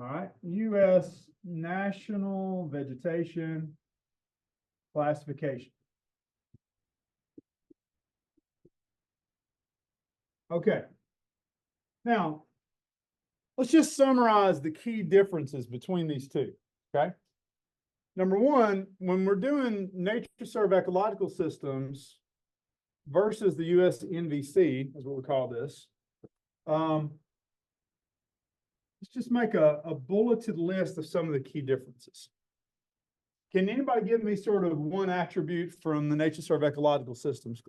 All right, U.S. National Vegetation Classification. Okay. Now, let's just summarize the key differences between these two, okay? Number one, when we're doing nature reserve ecological systems versus the U.S. NVC, is what we call this, let's just make a bulleted list of some of the key differences. Can anybody give me sort of one attribute from the nature reserve ecological systems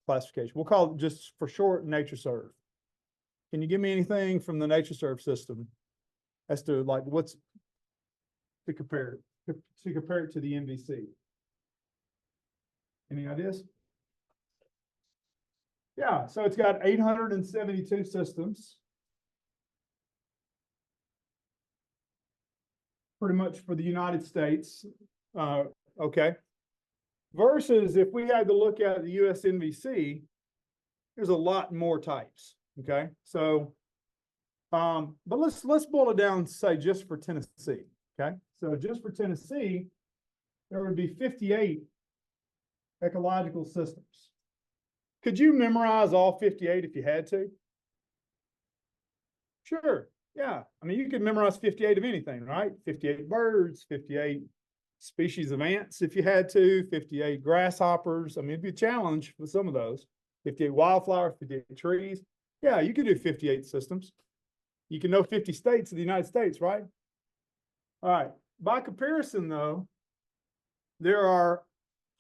classification? We'll call it just for short nature reserve. Can you give me anything from the nature reserve system as to like what's to compare it to the NVC? Any ideas? Yeah, so it's got 872 systems. Pretty much for the United States. Okay. Versus if we had to look at the US NVC, there's a lot more types. Okay. So, but let's boil it down, say just for Tennessee. Okay. So just for Tennessee, there would be 58 ecological systems. Could you memorize all 58 if you had to? Sure. Yeah. I mean, you could memorize 58 of anything, right? 58 birds, 58 species of ants if you had to, 58 grasshoppers. I mean, it'd be a challenge with some of those. 58 wildflowers, 58 trees. Yeah, you could do 58 systems. You can know 50 states of the United States, right? All right. By comparison, though, there are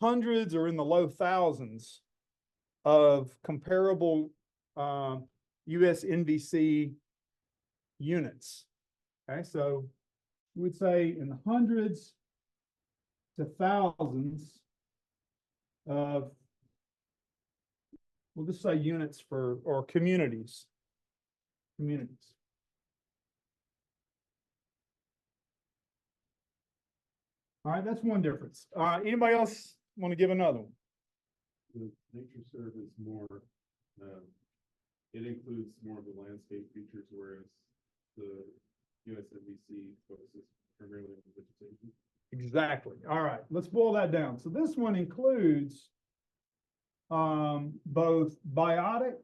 hundreds or in the low thousands of comparable US NVC units. Okay, so we would say in the hundreds to thousands of, we'll just say units for, or communities. All right, that's one difference. Anybody else want to give another one? The nature reserve is more, it includes more of the landscape features, whereas the USNVC focuses primarily on vegetation. Exactly. All right, let's boil that down. So this one includes both biotic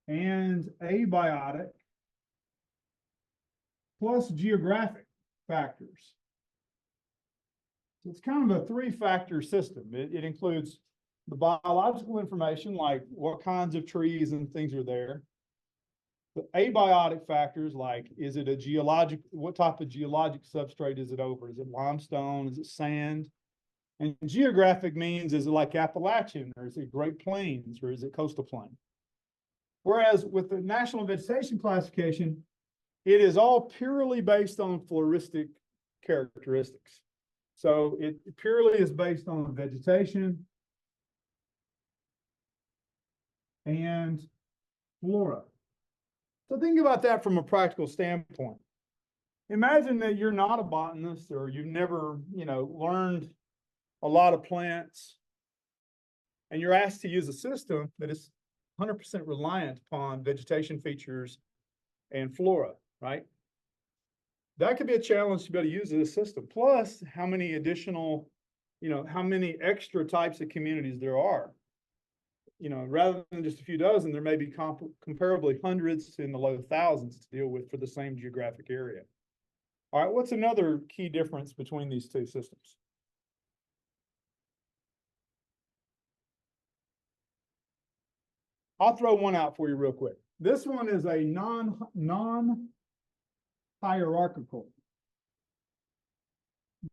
and abiotic plus geographic factors. So it's kind of a three-factor system. It includes the biological information, like what kinds of trees and things are there. The abiotic factors, like is it a geologic, what type of geologic substrate is it over? Is it limestone? Is it sand? And geographic means, is it like Appalachian, or is it Great Plains, or is it coastal plain? Whereas with the National Vegetation Classification, it is all purely based on floristic characteristics. So it purely is based on vegetation and flora. So think about that from a practical standpoint. Imagine that you're not a botanist, or you've never, learned a lot of plants, and you're asked to use a system that is 100% reliant upon vegetation features and flora, right? That could be a challenge to be able to use this system. Plus, how many additional, how many extra types of communities there are. Rather than just a few dozen, there may be comparably hundreds in the low thousands to deal with for the same geographic area. All right, what's another key difference between these two systems? I'll throw one out for you real quick. This one is a non-hierarchical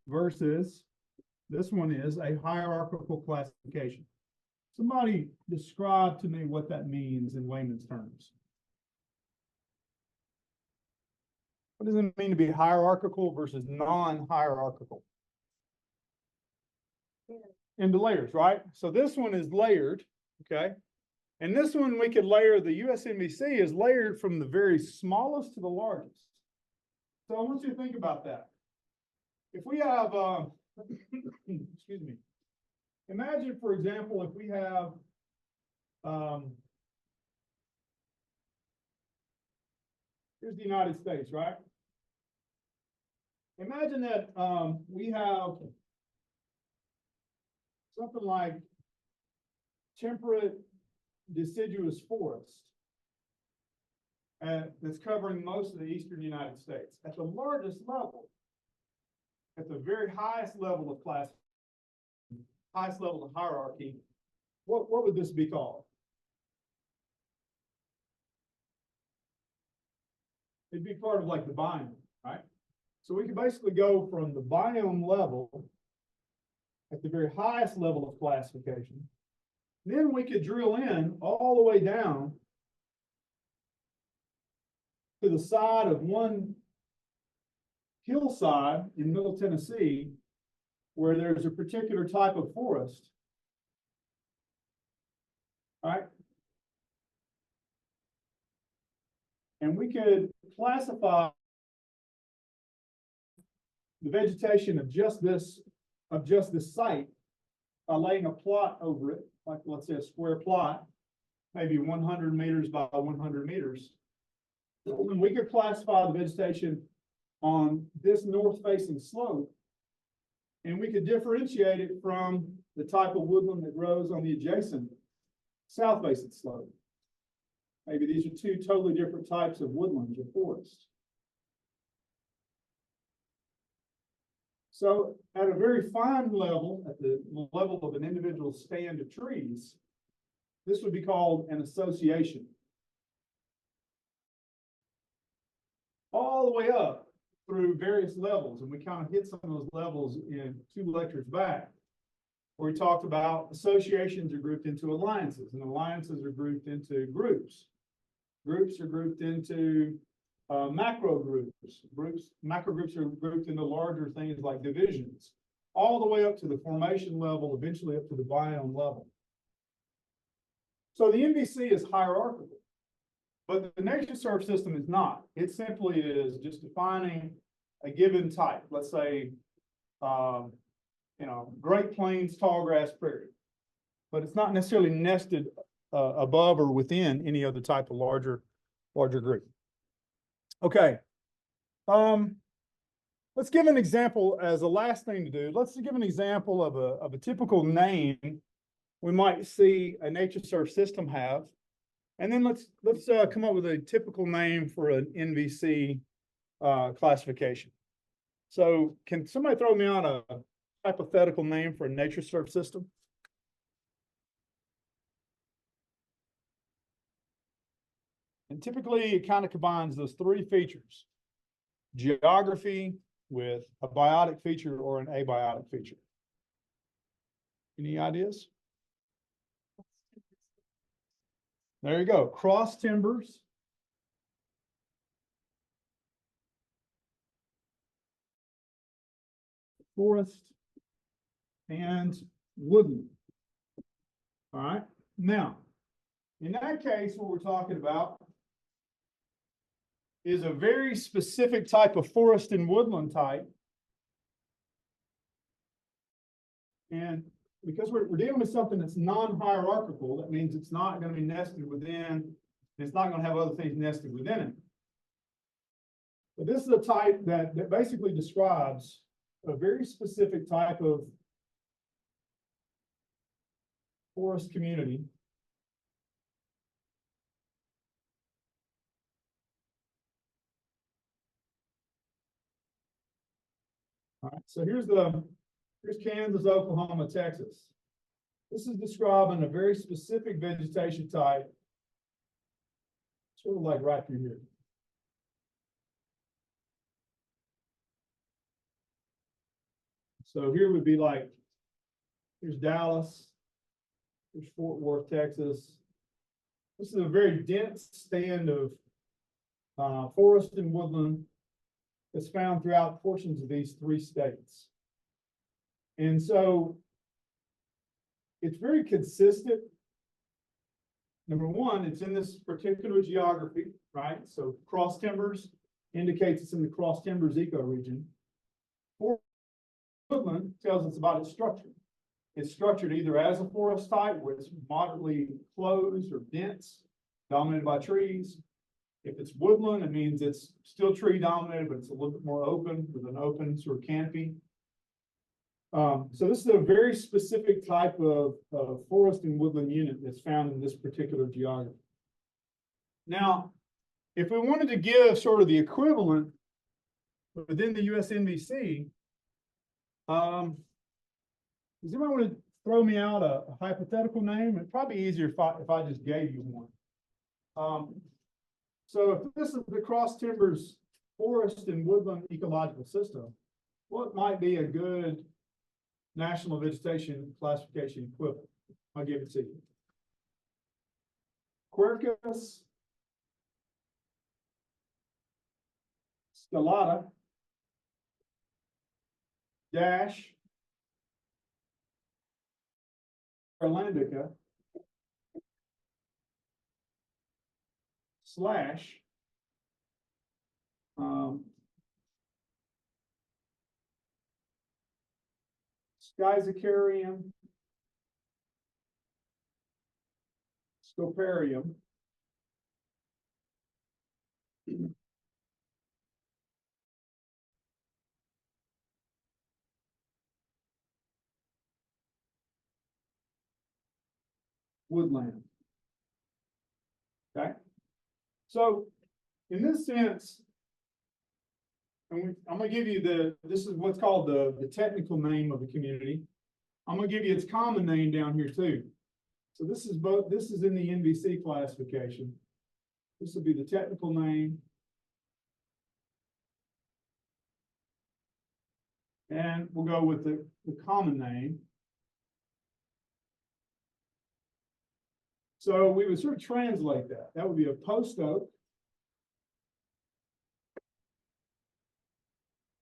versus this one is a hierarchical classification. Somebody describe to me what that means in layman's terms. What does it mean to be hierarchical versus non-hierarchical? Into layers, right? So this one is layered, okay? And this one we could layer, the USNVC is layered from the very smallest to the largest. So I want you to think about that. If we have, excuse me, imagine, for example, if we have Here's the United States, right? Imagine that we have something like temperate deciduous forest that's covering most of the eastern United States. At the largest level, at the very highest level of class, highest level of hierarchy, what would this be called? It'd be part of like the biome, right? So we could basically go from the biome level at the very highest level of classification. Then we could drill in all the way down to the side of one hillside in Middle Tennessee where there's a particular type of forest, right? And we could classify the vegetation of just this site by laying a plot over it, like let's say a square plot, maybe 100 meters by 100 meters. And we could classify the vegetation on this north-facing slope, and we could differentiate it from the type of woodland that grows on the adjacent south-facing slope. Maybe these are two totally different types of woodlands or forests. So at a very fine level, at the level of an individual stand of trees, this would be called an association. All the way up through various levels, and we kind of hit some of those levels in 2 lectures back, where we talked about associations are grouped into alliances, and alliances are grouped into groups. Groups are grouped into macro groups. Macro groups are grouped into larger things like divisions, all the way up to the formation level, eventually up to the biome level. So the NVC is hierarchical, but the nature reserve system is not. It simply is just defining a given type. Let's say, Great Plains tall grass prairie, but it's not necessarily nested above or within any other type of larger group. Okay. Let's give an example as a last thing to do. Let's give an example of a typical name we might see a nature reserve system have. And then let's come up with a typical name for an NVC classification. So can somebody throw me out a hypothetical name for a nature reserve system? And typically it kind of combines those 3 features: geography with a biotic feature or an abiotic feature. Any ideas? There you go. Cross timbers. Forest and woodland. All right. Now, in that case, what we're talking about is a very specific type of forest and woodland type. And because we're dealing with something that's non-hierarchical, that means it's not going to be nested within, it's not going to have other things nested within it. But this is a type that basically describes a very specific type of forest community. All right, so here's Kansas, Oklahoma, Texas. This is describing a very specific vegetation type, sort of like right through here. So here would be like, here's Dallas, here's Fort Worth, Texas. This is a very dense stand of forest and woodland that's found throughout portions of these 3 states. And so it's very consistent. Number one, it's in this particular geography, right? So cross timbers indicates it's in the cross timbers ecoregion. Woodland tells us about its structure. It's structured either as a forest type, where it's moderately closed or dense, dominated by trees, If it's woodland, it means it's still tree dominated, but it's a little bit more open with an open sort of canopy. So this is a very specific type of forest and woodland unit that's found in this particular geography. Now, if we wanted to give sort of the equivalent within the US NVC, does anybody want to throw me out a hypothetical name? It'd probably be easier if I just gave you one. So if this is the Cross Timbers Forest and Woodland Ecological System, what might be a good national vegetation classification equivalent? I'll give it to you. Quercus stellata dash Atlantica slash Schizocarium scoparium woodland. Okay, so in this sense, and I'm going to give you this is what's called the technical name of the community. I'm going to give you its common name down here too. So this is in the NVC classification. This will be the technical name. And we'll go with the common name. So we would sort of translate that. That would be a post oak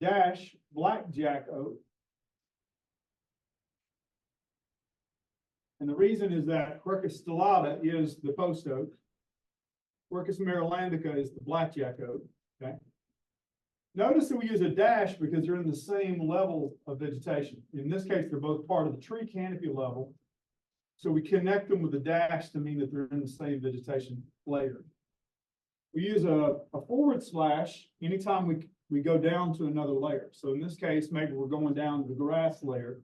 dash blackjack oak. And the reason is that Quercus stellata is the post oak. Quercus marylandica is the blackjack oak. Okay. Notice that we use a dash because they're in the same level of vegetation. In this case, they're both part of the tree canopy level. So we connect them with a dash to mean that they're in the same vegetation layer. We use a forward slash anytime we go down to another layer. So in this case, maybe we're going down to the grass layer.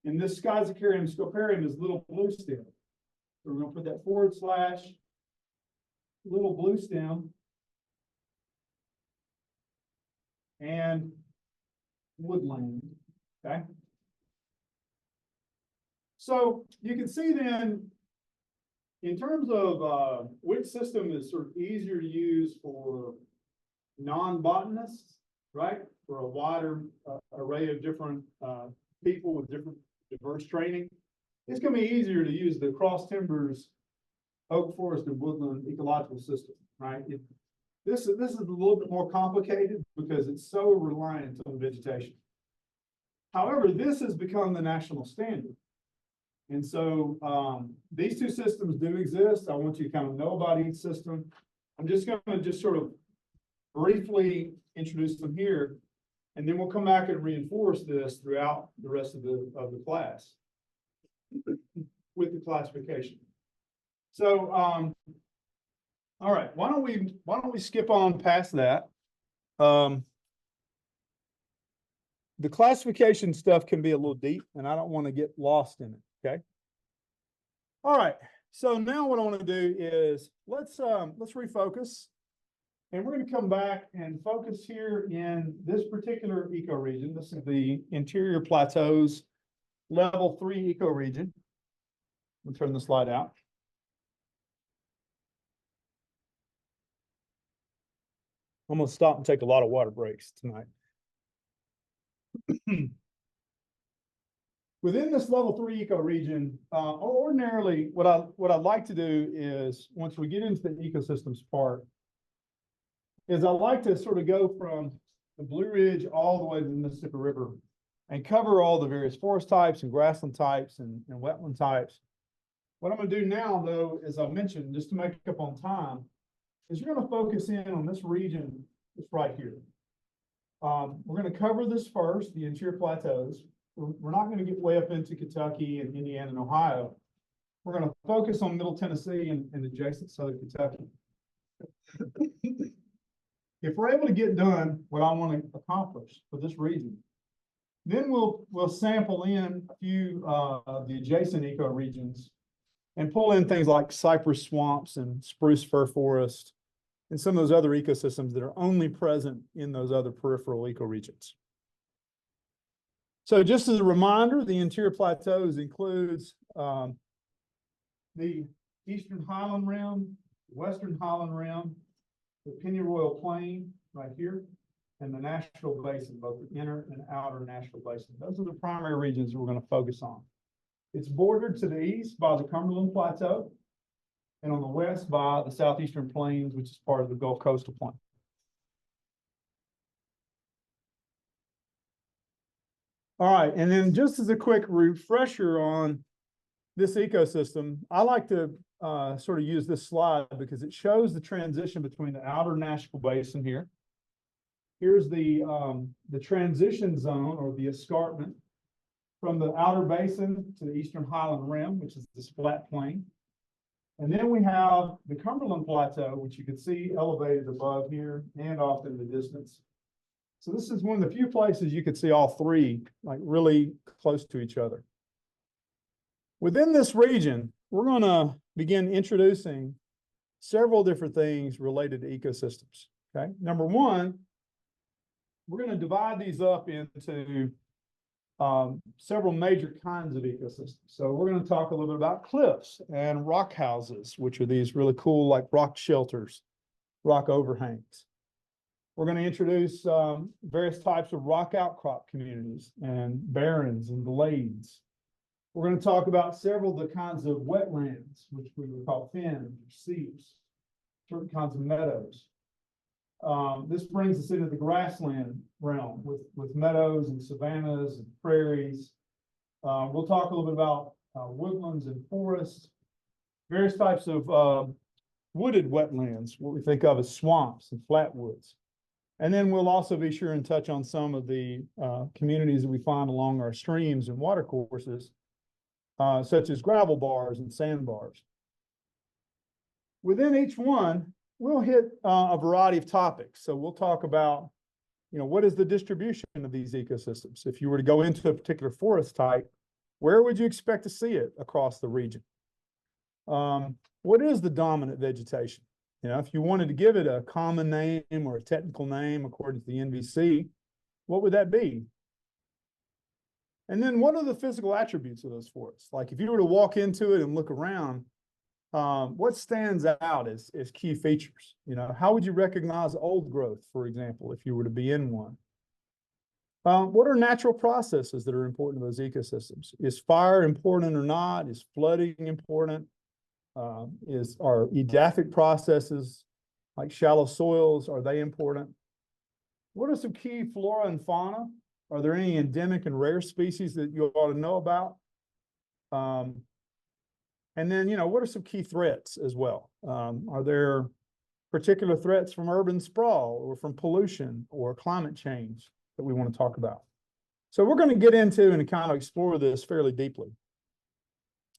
And this Schizocarium scoparium is little blue stem. So we're going to put that forward slash little blue stem and woodland. Okay. So you can see then, in terms of which system is sort of easier to use for non-botanists, right? For a wider array of different people with different diverse training, it's going to be easier to use the Cross Timbers Oak Forest and Woodland Ecological System, right? This is a little bit more complicated because it's so reliant on vegetation. However, this has become the national standard. And so these two systems do exist. I want you to kind of know about each system. I'm just going to sort of briefly introduce them here, and then we'll come back and reinforce this throughout the rest of the class with the classification. So, all right, why don't we skip on past that? The classification stuff can be a little deep, and I don't want to get lost in it. Okay. All right. So now what I want to do is let's refocus, and we're going to come back and focus here in this particular ecoregion. This is the Interior Plateaus Level 3 ecoregion. We'll turn the slide out. I'm going to stop and take a lot of water breaks tonight. Within this level 3 ecoregion, ordinarily, what I'd like to do is, once we get into the ecosystems part, is I like to sort of go from the Blue Ridge all the way to the Mississippi River and cover all the various forest types and grassland types and wetland types. What I'm going to do now, though, as I mentioned, just to make up on time, is we're going to focus in on this region that's right here. We're going to cover this first, the Interior Plateaus. We're not going to get way up into Kentucky and Indiana and Ohio. We're going to focus on Middle Tennessee and adjacent Southern Kentucky. If we're able to get done what I want to accomplish for this region, then we'll sample in a few of the adjacent ecoregions and pull in things like cypress swamps and spruce fir forest and some of those other ecosystems that are only present in those other peripheral ecoregions. So just as a reminder, the interior plateaus includes the eastern highland rim, western highland rim, the Pennyroyal Plain right here, and the Nashville Basin, both the inner and outer Nashville Basin. Those are the primary regions we're going to focus on. It's bordered to the east by the Cumberland Plateau, and on the west by the Southeastern Plains, which is part of the Gulf Coastal Plain. All right, and then just as a quick refresher on this ecosystem, I like to sort of use this slide because it shows the transition between the outer Nashville Basin here. Here's the transition zone or the escarpment from the outer basin to the eastern highland rim, which is this flat plain. And then we have the Cumberland Plateau, which you can see elevated above here and off in the distance. So this is one of the few places you could see all three like really close to each other. Within this region, we're going to begin introducing several different things related to ecosystems. Okay, number one, we're going to divide these up into several major kinds of ecosystems. So we're going to talk a little bit about cliffs and rock houses, which are these really cool like rock shelters, rock overhangs. We're going to introduce various types of rock outcrop communities and barrens and glades. We're going to talk about several of the kinds of wetlands, which we would call fens or seeps, certain kinds of meadows. This brings us into the grassland realm with meadows and savannas and prairies. We'll talk a little bit about woodlands and forests, various types of wooded wetlands, what we think of as swamps and flatwoods. And then we'll also be sure and touch on some of the communities that we find along our streams and water courses, such as gravel bars and sandbars. Within each one, we'll hit a variety of topics. So we'll talk about, what is the distribution of these ecosystems? If you were to go into a particular forest type, where would you expect to see it across the region? What is the dominant vegetation? If you wanted to give it a common name or a technical name according to the NVC, what would that be? And then what are the physical attributes of those forests? Like if you were to walk into it and look around, what stands out as key features? How would you recognize old growth, for example, if you were to be in one? What are natural processes that are important to those ecosystems? Is fire important or not? Is flooding important? Are edaphic processes like shallow soils, are they important? What are some key flora and fauna? Are there any endemic and rare species that you ought to know about? And then, what are some key threats as well? Are there particular threats from urban sprawl or from pollution or climate change that we want to talk about? So we're going to get into and kind of explore this fairly deeply.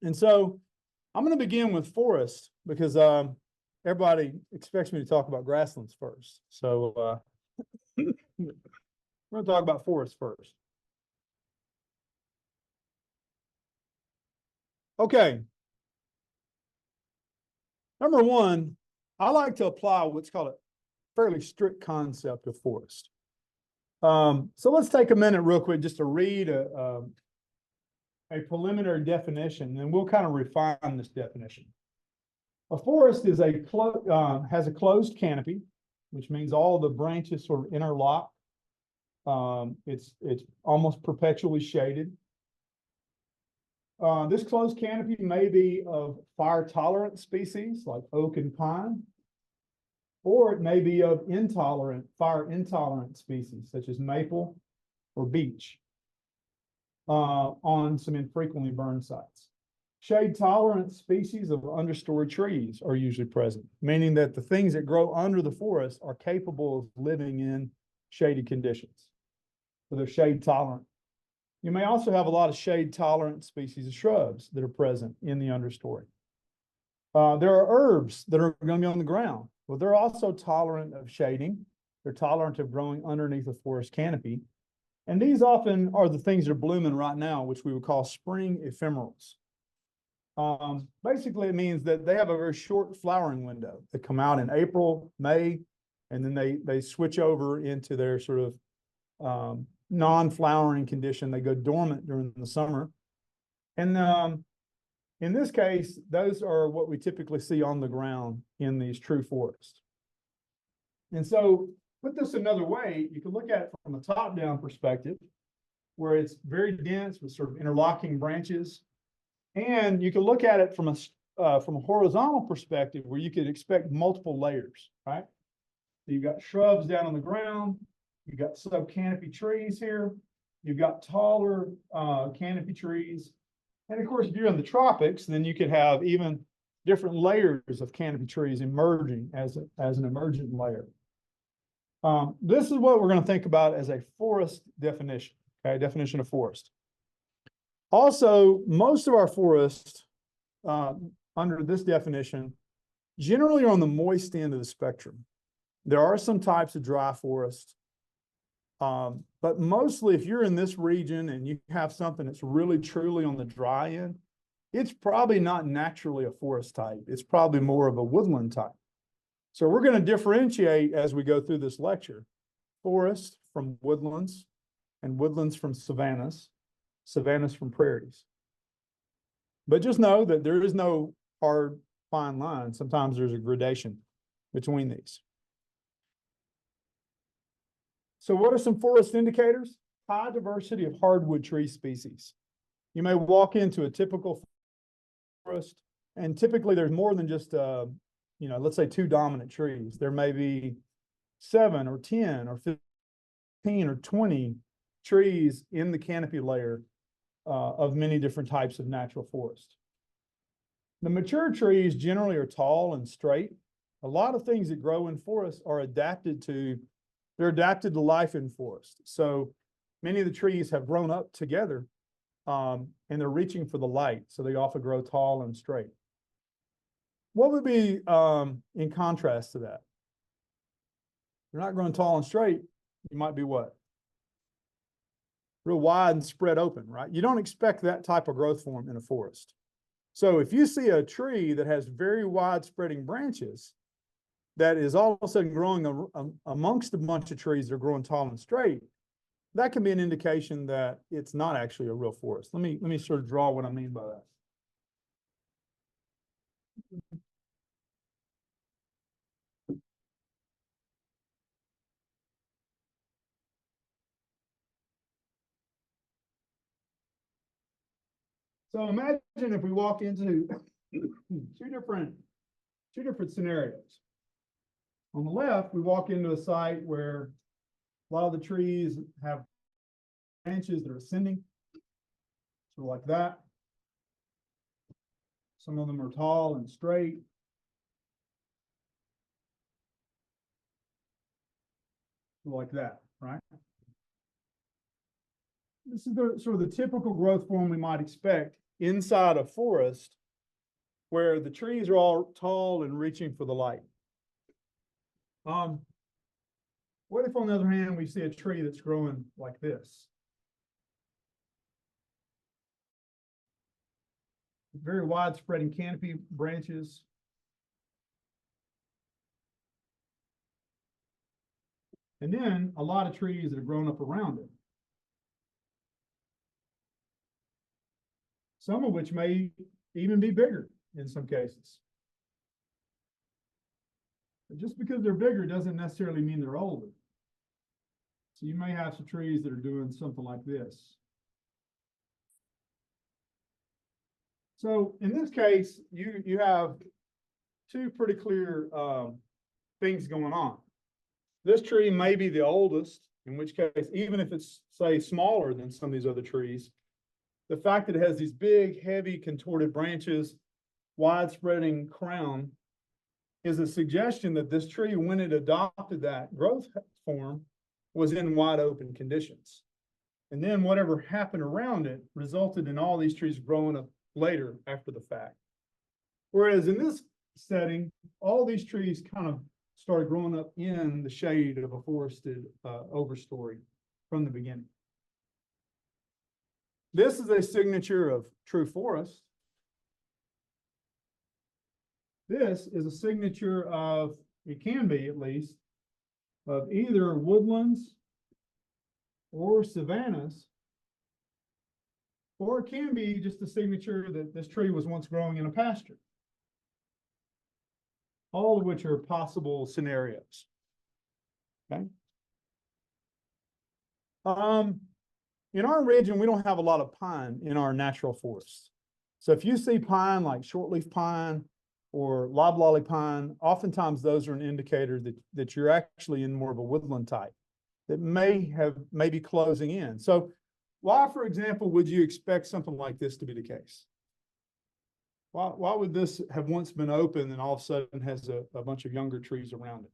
And so I'm going to begin with forests because everybody expects me to talk about grasslands first. So we're going to talk about forests first. Okay. Number one, I like to apply what's called a fairly strict concept of forest. So let's take a minute real quick just to read a preliminary definition, and we'll kind of refine this definition. A forest is has a closed canopy, which means all the branches sort of interlock. It's almost perpetually shaded. This closed canopy may be of fire-tolerant species like oak and pine, or it may be of fire-intolerant species such as maple or beech on some infrequently burned sites. Shade-tolerant species of understory trees are usually present, meaning that the things that grow under the forest are capable of living in shady conditions. So they're shade-tolerant. You may also have a lot of shade-tolerant species of shrubs that are present in the understory. There are herbs that are going to be on the ground Well, they're also tolerant of shading. They're tolerant of growing underneath a forest canopy. And these often are the things that are blooming right now, which we would call spring ephemerals. Basically, it means that they have a very short flowering window. They come out in April, May, and then they switch over into their sort of non-flowering condition. They go dormant during the summer. And in this case, those are what we typically see on the ground in these true forests. And so, put this another way, you can look at it from a top-down perspective, where it's very dense with sort of interlocking branches. And you can look at it from a horizontal perspective, where you could expect multiple layers, right? So you've got shrubs down on the ground, you've got sub-canopy trees here, you've got taller canopy trees. And of course, if you're in the tropics, then you could have even different layers of canopy trees emerging as an emergent layer. This is what we're going to think about as a forest definition, okay, definition of forest. Also, most of our forests under this definition generally are on the moist end of the spectrum. There are some types of dry forest, but mostly if you're in this region and you have something that's really truly on the dry end, it's probably not naturally a forest type. It's probably more of a woodland type. So we're going to differentiate as we go through this lecture, forest from woodlands and woodlands from savannas, savannas from prairies. But just know that there is no hard, fine line. Sometimes there's a gradation between these. So what are some forest indicators? High diversity of hardwood tree species. You may walk into a typical forest, and typically there's more than just, let's say 2 dominant trees. There may be 7 or 10 or 15 or 20 trees in the canopy layer of many different types of natural forest. The mature trees generally are tall and straight. A lot of things that grow in forests are adapted to life in forest. So many of the trees have grown up together and they're reaching for the light. So they often grow tall and straight. What would be in contrast to that? You're not growing tall and straight. You might be what? Real wide and spread open, right? You don't expect that type of growth form in a forest. So if you see a tree that has very wide spreading branches, that is all of a sudden growing amongst a bunch of trees that are growing tall and straight, that can be an indication that it's not actually a real forest. Let me sort of draw what I mean by that. So imagine if we walk into two different scenarios. On the left, we walk into a site where a lot of the trees have branches that are ascending, so like that. Some of them are tall and straight. Like that, right? This is the sort of the typical growth form we might expect inside a forest where the trees are all tall and reaching for the light. What if, on the other hand, we see a tree that's growing like this? Very wide-spreading canopy branches. And then a lot of trees that have grown up around it. Some of which may even be bigger in some cases. But just because they're bigger doesn't necessarily mean they're older. So you may have some trees that are doing something like this. So in this case, you have 2 pretty clear things going on. This tree may be the oldest, in which case, even if it's, say, smaller than some of these other trees, the fact that it has these big, heavy, contorted branches, wide-spreading crown, is a suggestion that this tree, when it adopted that growth form, was in wide open conditions. And then whatever happened around it resulted in all these trees growing up later after the fact. Whereas in this setting, all these trees kind of started growing up in the shade of a forested overstory from the beginning. This is a signature of true forest. This is a signature of, it can be at least, of either woodlands or savannas, or it can be just a signature that this tree was once growing in a pasture. All of which are possible scenarios. Okay. In our region, we don't have a lot of pine in our natural forests. So if you see pine like shortleaf pine or loblolly pine, oftentimes those are an indicator that you're actually in more of a woodland type that may be closing in. So why, for example, would you expect something like this to be the case? Why would this have once been open and all of a sudden has a bunch of younger trees around it?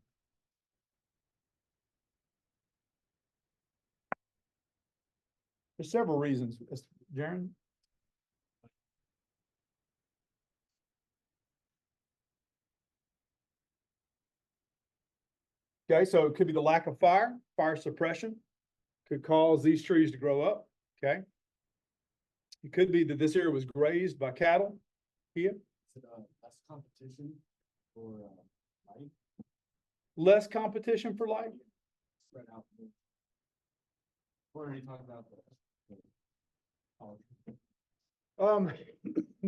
There's several reasons. Jaron? Okay, so it could be the lack of fire suppression could cause these trees to grow up, okay? It could be that this area was grazed by cattle here. Is it less competition for light? Less competition for light? Spread out. What are you talking about?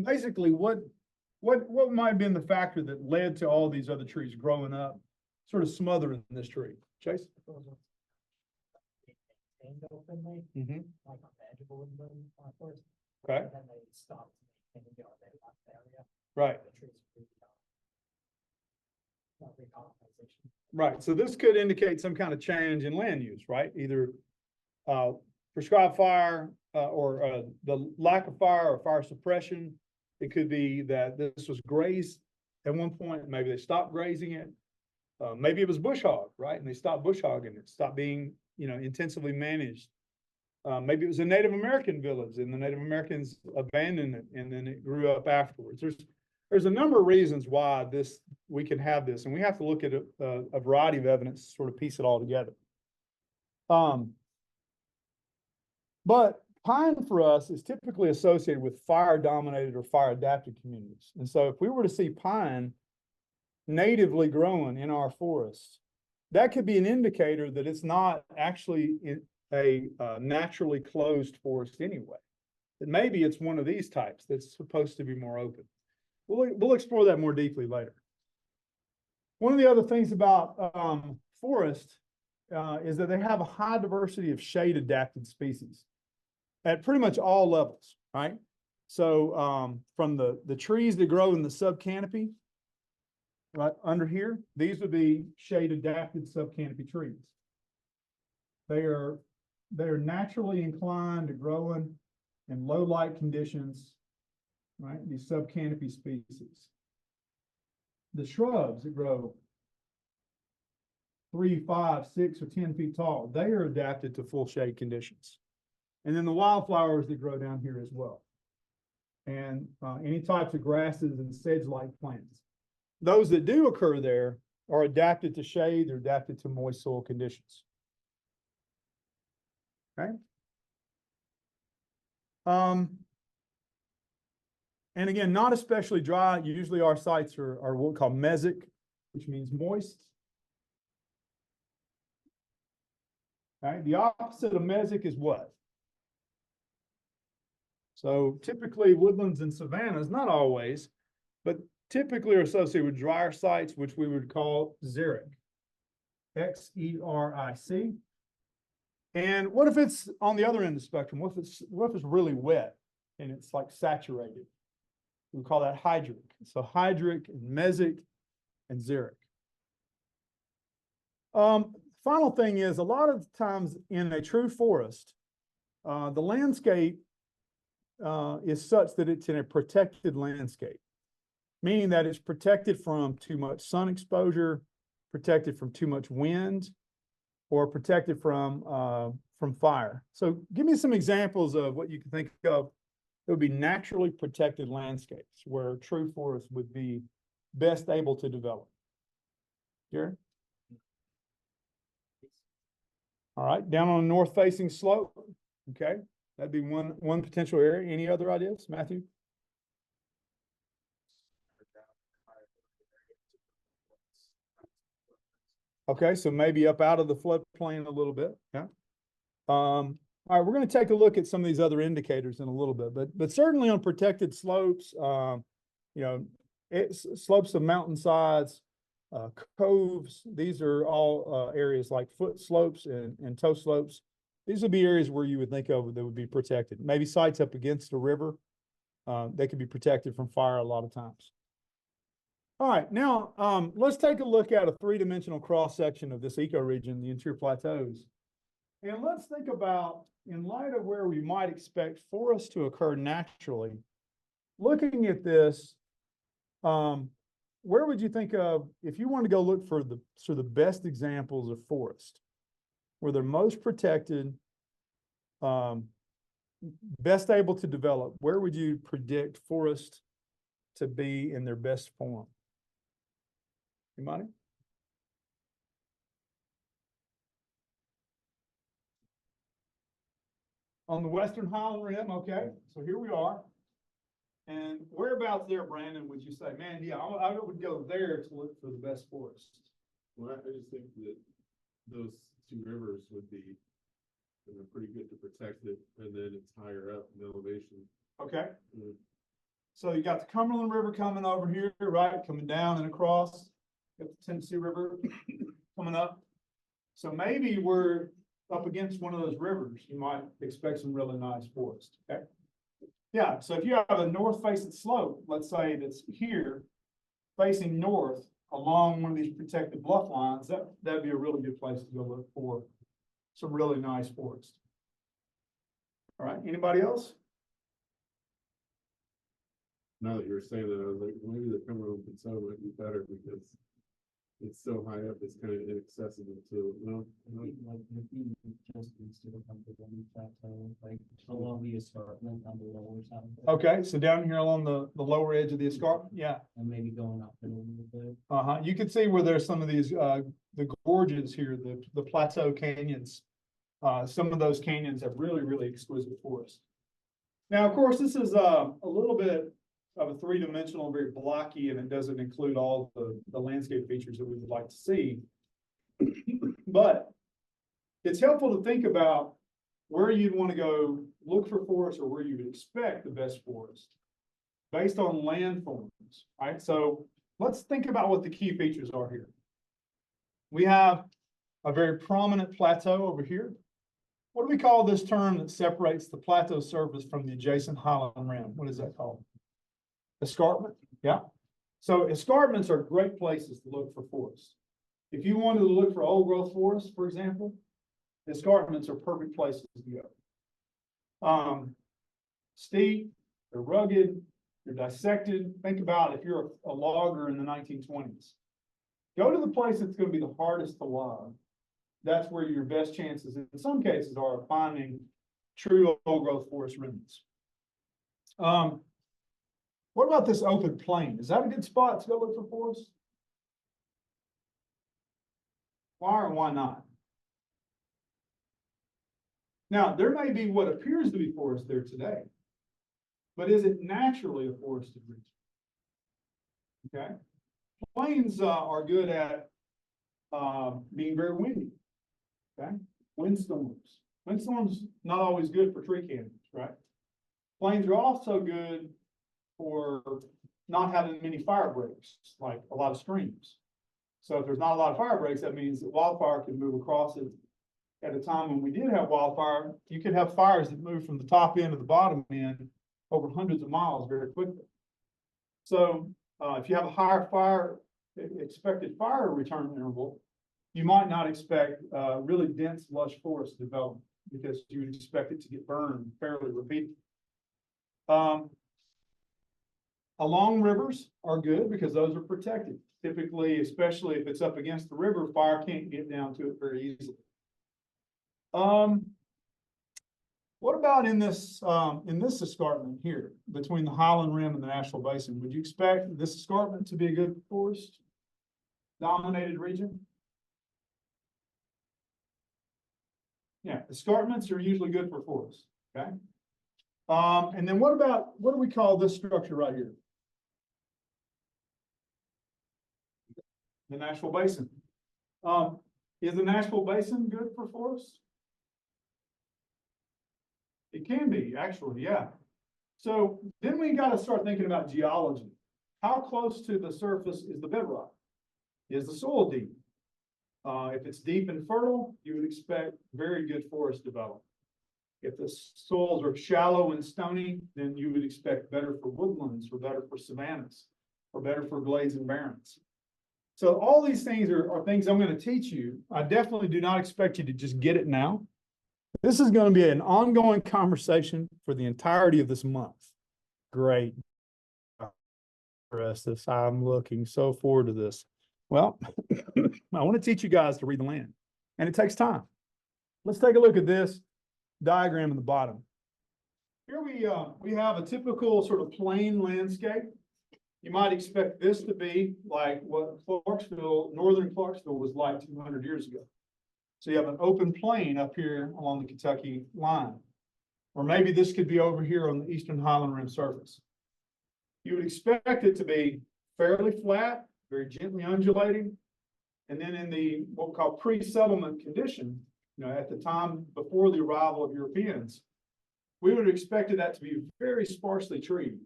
Basically, what might have been the factor that led to all these other trees growing up, sort of smothering this tree? Chase? Maintained openly, Mm-hmm. like on the edge of a woodland forest. Okay. And then they stopped maintaining they left the area. Right. The trees were recolonization. Right. So this could indicate some kind of change in land use, right? Either prescribed fire or the lack of fire or fire suppression. It could be that this was grazed at one point. Maybe they stopped grazing it. Maybe it was bush hog, right? And they stopped bush hogging it, stopped being, intensively managed. Maybe it was a Native American village and the Native Americans abandoned it and then it grew up afterwards. There's a number of reasons why we can have this, and we have to look at a variety of evidence to sort of piece it all together. But pine for us is typically associated with fire-dominated or fire-adapted communities. And so if we were to see pine natively growing in our forests, that could be an indicator that it's not actually a naturally closed forest anyway. That maybe it's one of these types that's supposed to be more open. We'll explore that more deeply later. One of the other things about forest is that they have a high diversity of shade-adapted species at pretty much all levels, right? So from the trees that grow in the subcanopy, right under here, these would be shade-adapted subcanopy trees. They are naturally inclined to growing in low light conditions, right? These subcanopy species. The shrubs that grow 3, 5, 6, or 10 feet tall, they are adapted to full shade conditions. And then the wildflowers that grow down here as well. And any types of grasses and sedge-like plants. Those that do occur there are adapted to shade, they're adapted to moist soil conditions. Okay. And again, not especially dry. Usually our sites are what we call mesic, which means moist. Okay. The opposite of mesic is what? So typically woodlands and savannas, not always, but typically are associated with drier sites, which we would call xeric, X-E-R-I-C. And what if it's on the other end of the spectrum? What if it's really wet and it's like saturated? We call that hydric. So hydric and mesic and xeric. Final thing is, a lot of times in a true forest, the landscape is such that it's in a protected landscape, meaning that it's protected from too much sun exposure, protected from too much wind, or protected from fire. So give me some examples of what you can think of. It would be naturally protected landscapes where true forest would be best able to develop. Gary? All right, down on a north facing slope. Okay, that'd be one potential area. Any other ideas, Matthew? Okay, so maybe up out of the floodplain a little bit, yeah. All right, we're gonna take a look at some of these other indicators in a little bit, but certainly on protected slopes, you know, slopes of mountainsides, coves, these are all areas like foot slopes and toe slopes. These would be areas where you would think of that would be protected. Maybe sites up against a river, they could be protected from fire a lot of times. All right, now let's take a look at a three-dimensional cross-section of this ecoregion, the Interior Plateaus. And let's think about, in light of where we might expect forests to occur naturally, looking at this, where would you think of, if you want to go look for the sort of the best examples of forest, where they're most protected, best able to develop, where would you predict forest to be in their best form? Anybody? On the Western Highland Rim, okay, so here we are. And whereabouts there, Brandon, would you say, man, yeah, I would go there to look for the best forest? Well, I just think that those two rivers would be, pretty good to protect it, and then it's higher up in elevation. Okay, Mm. so you got the Cumberland River coming over here, right, coming down and across. Got the Tennessee River coming up. So maybe we're up against one of those rivers, you might expect some really nice forest, okay? Yeah, so if you have a north facing slope, let's say that's here, facing north along one of these protected bluff lines, that'd be a really good place to go look for some really nice forest. All right, anybody else? Now that you were saying that, I was like, maybe the Cumberland Plateau might be better because it's so high up, it's kind of inaccessible to, Like, if you just instead of on the plateau, like along the escarpment on the lower side. Okay, so down here along the lower edge of the escarpment, yeah. And maybe going up a little bit. You can see where there's some of these, the gorges here, the plateau canyons. Some of those canyons have really, really exquisite forest. Now, of course, this is a little bit of a three-dimensional, very blocky, and it doesn't include all the landscape features that we would like to see. But it's helpful to think about where you'd want to go look for forest or where you would expect the best forest based on landforms, right? So let's think about what the key features are here. We have a very prominent plateau over here. What do we call this term that separates the plateau surface from the adjacent highland rim? What is that called? Escarpment, yeah. So escarpments are great places to look for forests. If you wanted to look for old growth forests, for example, escarpments are perfect places to go. Steep, they're rugged, they're dissected. Think about if you're a logger in the 1920s. Go to the place that's going to be the hardest to log. That's where your best chances, in some cases, are of finding true old growth forest remnants. What about this open plain? Is that a good spot to go look for forest? Why or why not? Now, there may be what appears to be forest there today, but is it naturally a forested region? Okay. Plains are good at being very windy. Okay. Windstorms. Windstorms not always good for tree canopies, right? Plains are also good for not having many fire breaks, like a lot of streams. So if there's not a lot of fire breaks, that means that wildfire can move across it. At a time when we did have wildfire, you could have fires that move from the top end to the bottom end over hundreds of miles very quickly. So if you have a higher expected fire return interval, you might not expect really dense lush forest development because you would expect it to get burned fairly repeatedly. Along rivers are good because those are protected. Typically, especially if it's up against the river, fire can't get down to it very easily. What about in this escarpment here between the Highland Rim and the Nashville Basin? Would you expect this escarpment to be a good forest dominated region? Yeah, escarpments are usually good for forests, okay? And then what do we call this structure right here? The Nashville Basin. Is the Nashville Basin good for forests? It can be, actually, yeah. So then we got to start thinking about geology. How close to the surface is the bedrock? Is the soil deep? If it's deep and fertile, you would expect very good forest development. If the soils are shallow and stony, then you would expect better for woodlands, or better for savannas, or better for glades and barrens. So all these things are things I'm going to teach you. I definitely do not expect you to just get it now. This is going to be an ongoing conversation for the entirety of this month. Great. I'm looking so forward to this. Well, I want to teach you guys to read the land, and it takes time. Let's take a look at this diagram in the bottom. Here we have a typical sort of plain landscape. You might expect this to be like what Clarksville, northern Clarksville was like 200 years ago. So you have an open plain up here along the Kentucky line. Or maybe this could be over here on the eastern Highland Rim surface. You would expect it to be fairly flat, very gently undulating. And then in the what we call pre-settlement condition, at the time before the arrival of Europeans, we would have expected that to be very sparsely treed,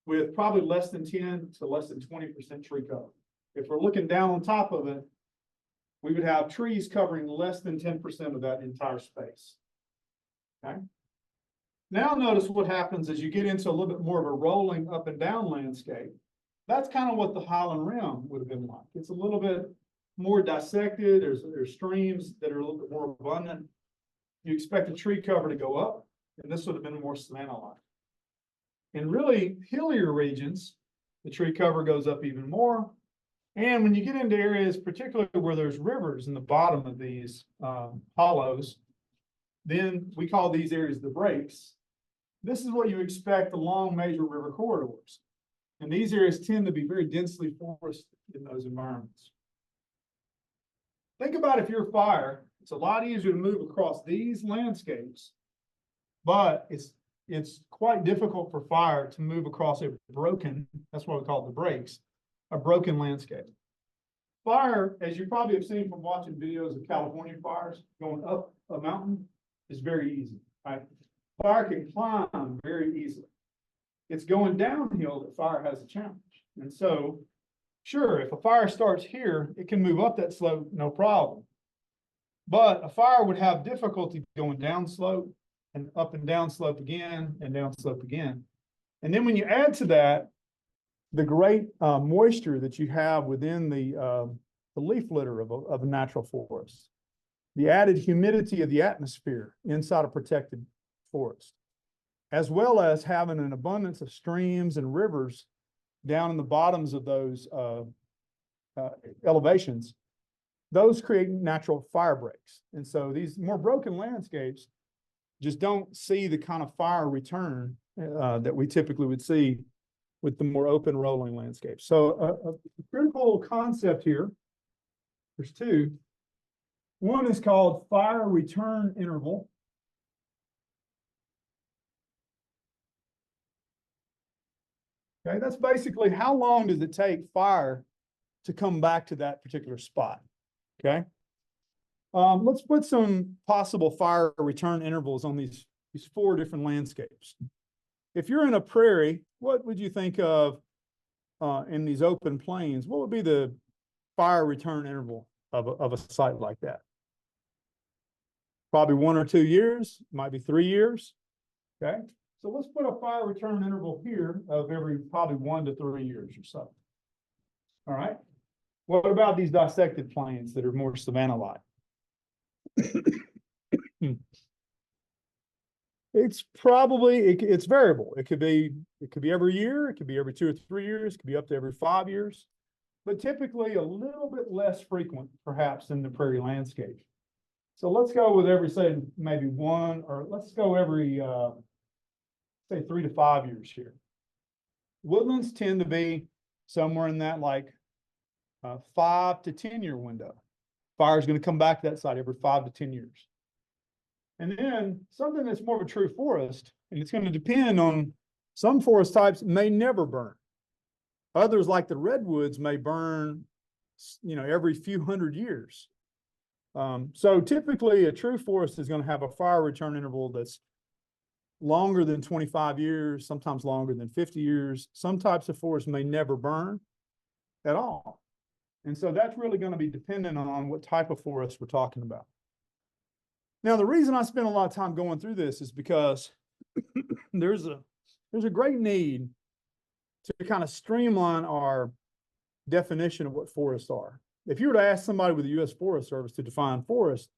with probably less than 10 to less than 20% tree cover. If we're looking down on top of it, we would have trees covering less than 10% of that entire space. Okay. Now notice what happens as you get into a little bit more of a rolling up and down landscape. That's kind of what the Highland Rim would have been like. It's a little bit more dissected. There's streams that are a little bit more abundant. You expect the tree cover to go up, and this would have been more savanna-like. In really hillier regions, the tree cover goes up even more. And when you get into areas, particularly where there's rivers in the bottom of these hollows, then we call these areas the breaks. This is what you expect along major river corridors. And these areas tend to be very densely forested in those environments. Think about if you're a fire, it's a lot easier to move across these landscapes, but it's quite difficult for fire to move across a broken, that's what we call the breaks, a broken landscape. Fire, as you probably have seen from watching videos of California fires, going up a mountain is very easy, right? Fire can climb very easily. It's going downhill that fire has a challenge. And so, sure, if a fire starts here, it can move up that slope, no problem. But a fire would have difficulty going down slope and up and down slope again and down slope again. And then when you add to that the great moisture that you have within the leaf litter of a natural forest, the added humidity of the atmosphere inside a protected forest, as well as having an abundance of streams and rivers down in the bottoms of those elevations, those create natural fire breaks. And so these more broken landscapes just don't see the kind of fire return that we typically would see with the more open rolling landscapes. So a critical concept here, there's two. One is called fire return interval. Okay, that's basically how long does it take fire to come back to that particular spot. Okay. Let's put some possible fire return intervals on these four different landscapes. If you're in a prairie, what would you think of in these open plains? What would be the fire return interval of a site like that? Probably 1 or 2 years, might be 3 years. Okay. So let's put a fire return interval here of every probably 1 to 3 years or so. All right. What about these dissected plains that are more savanna-like? It's probably, it's variable. It could be every year, it could be every 2 or 3 years, it could be up to every 5 years, but typically a little bit less frequent perhaps than the prairie landscape. So let's go with every, say, maybe 1, or let's go every, say 3 to 5 years here. Woodlands tend to be somewhere in that like 5 to 10 year window. Fire is going to come back to that site every 5 to 10 years. And then something that's more of a true forest, and it's going to depend on some forest types may never burn. Others, like the redwoods, may burn, every few hundred years. So typically a true forest is going to have a fire return interval that's longer than 25 years, sometimes longer than 50 years. Some types of forests may never burn at all. And so that's really going to be dependent on what type of forest we're talking about. Now, the reason I spend a lot of time going through this is because there's a great need to kind of streamline our definition of what forests are. If you were to ask somebody with the U.S. Forest Service to define forest,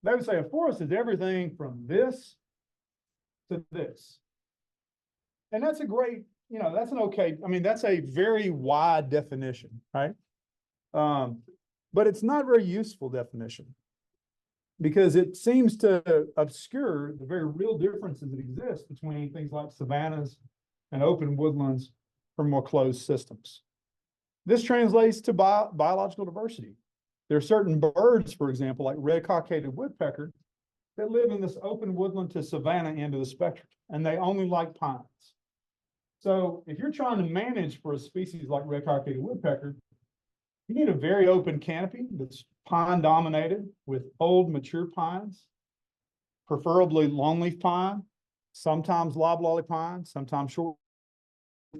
they would say a forest is everything from this to this. And that's a great, that's an okay, that's a very wide definition, right? But it's not a very useful definition because it seems to obscure the very real differences that exist between things like savannas and open woodlands from more closed systems. This translates to biological diversity. There are certain birds, for example, like red-cockaded woodpecker, that live in this open woodland to savanna end of the spectrum, and they only like pines. So if you're trying to manage for a species like red-cockaded woodpecker, you need a very open canopy that's pine dominated with old mature pines, preferably longleaf pine, sometimes loblolly pine, sometimes short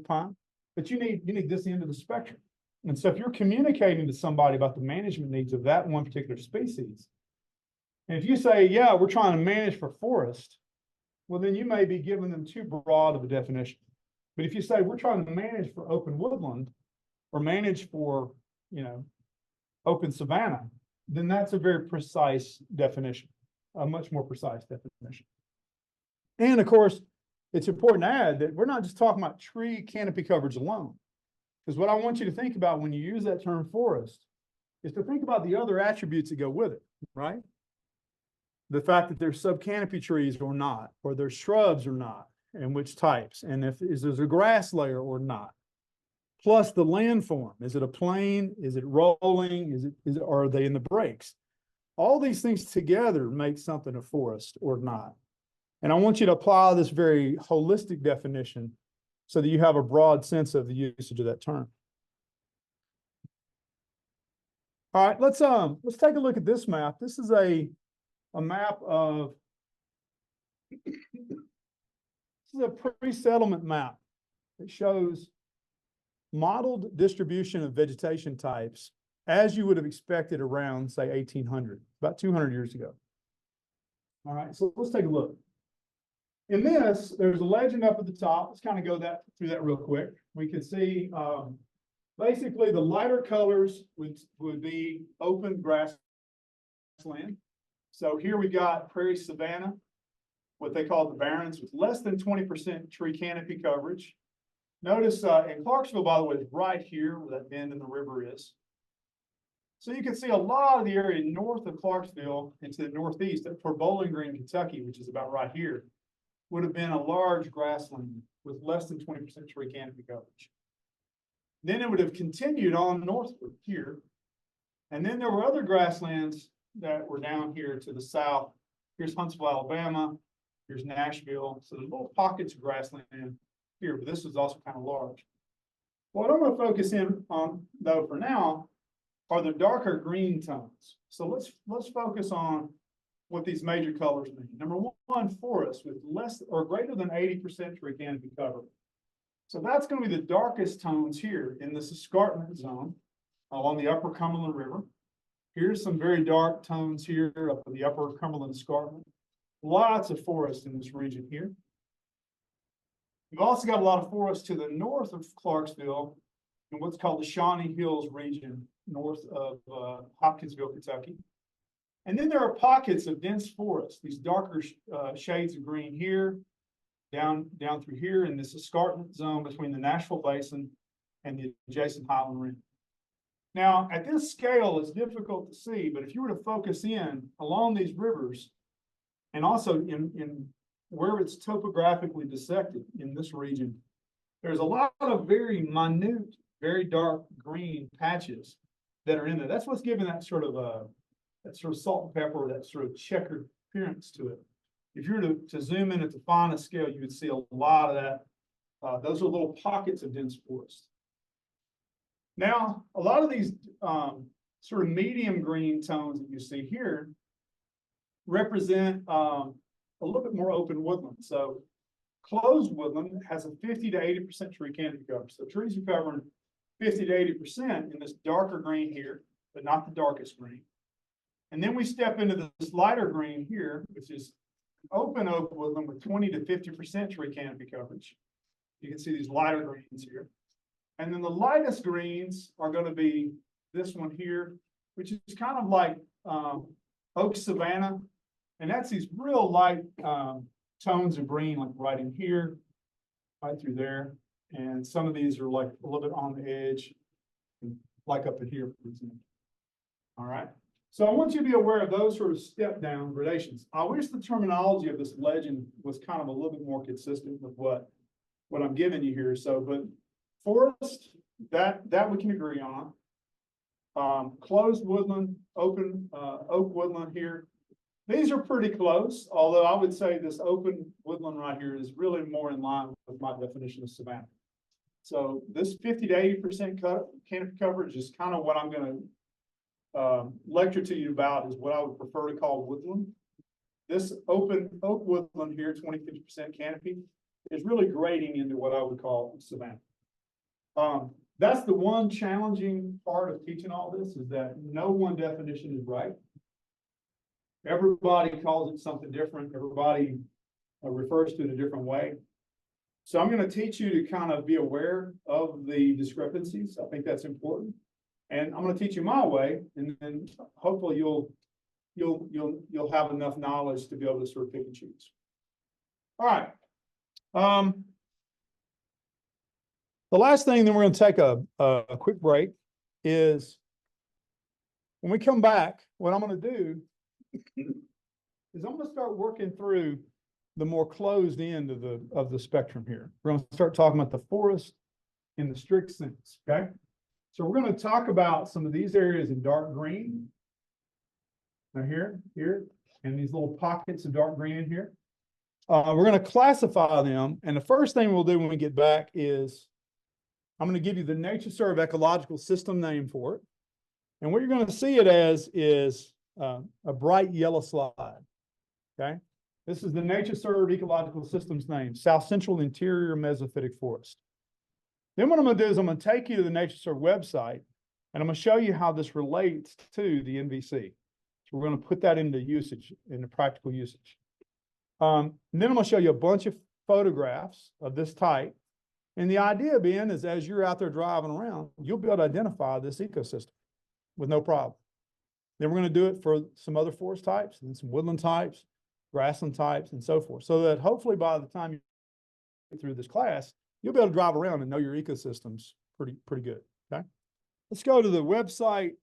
pine. But you need this end of the spectrum. And so if you're communicating to somebody about the management needs of that one particular species, and if you say, yeah, we're trying to manage for forest, well, then you may be giving them too broad of a definition. But if you say we're trying to manage for open woodland or manage for, open savanna, then that's a very precise definition, a much more precise definition. And of course, it's important to add that we're not just talking about tree canopy coverage alone. Because what I want you to think about when you use that term forest is to think about the other attributes that go with it, right? The fact that there's subcanopy trees or not, or there's shrubs or not, and which types, and if there's a grass layer or not. Plus the landform. Is it a plain? Is it rolling? Are they in the breaks? All these things together make something a forest or not. And I want you to apply this very holistic definition so that you have a broad sense of the usage of that term. All right, let's take a look at this map. This is a map of this is a pre-settlement map. It shows modeled distribution of vegetation types as you would have expected around, say, 1800, about 200 years ago. All right, so let's take a look. In this, there's a legend up at the top. Let's kind of go through that real quick. We can see basically the lighter colors would be open grassland. So here we got prairie savanna, what they call the barrens, with less than 20% tree canopy coverage. Notice in Clarksville, by the way, is right here where that bend in the river is. So you can see a lot of the area north of Clarksville and to the northeast toward Bowling Green, Kentucky, which is about right here, would have been a large grassland with less than 20% tree canopy coverage. Then it would have continued on northward here. And then there were other grasslands that were down here to the south. Here's Huntsville, Alabama. Here's Nashville. So there's little pockets of grassland here, but this is also kind of large. What I'm going to focus in on, though, for now, are the darker green tones. So let's focus on what these major colors mean. Number one, forest with less or greater than 80% tree canopy cover. So that's going to be the darkest tones here in this escarpment zone along the upper Cumberland River. Here's some very dark tones here up in the upper Cumberland escarpment. Lots of forest in this region here. We've also got a lot of forest to the north of Clarksville in what's called the Shawnee Hills region, north of Hopkinsville, Kentucky. And then there are pockets of dense forest, these darker shades of green here, down through here in this escarpment zone between the Nashville Basin and the adjacent Highland Rim. Now, at this scale, it's difficult to see, but if you were to focus in along these rivers, and also in where it's topographically dissected in this region, there's a lot of very minute, very dark green patches that are in there. That's what's giving that sort of salt and pepper, that sort of checkered appearance to it. If you were to zoom in at the finest scale, you would see a lot of that. Those are little pockets of dense forest. Now, a lot of these sort of medium green tones that you see here represent a little bit more open woodland. So closed woodland has a 50 to 80% tree canopy cover. So trees are covering 50 to 80% in this darker green here, but not the darkest green. And then we step into this lighter green here, which is open oak woodland with 20 to 50% tree canopy coverage. You can see these lighter greens here. And then the lightest greens are going to be this one here, which is kind of like oak savanna. And that's these real light tones of green, like right in here, right through there. And some of these are like a little bit on the edge, like up in here, for example. All right. So I want you to be aware of those sort of step down gradations. I wish the terminology of this legend was kind of a little bit more consistent with what I'm giving you here. So, but forest, that we can agree on. Closed woodland, open oak woodland here. These are pretty close, although I would say this open woodland right here is really more in line with my definition of savanna. So this 50 to 80% canopy coverage is kind of what I'm going to lecture to you about, is what I would prefer to call woodland. This open oak woodland here, 20-50% canopy, is really grading into what I would call savanna. That's the one challenging part of teaching all this, is that no one definition is right. Everybody calls it something different. Everybody refers to it a different way. So I'm going to teach you to kind of be aware of the discrepancies. I think that's important. And I'm going to teach you my way, and then hopefully you'll have enough knowledge to be able to sort of pick and choose. All right. The last thing, then we're going to take a quick break, is when we come back, what I'm going to do is I'm going to start working through the more closed end of the spectrum here. We're going to start talking about the forest in the strict sense. Okay. So we're going to talk about some of these areas in dark green. Now here, and these little pockets of dark green in here. We're going to classify them. And the first thing we'll do when we get back is I'm going to give you the NatureServe ecological system name for it. And what you're going to see it as is a bright yellow slide. Okay. This is the NatureServe ecological systems name, South Central Interior Mesophytic Forest. Then what I'm going to do is I'm going to take you to the NatureServe website, and I'm going to show you how this relates to the NVC. So we're going to put that into usage, into practical usage. And then I'm going to show you a bunch of photographs of this type. And the idea being is, as you're out there driving around, you'll be able to identify this ecosystem with no problem. Then we're going to do it for some other forest types and some woodland types, grassland types, and so forth. So that hopefully by the time you get through this class, you'll be able to drive around and know your ecosystems pretty good. Okay. Let's go to the website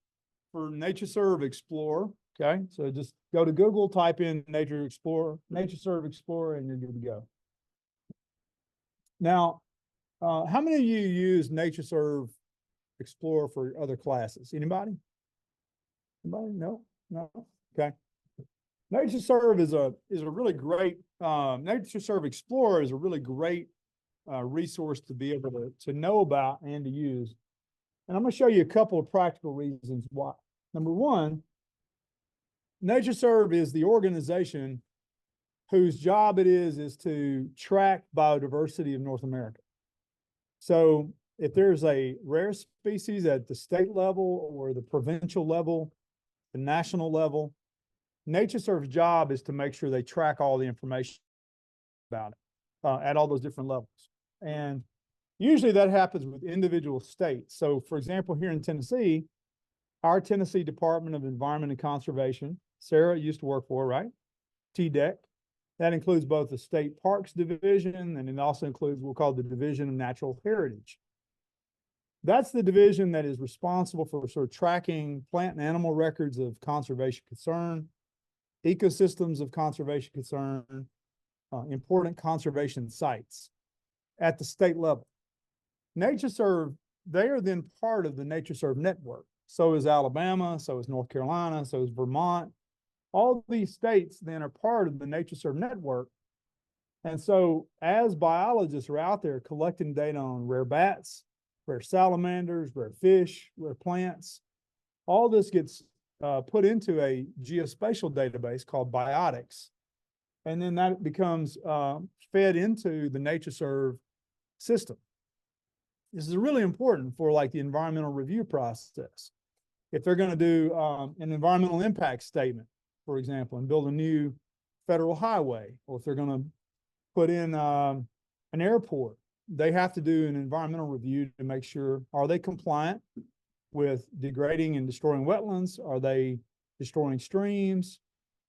for NatureServe Explorer. Okay. So just go to Google, type in NatureServe Explorer, and you're good to go. Now, how many of you use NatureServe Explorer for other classes? Anybody? Anybody? No? Okay. NatureServe is a really great, NatureServe Explorer is a really great resource to be able to know about and to use. And I'm going to show you a couple of practical reasons why. Number one, NatureServe is the organization whose job it is to track biodiversity of North America. So if there's a rare species at the state level or the provincial level, the national level, NatureServe's job is to make sure they track all the information about it at all those different levels. And usually that happens with individual states. So for example, here in Tennessee, our Tennessee Department of Environment and Conservation, Sarah used to work for, right? TDEC. That includes both the State Parks Division, and it also includes what we'll call the Division of Natural Heritage. That's the division that is responsible for sort of tracking plant and animal records of conservation concern, ecosystems of conservation concern, important conservation sites at the state level. NatureServe, they are then part of the NatureServe network. So is Alabama, so is North Carolina, so is Vermont, all these states then are part of the NatureServe network. And so as biologists are out there collecting data on rare bats, rare salamanders, rare fish, rare plants, all this gets put into a geospatial database called biotics. And then that becomes fed into the NatureServe system. This is really important for like the environmental review process. If they're going to do an environmental impact statement, for example, and build a new federal highway, or if they're going to put in an airport, they have to do an environmental review to make sure, are they compliant with degrading and destroying wetlands? Are they destroying streams?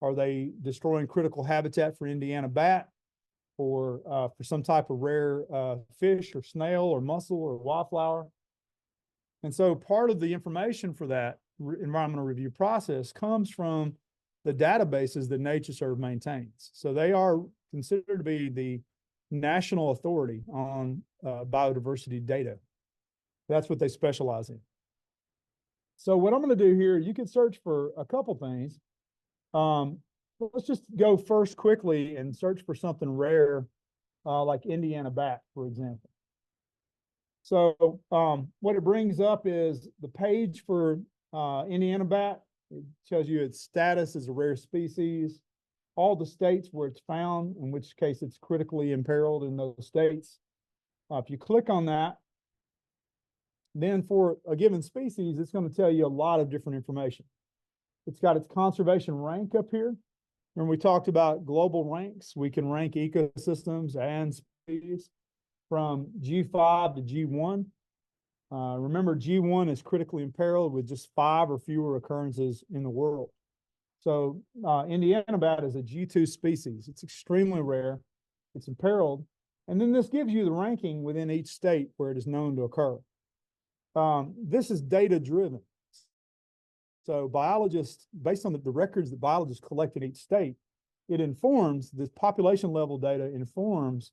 Are they destroying critical habitat for Indiana bat, or for some type of rare fish or snail or mussel or wildflower? And so part of the information for that environmental review process comes from the databases that NatureServe maintains. So they are considered to be the national authority on biodiversity data. That's what they specialize in. So what I'm going to do here, you can search for a couple things. Let's just go first quickly and search for something rare, like Indiana bat, for example. So what it brings up is the page for Indiana bat. It tells you its status as a rare species, all the states where it's found, in which case it's critically imperiled in those states. If you click on that, then for a given species, it's going to tell you a lot of different information. It's got its conservation rank up here. When we talked about global ranks, we can rank ecosystems and species from G5 to G1. Remember, G1 is critically imperiled with just 5 or fewer occurrences in the world. So Indiana bat is a G2 species. It's extremely rare. It's imperiled. And then this gives you the ranking within each state where it is known to occur. This is data-driven. So biologists, based on the records that biologists collect in each state, it informs, this population level data informs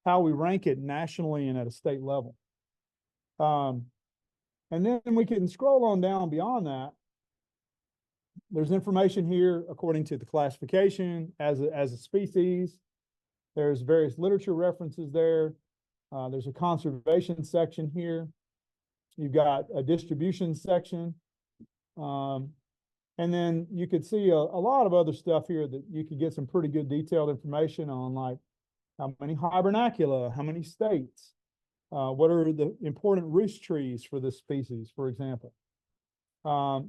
how we rank it nationally and at a state level. And then we can scroll on down beyond that. There's information here according to the classification as a species. There's various literature references there. There's a conservation section here. You've got a distribution section. And then you could see a lot of other stuff here that you could get some pretty good detailed information on, like how many hibernacula, how many states, what are the important roost trees for this species, for example.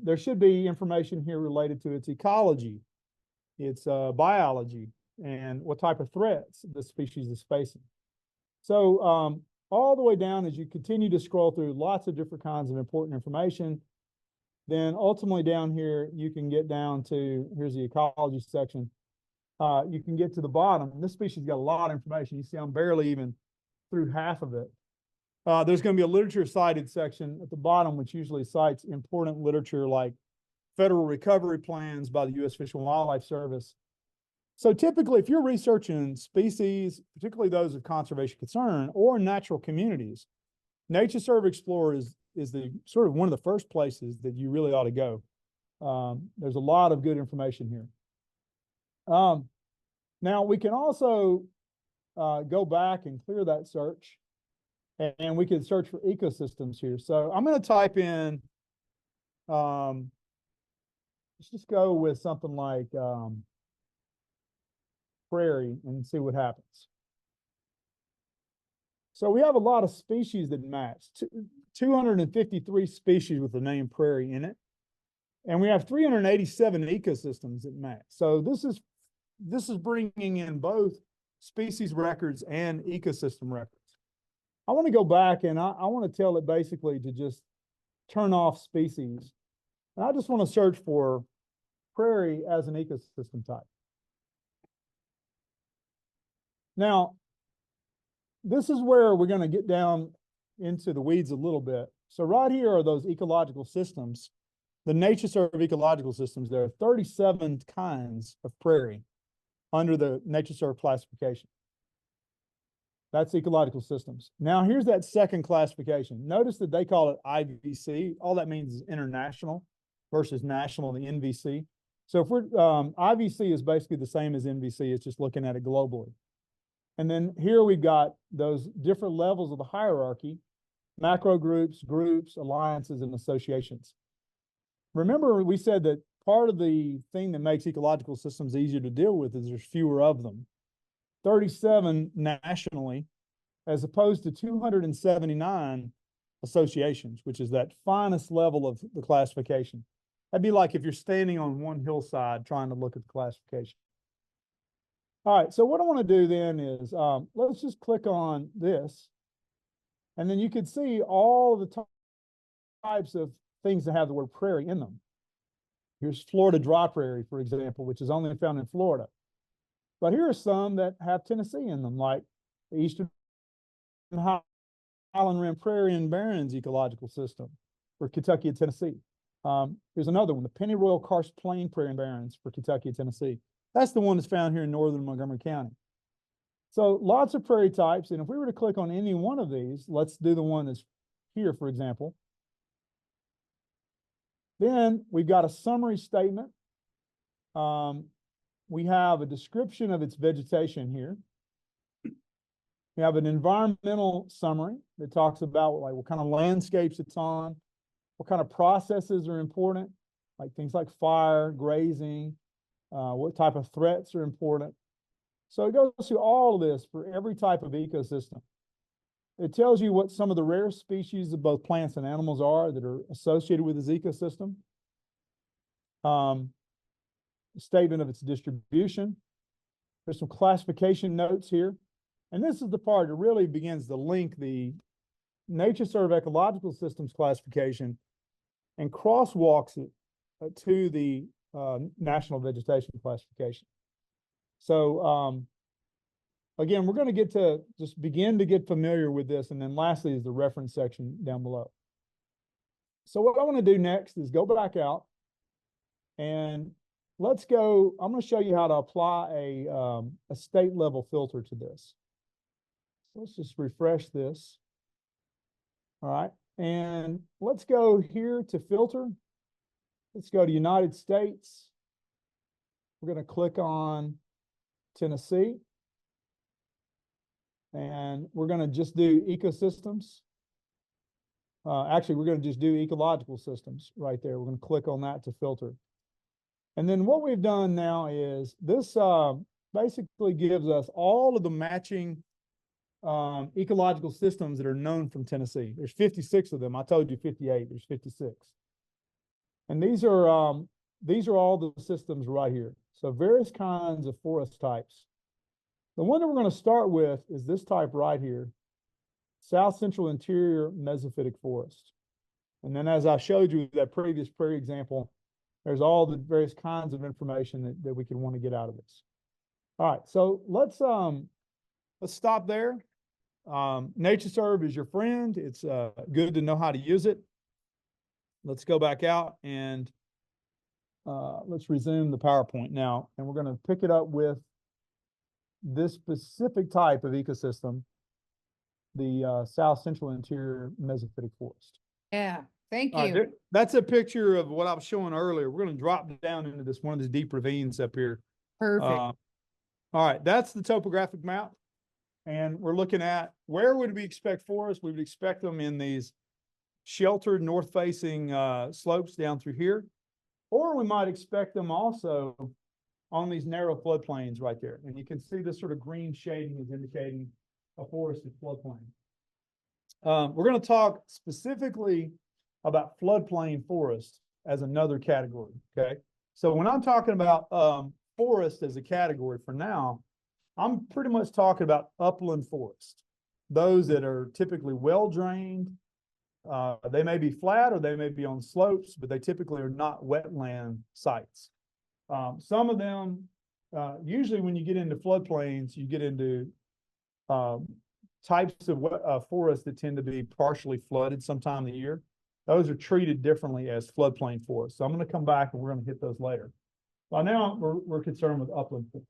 There should be information here related to its ecology, its biology, and what type of threats the species is facing. So all the way down, as you continue to scroll through lots of different kinds of important information, then ultimately down here, you can get down to, here's the ecology section. You can get to the bottom. This species got a lot of information. You see I'm barely even through half of it. There's going to be a literature cited section at the bottom, which usually cites important literature like federal recovery plans by the U.S. Fish and Wildlife Service. So typically, if you're researching species, particularly those of conservation concern or natural communities, NatureServe Explorer is the sort of one of the first places that you really ought to go. There's a lot of good information here. Now we can also go back and clear that search, and we can search for ecosystems here. So I'm going to type in, let's just go with something like prairie and see what happens. So we have a lot of species that match, 253 species with the name prairie in it. And we have 387 ecosystems that match. So this is bringing in both species records and ecosystem records. I want to go back and I want to tell it basically to just turn off species. And I just want to search for prairie as an ecosystem type. Now, this is where we're going to get down into the weeds a little bit. So right here are those ecological systems, the NatureServe ecological systems. There are 37 kinds of prairie under the NatureServe classification. That's ecological systems. Now here's that second classification. Notice that they call it IVC. All that means is international versus national, the NVC. So if we're, IVC is basically the same as NVC, it's just looking at it globally. And then here we've got those different levels of the hierarchy, macro groups, alliances, and associations. Remember, we said that part of the thing that makes ecological systems easier to deal with is there's fewer of them. 37 nationally, as opposed to 279 associations, which is that finest level of the classification. That'd be like if you're standing on one hillside trying to look at the classification. All right, so what I want to do then is, let's just click on this. And then you can see all the types of things that have the word prairie in them. Here's Florida dry prairie, for example, which is only found in Florida. But here are some that have Tennessee in them, like the Eastern Highland Rim Prairie and Barrens ecological system for Kentucky and Tennessee. Here's another one, the Pennyroyal Karst Plain Prairie and Barrens for Kentucky and Tennessee. That's the one that's found here in northern Montgomery County. So lots of prairie types, and if we were to click on any one of these, let's do the one that's here, for example. Then we've got a summary statement. We have a description of its vegetation here. We have an environmental summary that talks about like what kind of landscapes it's on, what kind of processes are important, like things like fire, grazing, what type of threats are important. So it goes through all of this for every type of ecosystem. It tells you what some of the rare species of both plants and animals are that are associated with this ecosystem. A statement of its distribution. There's some classification notes here. And this is the part that really begins to link the Nature Serve Ecological Systems classification and crosswalks it to the National Vegetation Classification. So again, we're going to get to just begin to get familiar with this. And then lastly is the reference section down below. So what I want to do next is go back out and let's go. I'm going to show you how to apply a state level filter to this. So let's just refresh this. All right. And let's go here to filter. Let's go to United States. We're going to click on Tennessee. And we're going to just do ecosystems. Actually, we're going to just do ecological systems right there. We're going to click on that to filter. And then what we've done now is this basically gives us all of the matching ecological systems that are known from Tennessee. There's 56 of them. I told you 58. There's 56. And these are all the systems right here. So various kinds of forest types. The one that we're going to start with is this type right here, South Central Interior Mesophytic Forest. And then as I showed you with that previous prairie example, there's all the various kinds of information that we could want to get out of this. All right, so let's stop there. NatureServe is your friend. It's good to know how to use it. Let's go back out and let's resume the PowerPoint now. And we're going to pick it up with this specific type of ecosystem, the South Central Interior Mesophytic Forest. Yeah, thank All you. right, that's a picture of what I was showing earlier. We're going to drop down into this one of these deep ravines up here. Perfect. All right, that's the topographic map. And we're looking at where would we expect forests? We would expect them in these sheltered north-facing slopes down through here. Or we might expect them also on these narrow floodplains right there. And you can see this sort of green shading is indicating a forested floodplain. We're going to talk specifically about floodplain forest as another category, okay? So when I'm talking about forest as a category for now, I'm pretty much talking about upland forest. Those that are typically well-drained. They may be flat or they may be on slopes, but they typically are not wetland sites. Some of them, usually when you get into floodplains, you get into types of forests that tend to be partially flooded sometime of the year. Those are treated differently as floodplain forests. So I'm going to come back and we're going to hit those later. By now, we're concerned with upland forest.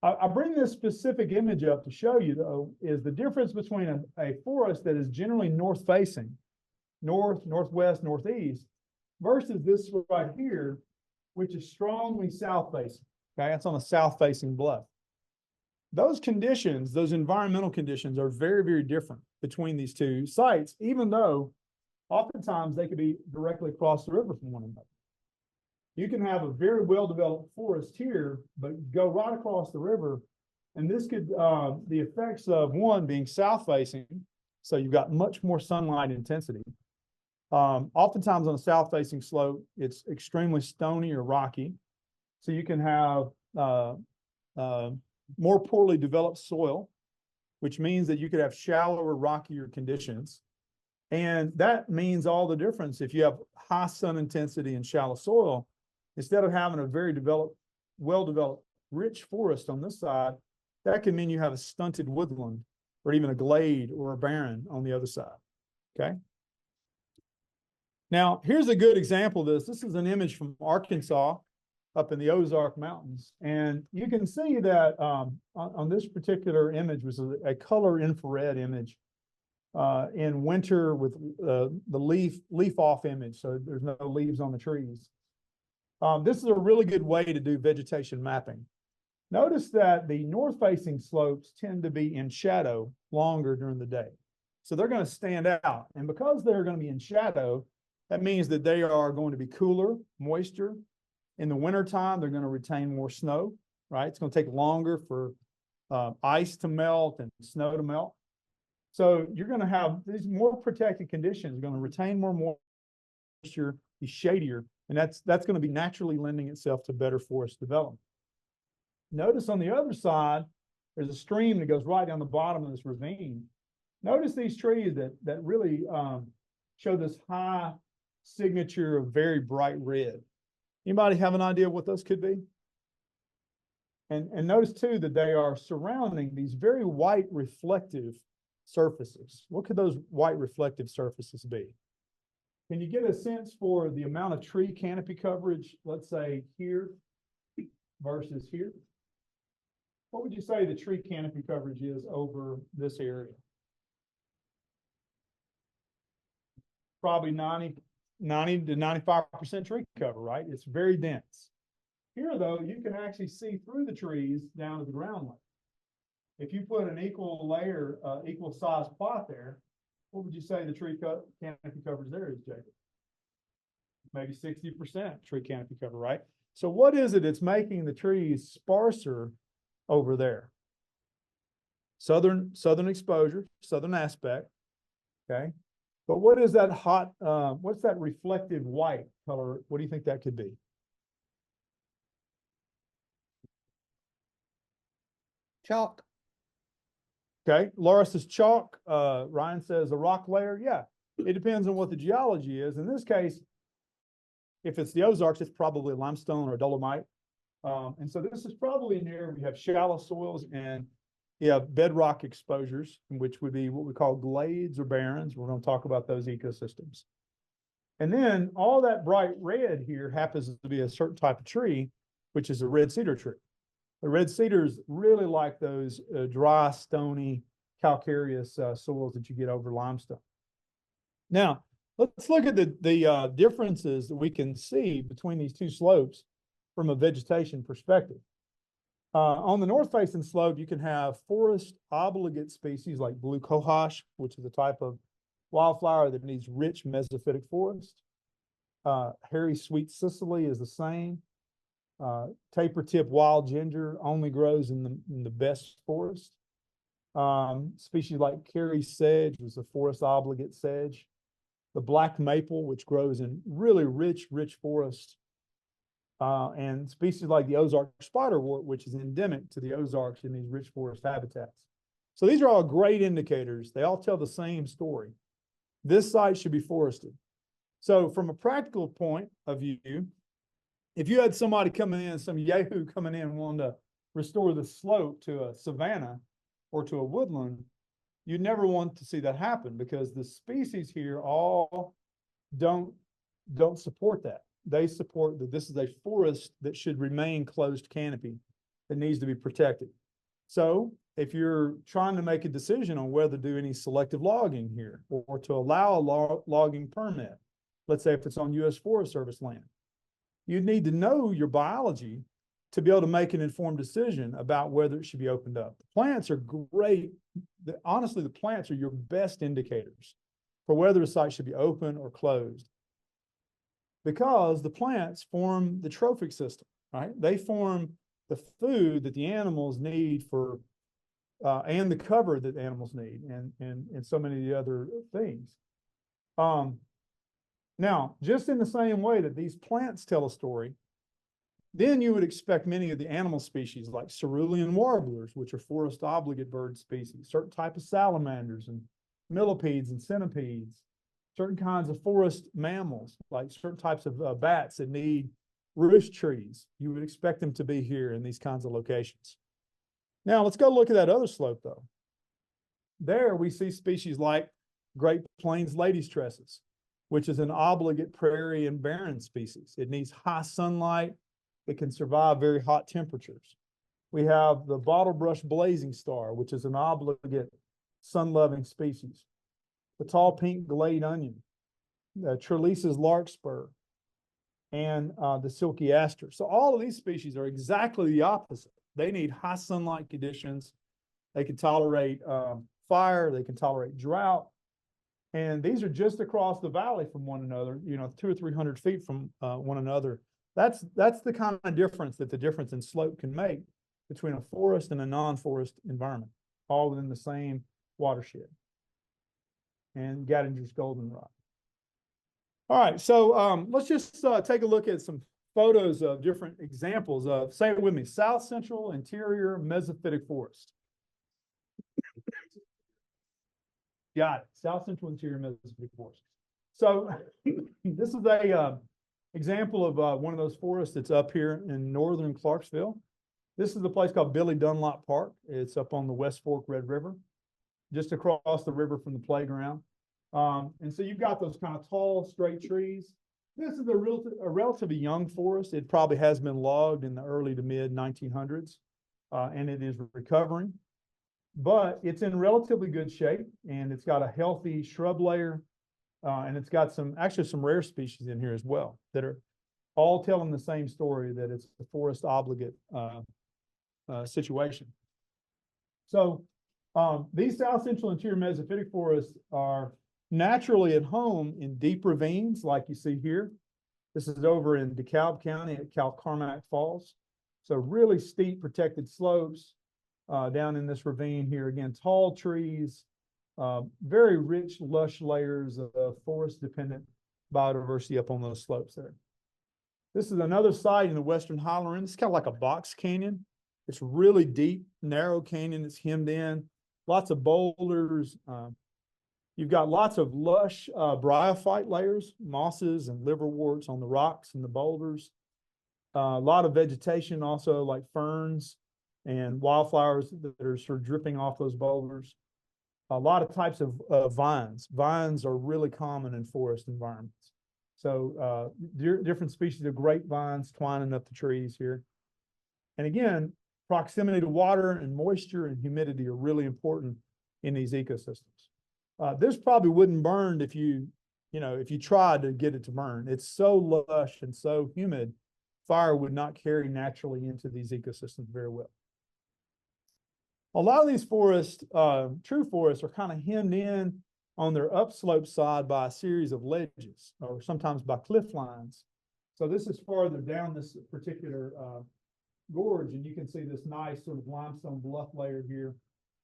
I bring this specific image up to show you, though, is the difference between a forest that is generally north-facing, north, northwest, northeast, versus this right here, which is strongly south facing. Okay, that's on a south facing bluff. Those conditions, those environmental conditions are very, very different between these two sites, even though oftentimes they could be directly across the river from one another. You can have a very well-developed forest here, but go right across the river. And this could, the effects of one being south facing, so you've got much more sunlight intensity. Oftentimes on a south facing slope, it's extremely stony or rocky. So you can have more poorly developed soil, which means that you could have shallower, rockier conditions. And that means all the difference. If you have high sun intensity and shallow soil, instead of having a very developed, well-developed, rich forest on this side, that can mean you have a stunted woodland or even a glade or a barren on the other side, okay? Now, here's a good example of this. This is an image from Arkansas up in the Ozark Mountains. And you can see that on this particular image was a color infrared image in winter with the leaf off image. So there's no leaves on the trees. This is a really good way to do vegetation mapping. Notice that the north-facing slopes tend to be in shadow longer during the day. So they're going to stand out. And because they're going to be in shadow, that means that they are going to be cooler, moisture. In the wintertime, they're going to retain more snow, right? It's going to take longer for ice to melt and snow to melt. So you're going to have these more protected conditions, going to retain more moisture, be shadier, and that's going to be naturally lending itself to better forest development. Notice on the other side, there's a stream that goes right down the bottom of this ravine. Notice these trees that really show this high signature of very bright red. Anybody have an idea what those could be? And notice too that they are surrounding these very white reflective surfaces. What could those white reflective surfaces be? Can you get a sense for the amount of tree canopy coverage, let's say here versus here? What would you say the tree canopy coverage is over this area? Probably 90 to 95% tree cover, right? It's very dense. Here, though, you can actually see through the trees down to the ground level. If you put an equal layer, equal size plot there, what would you say the tree canopy coverage there is, Jacob? Maybe 60% tree canopy cover, right? So what is it? It's making the trees sparser over there. Southern exposure, southern aspect, okay? But what is that hot, what's that reflective white color? What do you think that could be? Chalk. Okay, Laura says chalk. Ryan says a rock layer. Yeah, it depends on what the geology is. In this case, if it's the Ozarks, it's probably limestone or dolomite. And so this is probably an area where you have shallow soils and you have bedrock exposures, which would be what we call glades or barrens. We're going to talk about those ecosystems. And then all that bright red here happens to be a certain type of tree, which is a red cedar tree. The red cedars really like those dry, stony, calcareous soils that you get over limestone. Now, let's look at the differences that we can see between these two slopes from a vegetation perspective. On the north-facing slope, you can have forest obligate species like blue cohosh, which is a type of wildflower that needs rich mesophytic forest. Hairy sweet cicely is the same. Taper tip wild ginger only grows in the best forest. Species like Kerry sedge was a forest obligate sedge. The black maple, which grows in really rich forest. And species like the Ozark spiderwort, which is endemic to the Ozarks in these rich forest habitats. So these are all great indicators. They all tell the same story. This site should be forested. So from a practical point of view, if you had somebody coming in, some yahoo coming in wanting to restore the slope to a savanna or to a woodland, you never want to see that happen because the species here all don't support that. They support that this is a forest that should remain closed canopy that needs to be protected. So if you're trying to make a decision on whether to do any selective logging here or to allow a logging permit, let's say if it's on U.S. Forest Service land. You'd need to know your biology to be able to make an informed decision about whether it should be opened up. The plants are great. Honestly, the plants are your best indicators for whether a site should be open or closed, because the plants form the trophic system, right? They form the food that the animals need for, and the cover that animals need, and so many of the other things. Now, just in the same way that these plants tell a story, then you would expect many of the animal species like cerulean warblers, which are forest obligate bird species, certain type of salamanders and millipedes and centipedes, certain kinds of forest mammals, like certain types of bats that need roost trees. You would expect them to be here in these kinds of locations. Now, let's go look at that other slope, though. There we see species like Great Plains lady's tresses, which is an obligate prairie and barren species. It needs high sunlight. It can survive very hot temperatures. We have the bottlebrush blazing star, which is an obligate sun-loving species. The tall pink glade onion, the Trelease's larkspur, and the silky aster. So all of these species are exactly the opposite. They need high sunlight conditions. They can tolerate fire. They can tolerate drought. And these are just across the valley from one another, 200 or 300 feet from one another. That's the kind of difference that the difference in slope can make between a forest and a non-forest environment, all within the same watershed. And Gattinger's goldenrod. All right, so let's just take a look at some photos of different examples of, say it with me, South Central Interior Mesophytic Forest. Got it. South Central Interior Mesophytic Forest. So this is a example of one of those forests that's up here in northern Clarksville. This is a place called Billy Dunlop Park. It's up on the West Fork Red River, just across the river from the playground. And so you've got those kind of tall, straight trees. This is a relatively young forest. It probably has been logged in the early to mid 1900s, and it is recovering. But it's in relatively good shape, and it's got a healthy shrub layer, and it's got some rare species in here as well that are all telling the same story, that it's a forest obligate situation. So these South Central Interior Mesophytic forests are naturally at home in deep ravines like you see here. This is over in DeKalb County at Calcarmack Falls. So really steep protected slopes. Down in this ravine here, again, tall trees, very rich, lush layers of forest-dependent biodiversity up on those slopes there. This is another site in the Western Highlands. It's kind of like a box canyon. It's really deep, narrow canyon. It's hemmed in, lots of boulders. You've got lots of lush bryophyte layers, mosses and liverworts on the rocks and the boulders. A lot of vegetation also, like ferns and wildflowers that are sort of dripping off those boulders. A lot of types of vines. Vines are really common in forest environments. So different species of grapevines twining up the trees here. And again, proximity to water and moisture and humidity are really important in these ecosystems. This probably wouldn't burn if you tried to get it to burn. It's so lush and so humid, fire would not carry naturally into these ecosystems very well. A lot of these forests, true forests, are kind of hemmed in on their upslope side by a series of ledges, or sometimes by cliff lines. So this is farther down this particular gorge, and you can see this nice sort of limestone bluff layer here.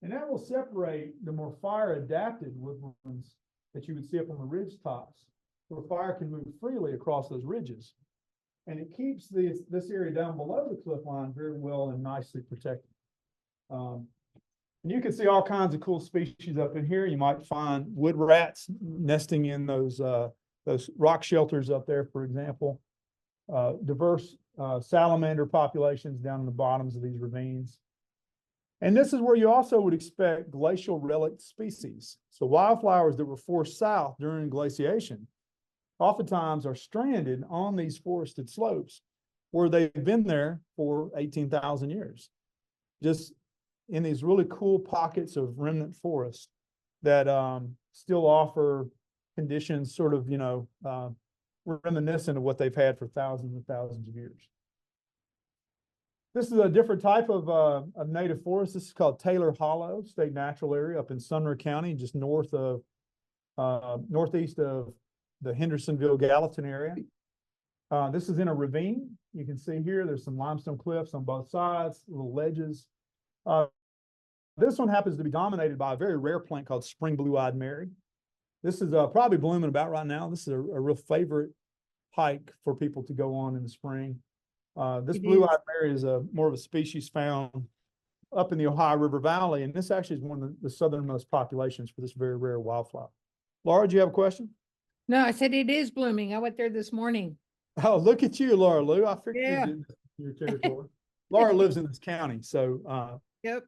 And that will separate the more fire-adapted woodlands that you would see up on the ridge tops, where fire can move freely across those ridges. And it keeps this area down below the cliff line very well and nicely protected. And you can see all kinds of cool species up in here. You might find wood rats nesting in those rock shelters up there, for example. Diverse salamander populations down in the bottoms of these ravines. And this is where you also would expect glacial relic species. So wildflowers that were forced south during glaciation oftentimes are stranded on these forested slopes where they've been there for 18,000 years. Just in these really cool pockets of remnant forest that still offer conditions sort of, reminiscent of what they've had for thousands and thousands of years. This is a different type of native forest. This is called Taylor Hollow State Natural Area up in Sumner County, just northeast of the Hendersonville Gallatin area. This is in a ravine. You can see here, there's some limestone cliffs on both sides, little ledges. This one happens to be dominated by a very rare plant called spring blue-eyed Mary. This is probably blooming about right now. This is a real favorite hike for people to go on in the spring. This blue-eyed Mary is more of a species found up in the Ohio River Valley, and this actually is one of the southernmost populations for this very rare wildflower. Laura, do you have a question? No, I said it is blooming. I went there this morning. Oh, look at you, Laura Lou. I figured Yeah. you did your territory. Laura lives in this county, so Yep.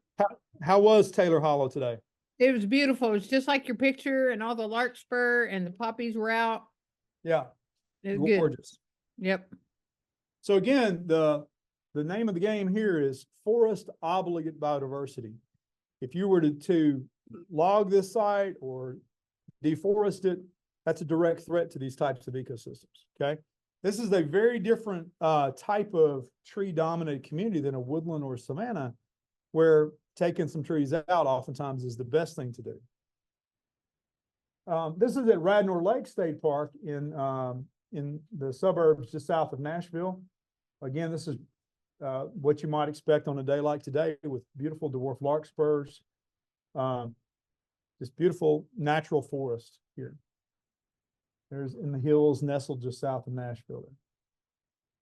how was Taylor Hollow today? It was beautiful. It was just like your picture, and all the larkspur and the poppies were out. Yeah, It was good. gorgeous. Yep. So again, the name of the game here is forest obligate biodiversity. If you were to log this site or deforest it, that's a direct threat to these types of ecosystems, okay? This is a very different type of tree-dominated community than a woodland or savanna, where taking some trees out oftentimes is the best thing to do. This is at Radnor Lake State Park in the suburbs just south of Nashville. Again, this is what you might expect on a day like today with beautiful dwarf larkspurs. Just beautiful natural forest here. There's in the hills nestled just south of Nashville.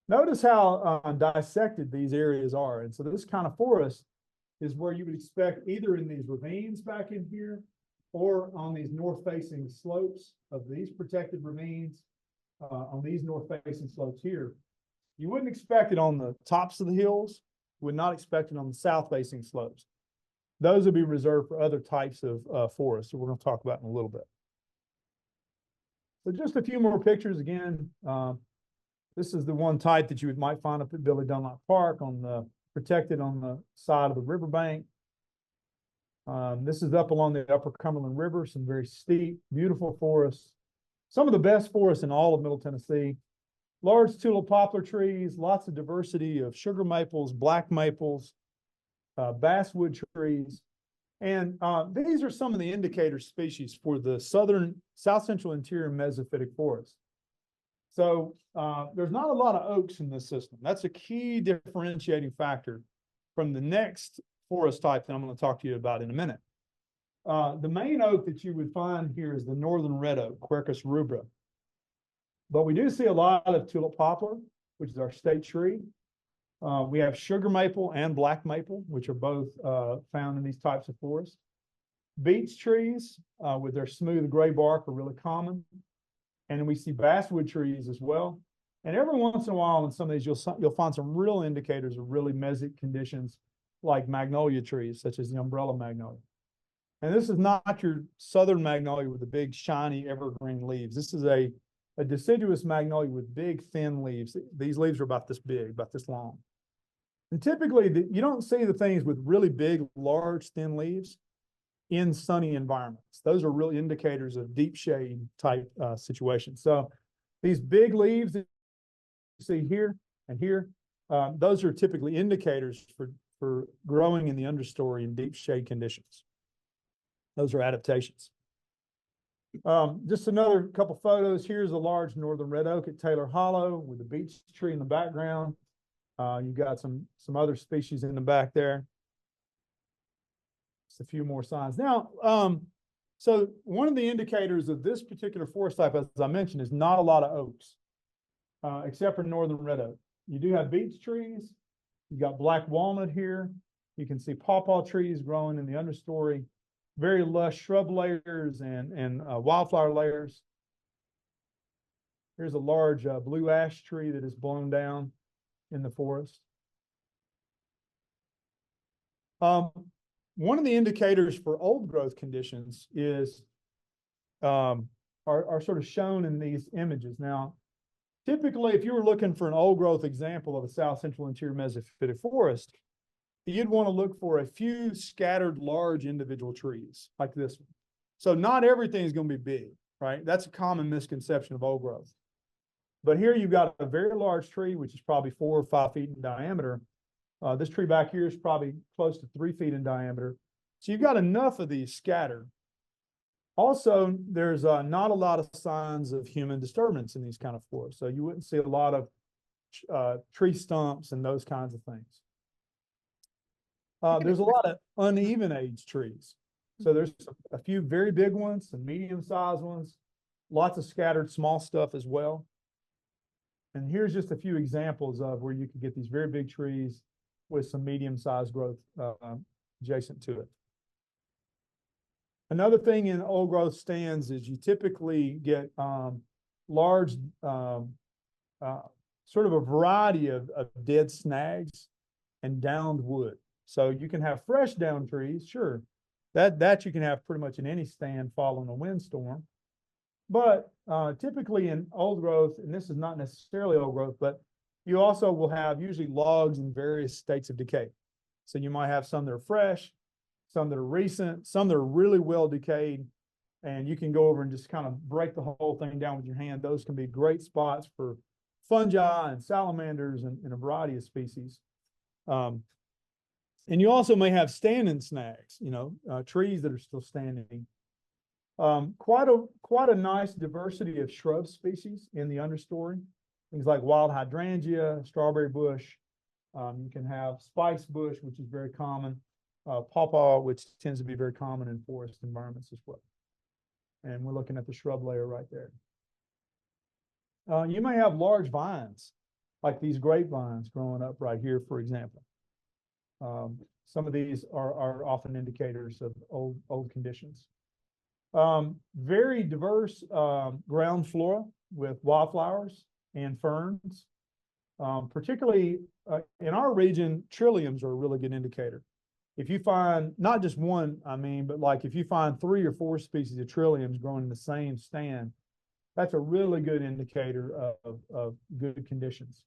Notice how dissected these areas are. And so this kind of forest is where you would expect either in these ravines back in here or on these north-facing slopes of these protected ravines, on these north-facing slopes here. You wouldn't expect it on the tops of the hills, would not expect it on the south-facing slopes. Those would be reserved for other types of forests that we're going to talk about in a little bit. So just a few more pictures again. This is the one type that you might find up at Billy Dunlop Park protected on the side of the riverbank. This is up along the Upper Cumberland River, some very steep, beautiful forests. Some of the best forests in all of Middle Tennessee. Large tulip poplar trees, lots of diversity of sugar maples, black maples, basswood trees. And these are some of the indicator species for the south central interior mesophytic forest. So there's not a lot of oaks in this system. That's a key differentiating factor from the next forest type that I'm going to talk to you about in a minute. The main oak that you would find here is the northern red oak, Quercus rubra. But we do see a lot of tulip poplar, which is our state tree. We have sugar maple and black maple, which are both found in these types of forests. Beech trees with their smooth gray bark are really common. And then we see basswood trees as well. And every once in a while in some of these, you'll find some real indicators of really mesic conditions like magnolia trees, such as the umbrella magnolia. And this is not your southern magnolia with the big shiny evergreen leaves. This is a deciduous magnolia with big thin leaves. These leaves are about this big, about this long. And typically you don't see the things with really big, large, thin leaves in sunny environments. Those are real indicators of deep shade type situations. So these big leaves that you see here and here, those are typically indicators for growing in the understory in deep shade conditions. Those are adaptations. Just another couple photos. Here's a large northern red oak at Taylor Hollow with the beech tree in the background. You've got some other species in the back there. Just a few more signs. Now, so one of the indicators of this particular forest type, as I mentioned, is not a lot of oaks, except for northern red oak. You do have beech trees. You've got black walnut here. You can see pawpaw trees growing in the understory. Very lush shrub layers and wildflower layers. Here's a large blue ash tree that is blown down in the forest. One of the indicators for old growth conditions is are sort of shown in these images. Now, typically, if you were looking for an old growth example of a south central interior mesophytic forest, you'd want to look for a few scattered large individual trees like this one. So not everything is going to be big, right? That's a common misconception of old growth. But here you've got a very large tree, which is probably 4 or 5 feet in diameter. This tree back here is probably close to 3 feet in diameter. So you've got enough of these scattered. Also, there's not a lot of signs of human disturbance in these kind of forests. So you wouldn't see a lot of tree stumps and those kinds of things. There's a lot of uneven age trees. So there's a few very big ones, some medium-sized ones, lots of scattered small stuff as well. And here's just a few examples of where you could get these very big trees with some medium-sized growth adjacent to it. Another thing in old growth stands is you typically get large, sort of a variety of dead snags and downed wood. So you can have fresh down trees, sure. That you can have pretty much in any stand following a windstorm. But typically in old growth, and this is not necessarily old growth, but you also will have usually logs in various states of decay. So you might have some that are fresh, some that are recent, some that are really well decayed, and you can go over and just kind of break the whole thing down with your hand. Those can be great spots for fungi and salamanders and a variety of species. And you also may have standing snags, trees that are still standing. Quite a nice diversity of shrub species in the understory. Things like wild hydrangea, strawberry bush. You can have spice bush, which is very common. Pawpaw, which tends to be very common in forest environments as well. And we're looking at the shrub layer right there. You may have large vines, like these grapevines growing up right here, for example. Some of these are often indicators of old conditions. Very diverse ground flora with wildflowers and ferns. Particularly in our region, trilliums are a really good indicator. If you find not just one, but like if you find 3 or 4 species of trilliums growing in the same stand, that's a really good indicator of good conditions.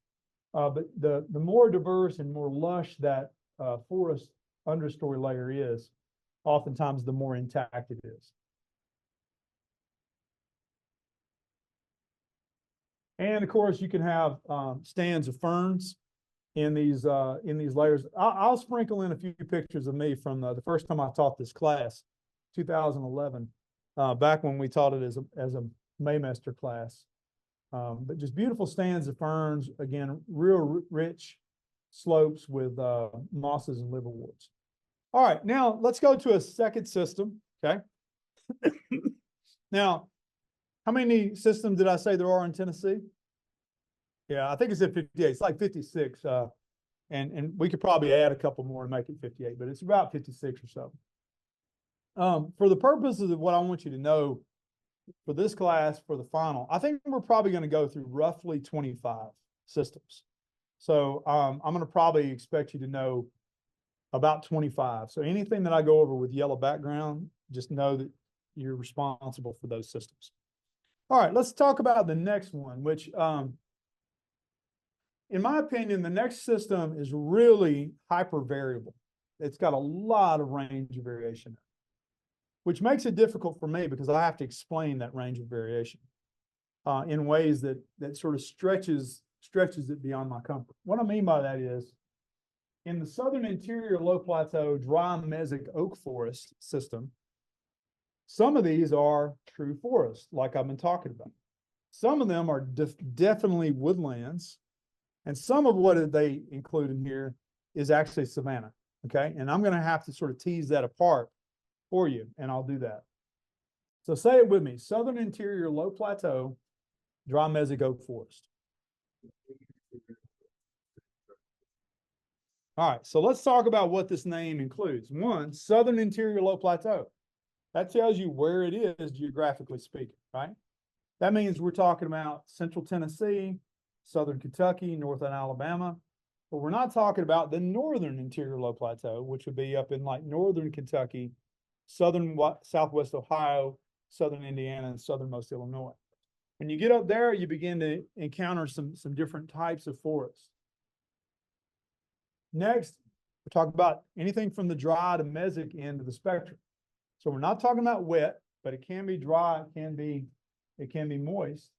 But the more diverse and more lush that forest understory layer is, oftentimes the more intact it is. And of course, you can have stands of ferns in these layers. I'll sprinkle in a few pictures of me from the first time I taught this class, 2011, back when we taught it as a Maymester class. But just beautiful stands of ferns, again, real rich slopes with mosses and liverworts. All right, now let's go to a second system, okay? Now, how many systems did I say there are in Tennessee? Yeah, I think it's at 58. It's like 56. And we could probably add a couple more and make it 58, but it's about 56 or so. For the purposes of what I want you to know for this class, for the final, I think we're probably going to go through roughly 25 systems. So I'm going to probably expect you to know about 25. So anything that I go over with yellow background, just know that you're responsible for those systems. All right, let's talk about the next one, which, in my opinion, the next system is really hyper variable. It's got a lot of range of variation, which makes it difficult for me because I have to explain that range of variation in ways that sort of stretches it beyond my comfort. What I mean by that is, in the southern interior low plateau dry-mesic oak forest system, some of these are true forests, like I've been talking about. Some of them are definitely woodlands, and some of what they include in here is actually savanna, okay? And I'm going to have to sort of tease that apart for you, and I'll do that. So say it with me, southern interior low plateau dry-mesic oak forest. All right, so let's talk about what this name includes. One, southern interior low plateau. That tells you where it is geographically speaking, right? That means we're talking about central Tennessee, southern Kentucky, northern Alabama, but we're not talking about the northern interior low plateau, which would be up in like northern Kentucky, southern southwest Ohio, southern Indiana, and southernmost Illinois. When you get up there, you begin to encounter some different types of forests. Next, we're talking about anything from the dry to mesic end of the spectrum. So we're not talking about wet, but it can be dry, it can be moist.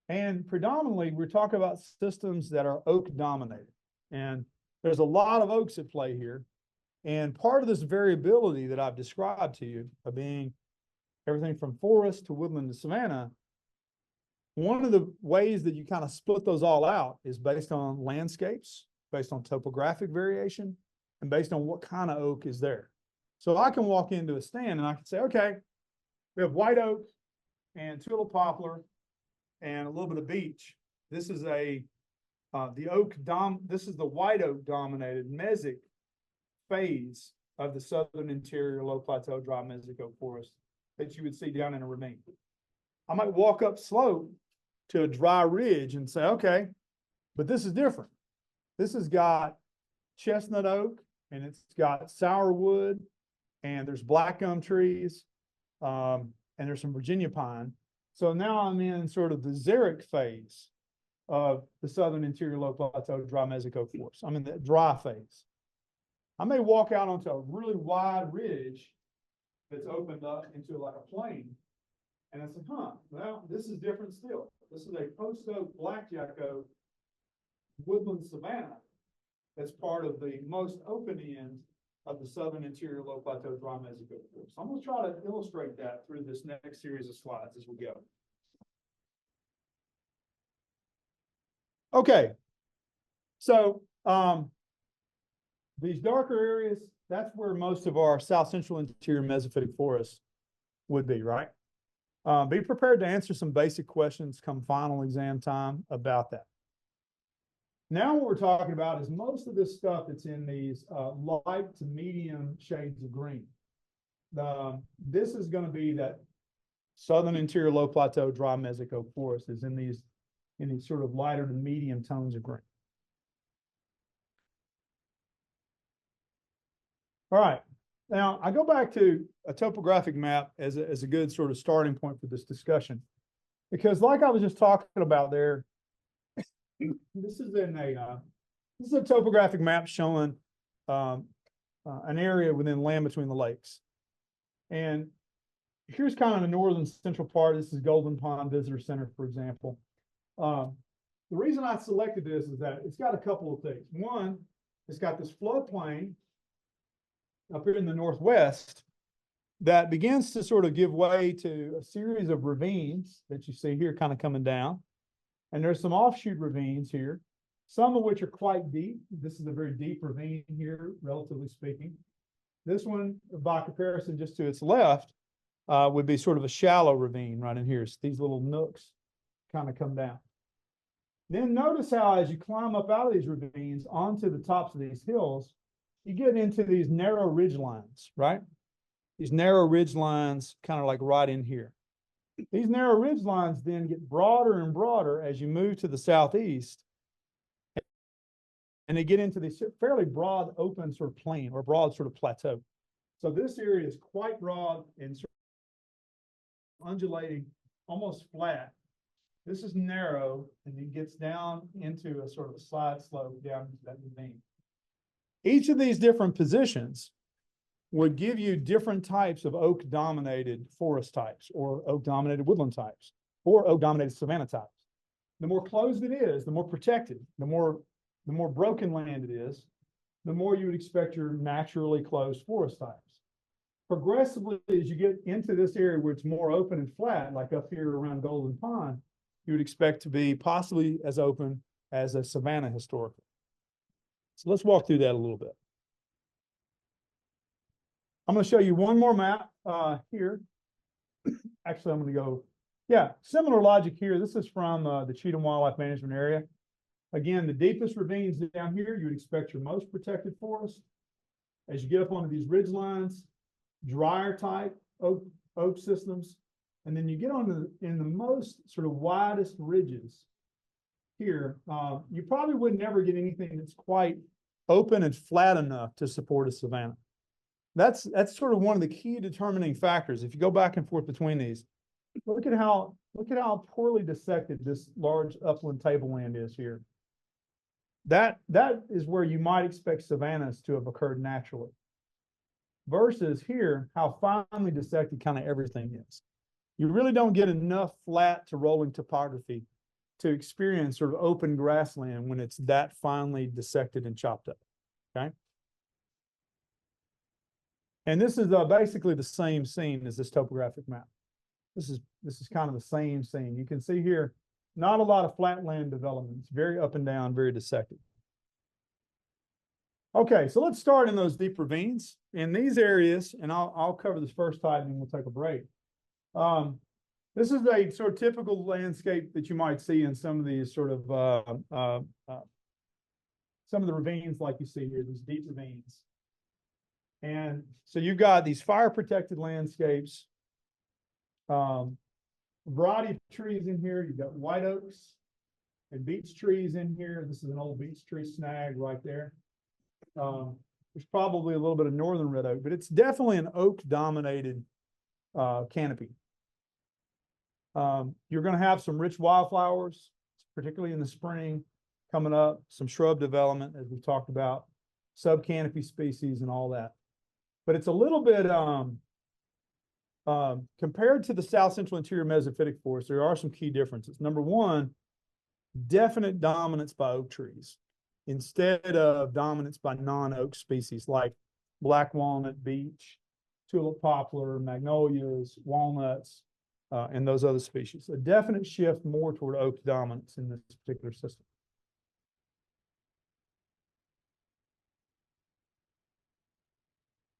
And predominantly, we're talking about systems that are oak dominated. And there's a lot of oaks at play here. And part of this variability that I've described to you of being everything from forest to woodland to savanna, one of the ways that you kind of split those all out is based on landscapes, based on topographic variation, and based on what kind of oak is there. So I can walk into a stand and I can say, okay, we have white oak and tulip poplar and a little bit of beech. This is this is the white oak dominated mesic phase of the southern interior low plateau dry mesic oak forest that you would see down in a ravine. I might walk up slope to a dry ridge and say, okay, but this is different. This has got chestnut oak and it's got sourwood and there's black gum trees and there's some Virginia pine. So now I'm in sort of the xeric phase of the southern interior low plateau dry mesic oak forest. I'm in the dry phase. I may walk out onto a really wide ridge that's opened up into like a plain. And I said, well, this is different still. This is a post oak blackjack oak woodland savanna that's part of the most open end of the southern interior low plateau dry mesic oak forest. I'm going to try to illustrate that through this next series of slides as we go. Okay, so these darker areas, that's where most of our south central interior mesophytic forests would be, right? Be prepared to answer some basic questions come final exam time about that. Now what we're talking about is most of this stuff that's in these light to medium shades of green. This is going to be that southern interior low plateau dry mesic oak forest is in these sort of lighter to medium tones of green. All right. Now I go back to a topographic map as a good sort of starting point for this discussion, because like I was just talking about there, this is a topographic map showing an area within land between the lakes. And here's kind of the northern central part. This is Golden Pond Visitor Center, for example. The reason I selected this is that it's got a couple of things. One, it's got this floodplain up here in the northwest that begins to sort of give way to a series of ravines that you see here kind of coming down. And there's some offshoot ravines here, some of which are quite deep. This is a very deep ravine here, relatively speaking. This one, by comparison, just to its left, would be sort of a shallow ravine right in here. So these little nooks kind of come down. Then notice how as you climb up out of these ravines onto the tops of these hills, you get into these narrow ridge lines, right? These narrow ridge lines kind of like right in here. These narrow ridge lines then get broader and broader as you move to the southeast, and they get into this fairly broad open sort of plain or broad sort of plateau. So this area is quite broad and sort of undulating, almost flat. This is narrow, and it gets down into a sort of a slide slope down into that ravine. Each of these different positions would give you different types of oak-dominated forest types, or oak-dominated woodland types, or oak-dominated savanna types. The more closed it is, the more protected, the more broken land it is, the more you would expect your naturally closed forest types. Progressively, as you get into this area where it's more open and flat, like up here around Golden Pond, you would expect to be possibly as open as a savanna historically. So let's walk through that a little bit. I'm going to show you one more map here. Actually, I'm going to go, similar logic here. This is from the Cheatham Wildlife Management Area. Again, the deepest ravines down here, you would expect your most protected forest. As you get up onto these ridge lines, drier type oak systems, and then you get on in the most sort of widest ridges here, you probably would never get anything that's quite open and flat enough to support a savanna. That's sort of one of the key determining factors. If you go back and forth between these, look at how poorly dissected this large upland tableland is here. That is where you might expect savannas to have occurred naturally, versus here how finely dissected kind of everything is. You really don't get enough flat to rolling topography to experience sort of open grassland when it's that finely dissected and chopped up, okay? And this is basically the same scene as this topographic map. This is kind of the same scene. You can see here, not a lot of flatland development. It's very up and down, very dissected. Okay, so let's start in those deep ravines. In these areas, and I'll cover this first type and we'll take a break. This is a sort of typical landscape that you might see in some of these sort of some of the ravines like you see here, these deep ravines. And so you've got these fire protected landscapes, variety of trees in here. You've got white oaks and beech trees in here. This is an old beech tree snag right there. There's probably a little bit of northern red oak, but it's definitely an oak dominated canopy. You're going to have some rich wildflowers, particularly in the spring coming up, some shrub development, as we've talked about, subcanopy species and all that. But it's a little bit, compared to the South Central Interior Mesophytic Forest, there are some key differences. Number one, definite dominance by oak trees instead of dominance by non-oak species like black walnut, beech, tulip poplar, magnolias, walnuts, and those other species. A definite shift more toward oak dominance in this particular system.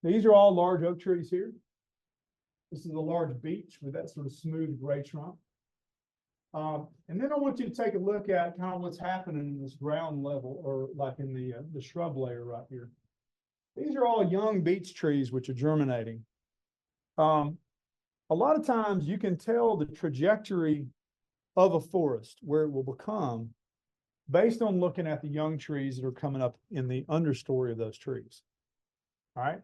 These are all large oak trees here. This is a large beech with that sort of smooth gray trunk. And then I want you to take a look at kind of what's happening in this ground level, or like in the shrub layer right here. These are all young beech trees which are germinating. A lot of times you can tell the trajectory of a forest, where it will become, based on looking at the young trees that are coming up in the understory of those trees. All right.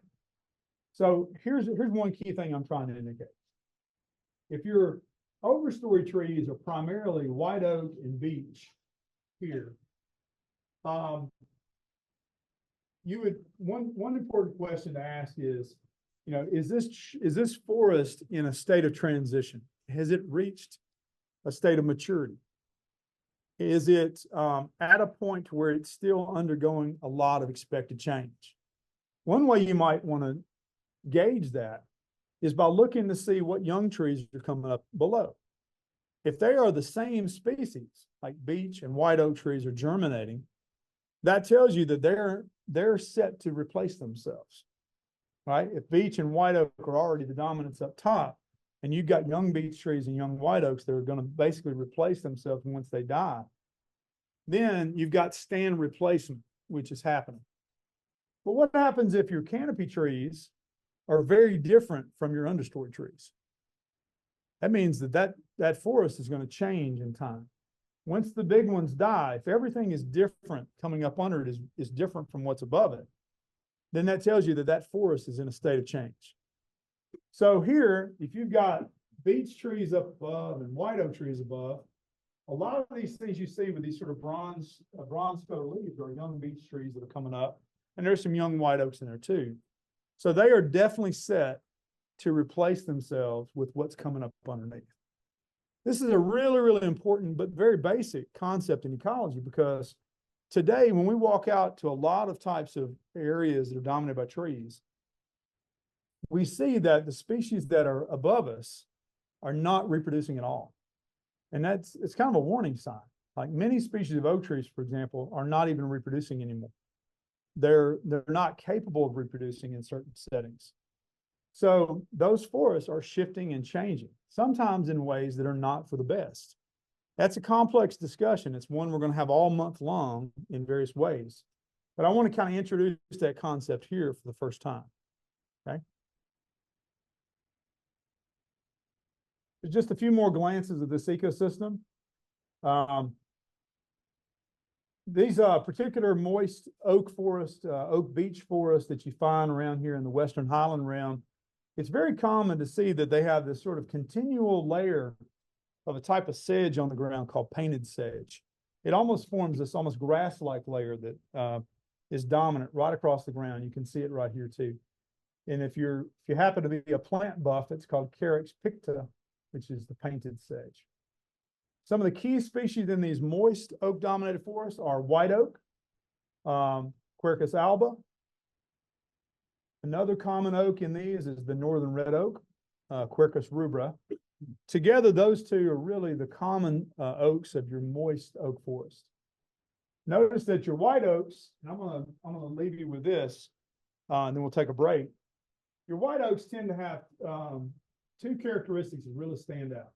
So here's one key thing I'm trying to indicate. If your overstory trees are primarily white oak and beech here, you would one important question to ask is, you know, is this forest in a state of transition? Has it reached a state of maturity? Is it at a point where it's still undergoing a lot of expected change? One way you might want to gauge that is by looking to see what young trees are coming up below. If they are the same species, like beech and white oak trees are germinating, that tells you that they're set to replace themselves, right? If beech and white oak are already the dominants up top, and you've got young beech trees and young white oaks that are going to basically replace themselves once they die, then you've got stand replacement, which is happening. But what happens if your canopy trees are very different from your understory trees? That means that forest is going to change in time. Once the big ones die, if everything is different, coming up under it is different from what's above it, then that tells you that forest is in a state of change. So here, if you've got beech trees up above and white oak trees above, a lot of these things you see with these sort of bronze color leaves are young beech trees that are coming up, and there's some young white oaks in there too. So they are definitely set to replace themselves with what's coming up underneath. This is a really, really important but very basic concept in ecology, because today when we walk out to a lot of types of areas that are dominated by trees, we see that the species that are above us are not reproducing at all. And it's kind of a warning sign. Like many species of oak trees, for example, are not even reproducing anymore. They're not capable of reproducing in certain settings. So those forests are shifting and changing, sometimes in ways that are not for the best. That's a complex discussion. It's one we're going to have all month long in various ways. But I want to kind of introduce that concept here for the first time. Okay. There's just a few more glances of this ecosystem. These particular moist oak forest, oak beech forest that you find around here in the Western Highland Realm, it's very common to see that they have this sort of continual layer of a type of sedge on the ground called painted sedge. It almost forms this almost grass-like layer that is dominant right across the ground. You can see it right here too. And if you happen to be a plant buff, it's called Carex picta, which is the painted sedge. Some of the key species in these moist oak-dominated forests are white oak, Quercus alba. Another common oak in these is the northern red oak, Quercus rubra. Together, those two are really the common oaks of your moist oak forest. Notice that your white oaks, and I'm gonna leave you with this, and then we'll take a break. Your white oaks tend to have two characteristics that really stand out.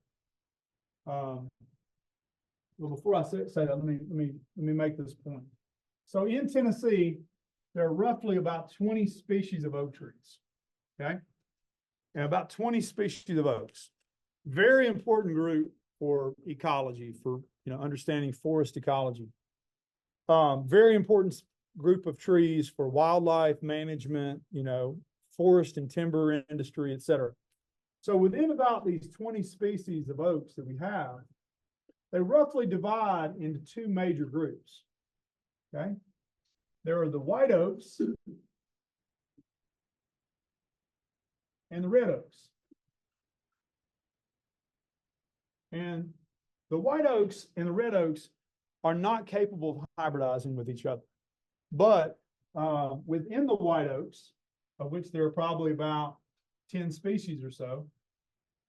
Well, before I say that, let me make this point. So in Tennessee, there are roughly about 20 species of oak trees, okay, and about 20 species of oaks. Very important group for ecology, for understanding forest ecology. Very important group of trees for wildlife management, forest and timber industry, et cetera. So within about these 20 species of oaks that we have, they roughly divide into two major groups, okay? There are the white oaks and the red oaks. And the white oaks and the red oaks are not capable of hybridizing with each other. But within the white oaks, of which there are probably about 10 species or so,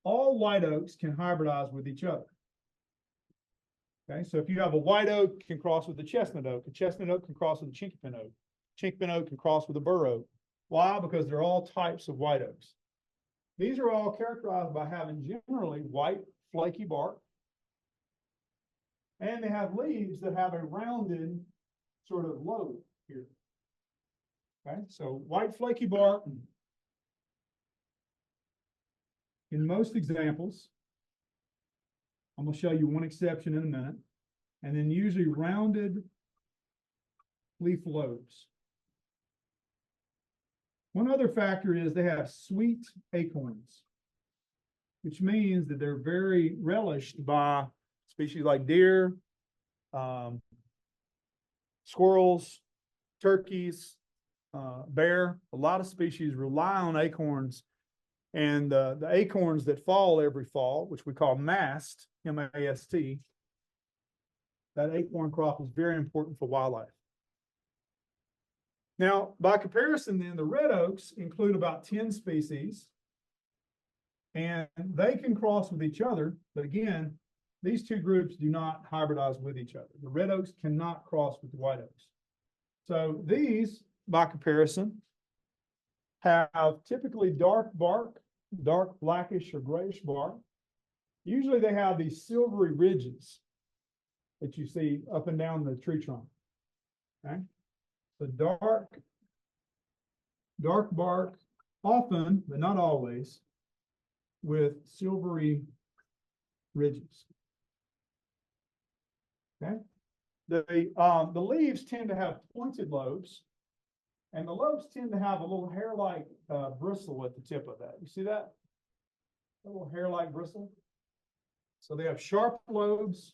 all white oaks can hybridize with each other. Okay, so if you have a white oak, it can cross with a chestnut oak can cross with a chinkapin oak can cross with a bur oak. Why? Because they're all types of white oaks. These are all characterized by having generally white, flaky bark, and they have leaves that have a rounded sort of lobe here. Okay, so white, flaky bark. In most examples, I'm going to show you one exception in a minute, and then usually rounded leaf lobes. One other factor is they have sweet acorns, which means that they're very relished by species like deer, squirrels, turkeys, bear. A lot of species rely on acorns, and the acorns that fall every fall, which we call mast, M-A-S-T, that acorn crop is very important for wildlife. Now, by comparison then, the red oaks include about 10 species, and they can cross with each other, but again, these two groups do not hybridize with each other. The red oaks cannot cross with the white oaks. So these, by comparison, have typically dark bark, dark blackish or grayish bark. Usually they have these silvery ridges that you see up and down the tree trunk. Okay, the dark bark, often, but not always, with silvery ridges. Okay, the leaves tend to have pointed lobes, and the lobes tend to have a little hair-like bristle at the tip of that. You see that? A little hair-like bristle. So they have sharp lobes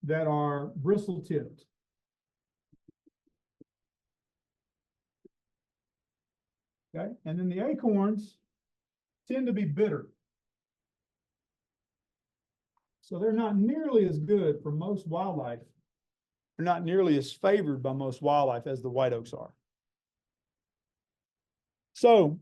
that are bristle-tipped. Okay, and then the acorns tend to be bitter. So they're not nearly as good for most wildlife. They're not nearly as favored by most wildlife as the white oaks are. So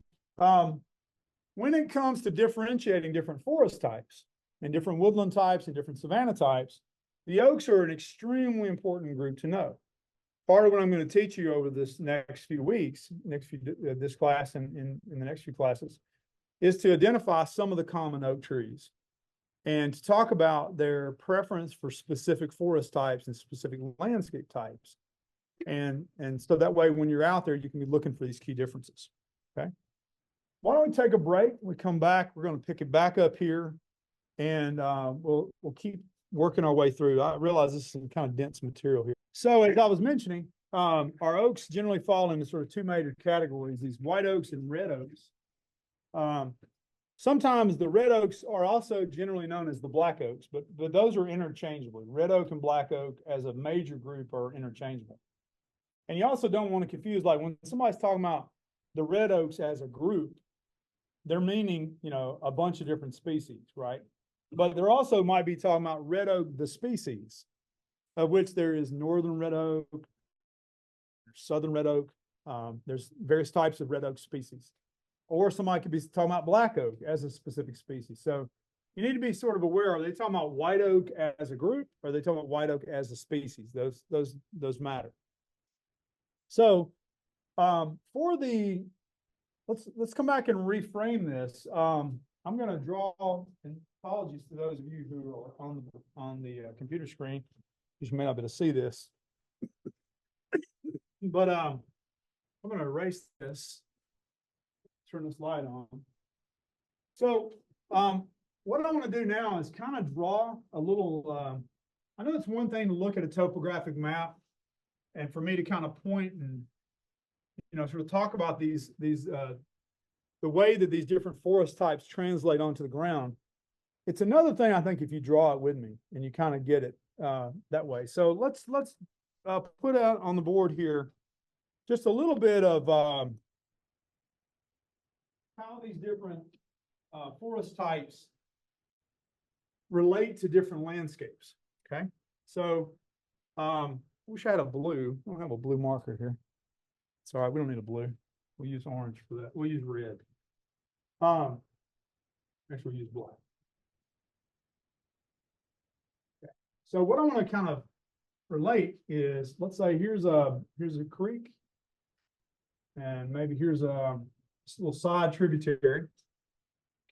when it comes to differentiating different forest types and different woodland types and different savanna types, the oaks are an extremely important group to know. Part of what I'm going to teach you over this next few weeks, this class and in the next few classes, is to identify some of the common oak trees and to talk about their preference for specific forest types and specific landscape types. And so that way, when you're out there, you can be looking for these key differences. Okay. Why don't we take a break? When we come back, we're going to pick it back up here, and we'll keep working our way through. I realize this is some kind of dense material here. So as I was mentioning, our oaks generally fall into sort of two major categories, these white oaks and red oaks. Sometimes the red oaks are also generally known as the black oaks, but those are interchangeable. Red oak and black oak as a major group are interchangeable. And you also don't want to confuse, like when somebody's talking about the red oaks as a group, they're meaning, a bunch of different species, right? but there also might be talking about red oak, the species, of which there is northern red oak, southern red oak. There's various types of red oak species. Or somebody could be talking about black oak as a specific species. So you need to be sort of aware, are they talking about white oak as a group, or are they talking about white oak as a species? Those matter. So for the, let's come back and reframe this. I'm going to draw, and apologies to those of you who are on the computer screen, because you may not be able to see this. But I'm going to erase this, turn this light on. So what I want to do now is kind of draw a little, I know it's one thing to look at a topographic map and for me to kind of point and, you know, sort of talk about the way that these different forest types translate onto the ground. It's another thing, I think, if you draw it with me and you kind of get it that way. So let's put out on the board here just a little bit of how these different forest types relate to different landscapes. Okay, so I wish I had a blue. I don't have a blue marker here. It's all right, we don't need a blue. We'll use orange for that. We'll use red. Actually, we'll use black. Okay. So what I want to kind of relate is, let's say here's a creek, and maybe here's a little side tributary.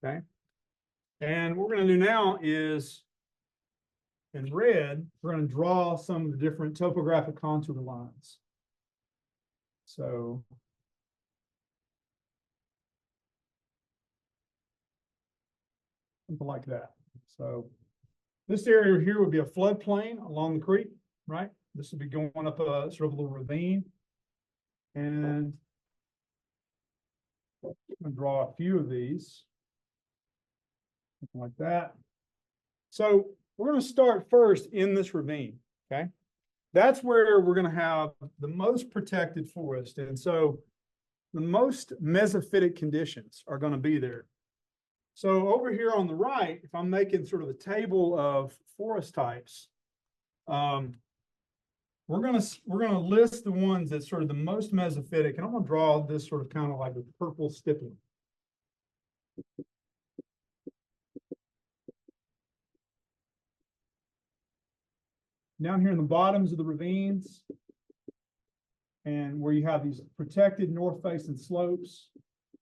Okay. And what we're going to do now is, in red, we're going to draw some of the different topographic contour lines. So something like that. So this area here would be a floodplain along the creek, right? This would be going up a sort of a little ravine. And I'm going to draw a few of these. Something like that. So we're going to start first in this ravine, okay? That's where we're going to have the most protected forest. And so the most mesophytic conditions are going to be there. So over here on the right, if I'm making sort of a table of forest types, we're gonna list the ones that sort of the most mesophytic, and I'm gonna draw this sort of kind of like a purple stippling. Down here in the bottoms of the ravines, and where you have these protected north-facing slopes,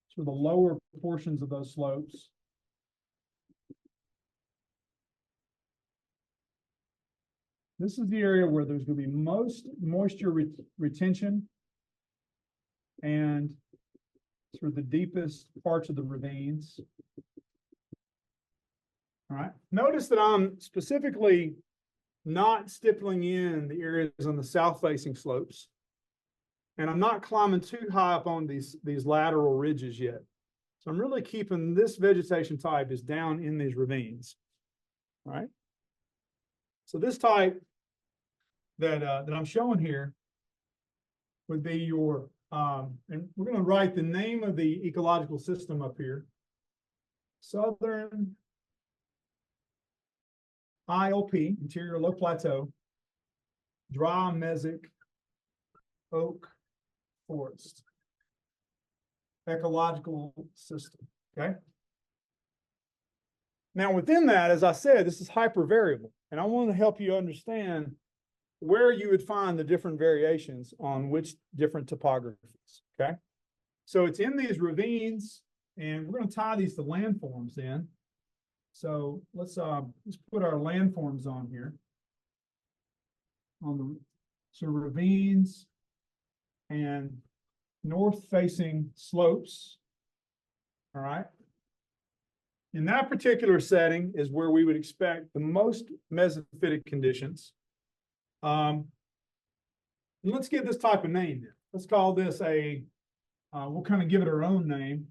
so the lower portions of those slopes. This is the area where there's going to be most moisture retention and sort of the deepest parts of the ravines. All right. Notice that I'm specifically not stippling in the areas on the south-facing slopes, and I'm not climbing too high up on these lateral ridges yet. So I'm really keeping this vegetation type is down in these ravines. All right. So this type that I'm showing here would be your, and we're going to write the name of the ecological system up here. Southern ILP, Interior Low Plateau, dry-mesic oak forest ecological system, okay? Now within that, as I said, this is hypervariable, and I want to help you understand where you would find the different variations on which different topographies, okay? So it's in these ravines, and we're going to tie these to landforms in. So let's put our landforms on here. On the sort of ravines and north-facing slopes, all right? In that particular setting is where we would expect the most mesophytic conditions. Let's give this type of name. Let's call this a, we'll kind of give it our own name.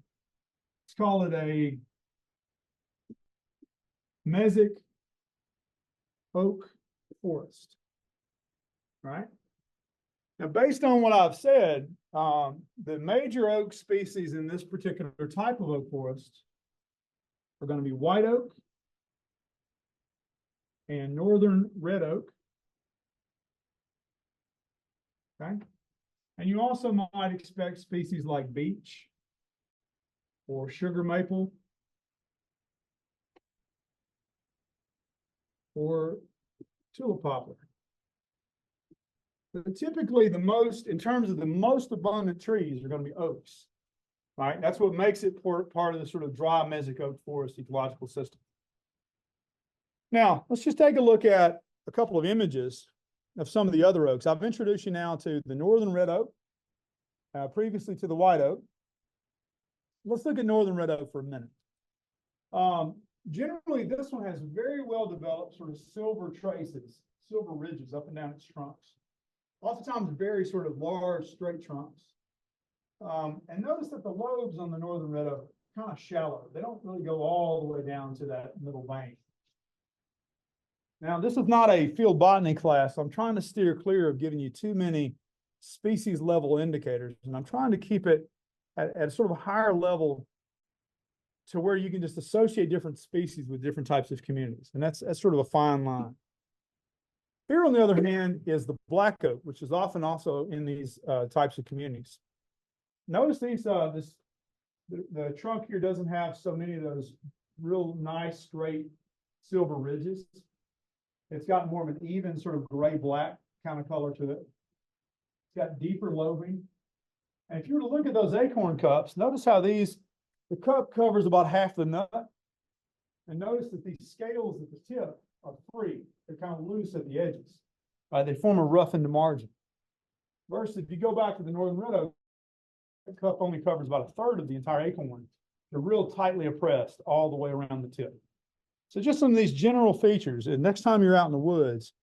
Let's call it a mesic oak forest, right? Now, based on what I've said, the major oak species in this particular type of oak forest are going to be white oak, and northern red oak. Okay. And you also might expect species like beech or sugar maple or tulip poplar. But typically in terms of the most abundant trees are going to be oaks, right? That's what makes it part of the sort of dry-mesic oak forest ecological system. Now, let's just take a look at a couple of images of some of the other oaks. I've introduced you now to the northern red oak, previously to the white oak. Let's look at northern red oak for a minute. Generally, this one has very well developed sort of silver traces, silver ridges up and down its trunks. Oftentimes very sort of large, straight trunks. And notice that the lobes on the northern red oak are kind of shallow. They don't really go all the way down to that middle vein. Now, this is not a field botany class, so I'm trying to steer clear of giving you too many species level indicators, and I'm trying to keep it at a sort of a higher level to where you can just associate different species with different types of communities. And that's sort of a fine line. Here, on the other hand, is the black oak, which is often also in these types of communities. Notice these, the trunk here doesn't have so many of those real nice, straight silver ridges. It's got more of an even sort of gray-black kind of color to it. It's got deeper lobing. And if you were to look at those acorn cups, notice how the cup covers about half the nut. And notice that these scales at the tip are free. They're kind of loose at the edges. Right? They form a roughened margin. Versus if you go back to the northern red oak, the cup only covers about a third of the entire acorn. They're real tightly oppressed all the way around the tip. So just some of these general features. And next time you're out in the woods,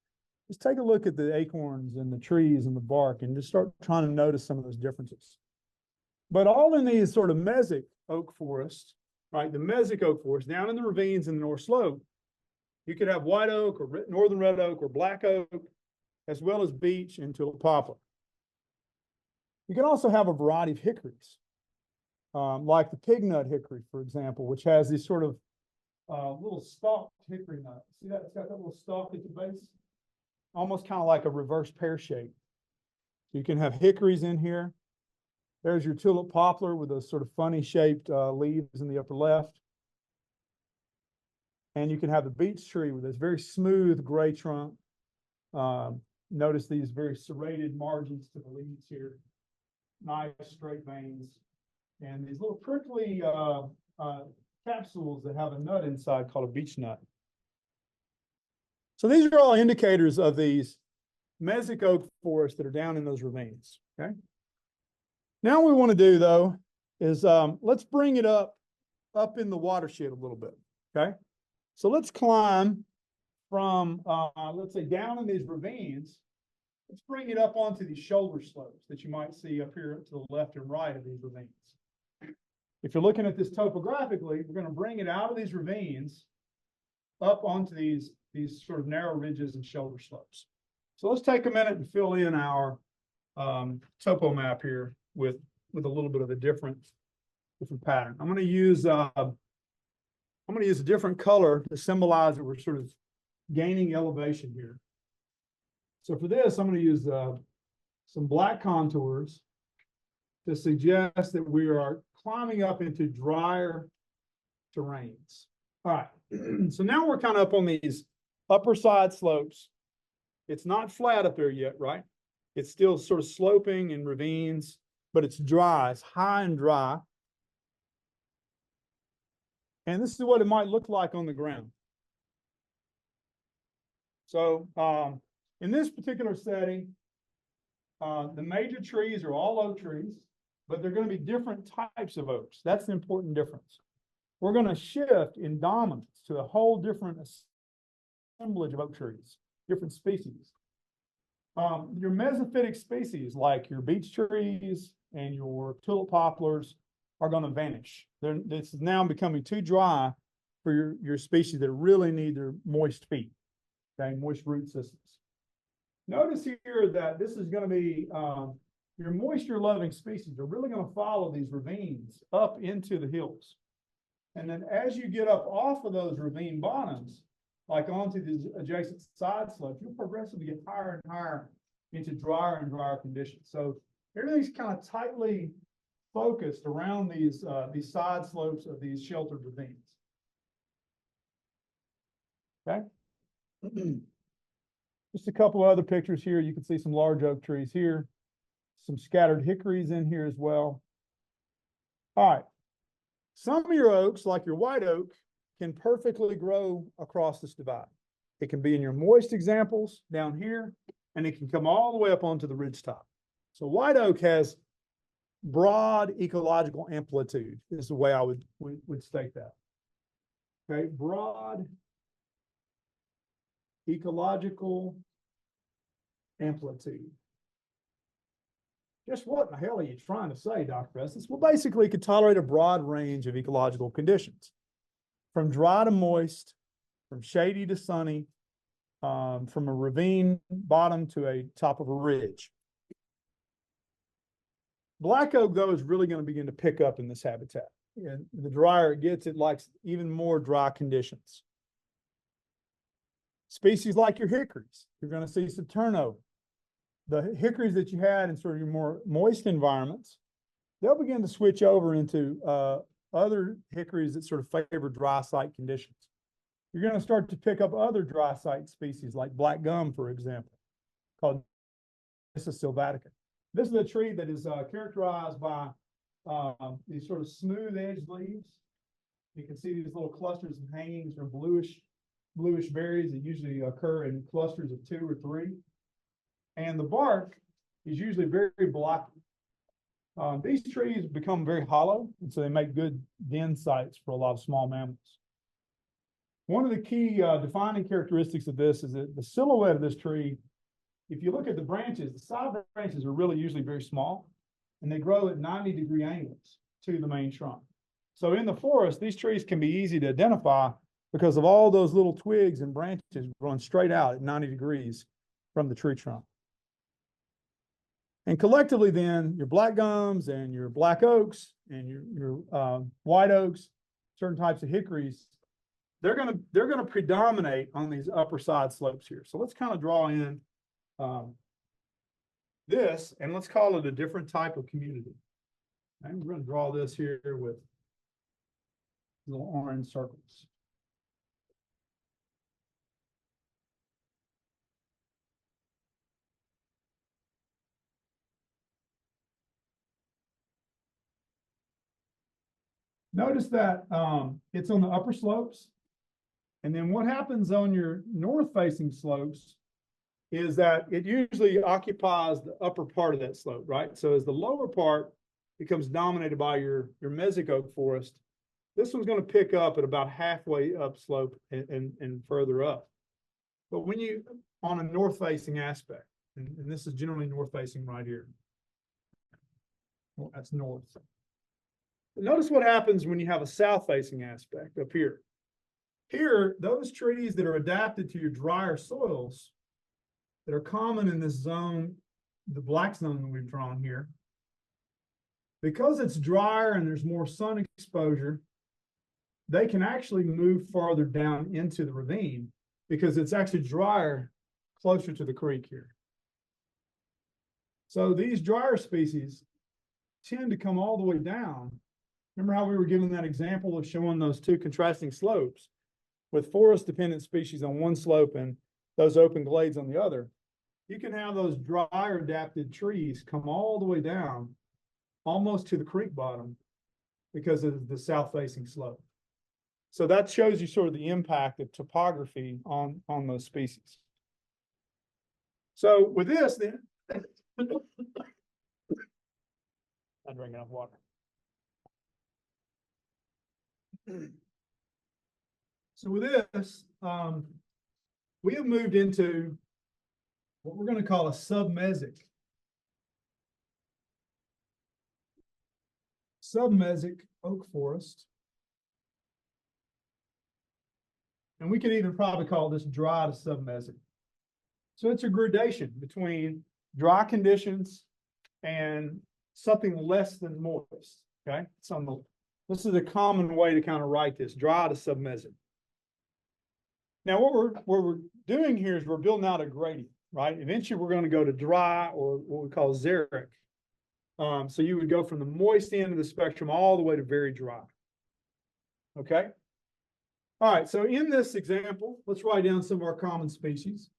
just take a look at the acorns and the trees and the bark and just start trying to notice some of those differences. But all in these sort of mesic oak forests, right? The mesic oak forest down in the ravines in the North Slope, you could have white oak or northern red oak or black oak, as well as beech and tulip poplar. You can also have a variety of hickories, like the pignut hickory, for example, which has these sort of little stalked hickory nut. See that? It's got that little stalk at the base, almost kind of like a reverse pear shape. So you can have hickories in here. There's your tulip poplar with those sort of funny shaped leaves in the upper left. And you can have the beech tree with this very smooth gray trunk. Notice these very serrated margins to the leaves here. Nice straight veins. And these little prickly capsules that have a nut inside called a beech nut. So these are all indicators of these mesic oak forests that are down in those ravines. Okay. Now what we want to do though is let's bring it up in the watershed a little bit. Okay. So let's climb from let's say down in these ravines. Let's bring it up onto these shoulder slopes that you might see up here to the left and right of these ravines. If you're looking at this topographically, we're going to bring it out of these ravines up onto these sort of narrow ridges and shoulder slopes. So let's take a minute and fill in our topo map here with a little bit of a different pattern. I'm going to use a different color to symbolize that we're sort of gaining elevation here. So for this, I'm going to use some black contours to suggest that we are climbing up into drier terrains. All right, so now we're kind of up on these upper side slopes. It's not flat up there yet, right? It's still sort of sloping in ravines, but it's dry, it's high and dry. And this is what it might look like on the ground. So in this particular setting, the major trees are all oak trees, but they're going to be different types of oaks. That's the important difference. We're going to shift in dominance to a whole different assemblage of oak trees, different species. Your mesophytic species, like your beech trees and your tulip poplars, are going to vanish. This is now becoming too dry for your species that really need their moist feet, okay, moist root systems. Notice here that this is going to be your moisture-loving species are really going to follow these ravines up into the hills. And then as you get up off of those ravine bottoms, like onto the adjacent side slopes, you'll progressively get higher and higher into drier and drier conditions. So everything's kind of tightly focused around these side slopes of these sheltered ravines. Okay. Just a couple of other pictures here. You can see some large oak trees here, some scattered hickories in here as well. All right. Some of your oaks, like your white oak, can perfectly grow across this divide. It can be in your moist examples down here, and it can come all the way up onto the ridgetop. So white oak has broad ecological amplitude is the way I would state that. Okay, broad ecological amplitude. Just what in the hell are you trying to say, Dr. Preston? Well, basically, it could tolerate a broad range of ecological conditions, from dry to moist, from shady to sunny, from a ravine bottom to a top of a ridge. Black oak, though, is really going to begin to pick up in this habitat. And the drier it gets, it likes even more dry conditions. Species like your hickories, you're going to see some turnover. The hickories that you had in sort of your more moist environments, they'll begin to switch over into other hickories that sort of favor dry site conditions. You're going to start to pick up other dry site species like black gum, for example, called sylvatica. This is a tree that is characterized by these sort of smooth edged leaves. You can see these little clusters of hangings or bluish berries that usually occur in clusters of 2 or 3. And the bark is usually very, very blocky. These trees become very hollow, and so they make good den sites for a lot of small mammals. One of the key defining characteristics of this is that the silhouette of this tree, if you look at the branches, the side branches are really usually very small, and they grow at 90-degree angles to the main trunk. So in the forest, these trees can be easy to identify because of all those little twigs and branches growing straight out at 90 degrees from the tree trunk. And collectively then, your black gums and your black oaks and your white oaks, certain types of hickories, they're gonna predominate on these upper side slopes here. So let's kind of draw in this, and let's call it a different type of community. And we're gonna draw this here with little orange circles. Notice that it's on the upper slopes. And then what happens on your north-facing slopes is that it usually occupies the upper part of that slope, right? So as the lower part becomes dominated by your mesic oak forest, this one's going to pick up at about halfway upslope and further up. But when you, on a north-facing aspect, and this is generally north-facing right here. Well, that's north. Notice what happens when you have a south-facing aspect up here. Here, those trees that are adapted to your drier soils that are common in this zone, the black zone that we've drawn here, because it's drier and there's more sun exposure, they can actually move farther down into the ravine because it's actually drier closer to the creek here. So these drier species tend to come all the way down. Remember how we were given that example of showing those two contrasting slopes with forest-dependent species on one slope and those open glades on the other? You can have those drier adapted trees come all the way down almost to the creek bottom because of the south-facing slope. So that shows you sort of the impact of topography on those species. So with this then, I drink enough water. So with this, we have moved into what we're going to call a submesic oak forest. And we could even probably call this dry to submesic. So it's a gradation between dry conditions and something less than moist. Okay, this is a common way to kind of write this: dry to submesic. Now, what we're doing here is we're building out a gradient, right? Eventually, we're going to go to dry, or what we call xeric. So you would go from the moist end of the spectrum all the way to very dry. Okay. All right. So in this example, let's write down some of our common species.